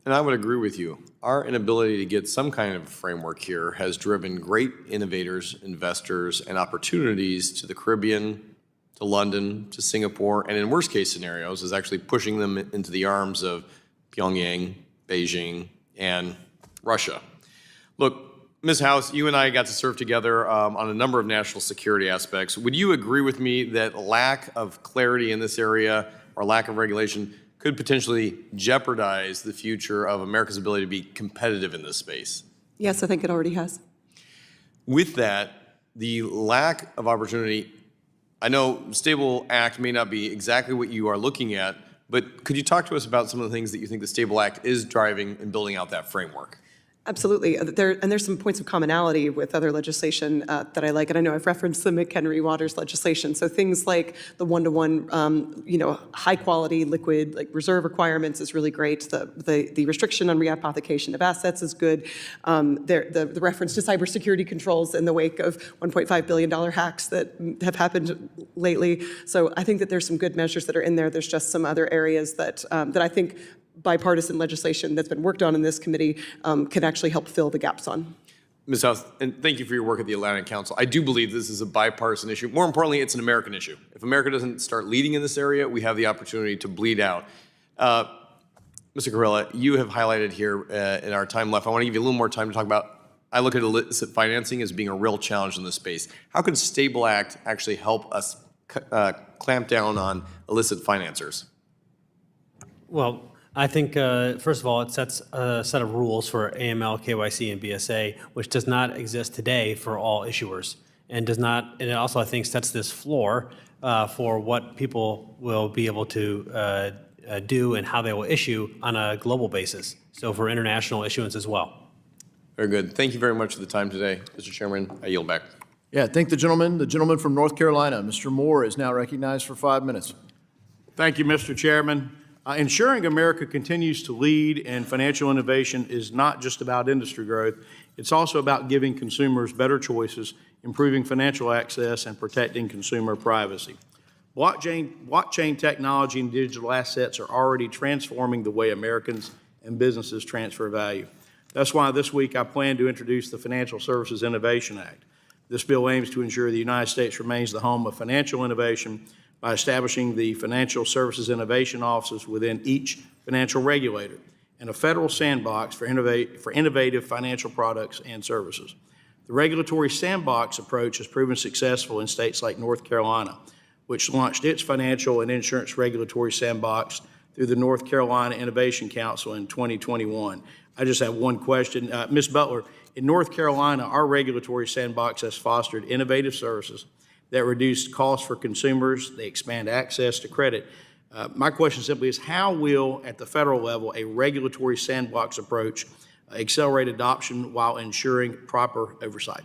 And I would agree with you. Our inability to get some kind of framework here has driven great innovators, investors, and opportunities to the Caribbean, to London, to Singapore, and in worst case scenarios is actually pushing them into the arms of Pyongyang, Beijing, and Russia. Look, Ms. House, you and I got to serve together on a number of national security aspects. Would you agree with me that lack of clarity in this area or lack of regulation could potentially jeopardize the future of America's ability to be competitive in this space? Yes, I think it already has. With that, the lack of opportunity, I know Stable Act may not be exactly what you are looking at, but could you talk to us about some of the things that you think the Stable Act is driving and building out that framework? Absolutely. There's some points of commonality with other legislation that I like. And I know I've referenced the McHenry-Waters legislation. So things like the one-to-one, high-quality liquid like reserve requirements is really great. The restriction on rehypothecation of assets is good. The reference to cybersecurity controls in the wake of $1.5 billion hacks that have happened lately. So I think that there's some good measures that are in there. There's just some other areas that I think bipartisan legislation that's been worked on in this committee can actually help fill the gaps on. Ms. House, and thank you for your work at the Atlantic Council. I do believe this is a bipartisan issue. More importantly, it's an American issue. If America doesn't start leading in this area, we have the opportunity to bleed out. Mr. Cascarilla, you have highlighted here in our time left, I want to give you a little more time to talk about, I look at illicit financing as being a real challenge in this space. How could Stable Act actually help us clamp down on illicit financiers? Well, I think, first of all, it sets a set of rules for AML, KYC, and BSA, which does not exist today for all issuers, and it also, I think, sets this floor for what people will be able to do and how they will issue on a global basis, so for international issuance as well. Very good. Thank you very much for the time today, Mr. Chairman. I yield back. Yeah, thank the gentleman. The gentleman from North Carolina, Mr. Moore, is now recognized for 5 minutes. Thank you, Mr. Chairman. Ensuring America continues to lead in financial innovation is not just about industry growth. It's also about giving consumers better choices, improving financial access, and protecting consumer privacy. Blockchain technology and digital assets are already transforming the way Americans and businesses transfer value. That's why this week I plan to introduce the Financial Services Innovation Act. This bill aims to ensure the United States remains the home of financial innovation by establishing the Financial Services Innovation Offices within each financial regulator and a federal sandbox for innovative financial products and services. The regulatory sandbox approach has proven successful in states like North Carolina, which launched its financial and insurance regulatory sandbox through the North Carolina Innovation Council in 2021. I just have one question. Ms. Butler, in North Carolina, our regulatory sandbox has fostered innovative services that reduce costs for consumers. They expand access to credit. My question simply is, how will, at the federal level, a regulatory sandbox approach accelerate adoption while ensuring proper oversight?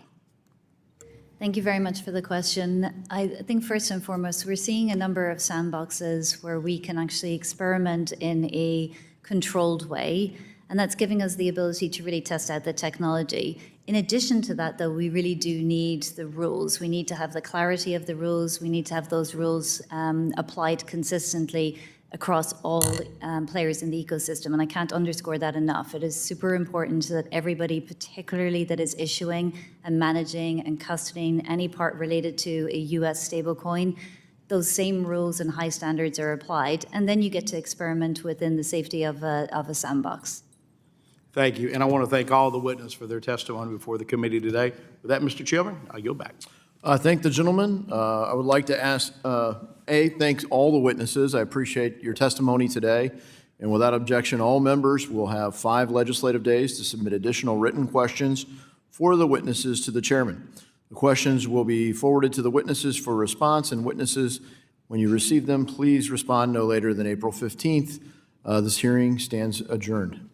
Thank you very much for the question. I think first and foremost, we're seeing a number of sandboxes where we can actually experiment in a controlled way, and that's giving us the ability to really test out the technology. In addition to that, though, we really do need the rules. We need to have the clarity of the rules. We need to have those rules applied consistently across all players in the ecosystem, and I can't underscore that enough. It is super important that everybody, particularly that is issuing and managing and custodying any part related to a US stablecoin, those same rules and high standards are applied, and then you get to experiment within the safety of a sandbox. Thank you, and I want to thank all the witnesses for their testimony before the committee today. With that, Mr. Chairman, I yield back. I thank the gentleman. I would like to ask, thanks all the witnesses. I appreciate your testimony today. And without objection, all members will have 5 legislative days to submit additional written questions for the witnesses to the chairman. The questions will be forwarded to the witnesses for response, and witnesses, when you receive them, please respond no later than April 15th. This hearing stands adjourned.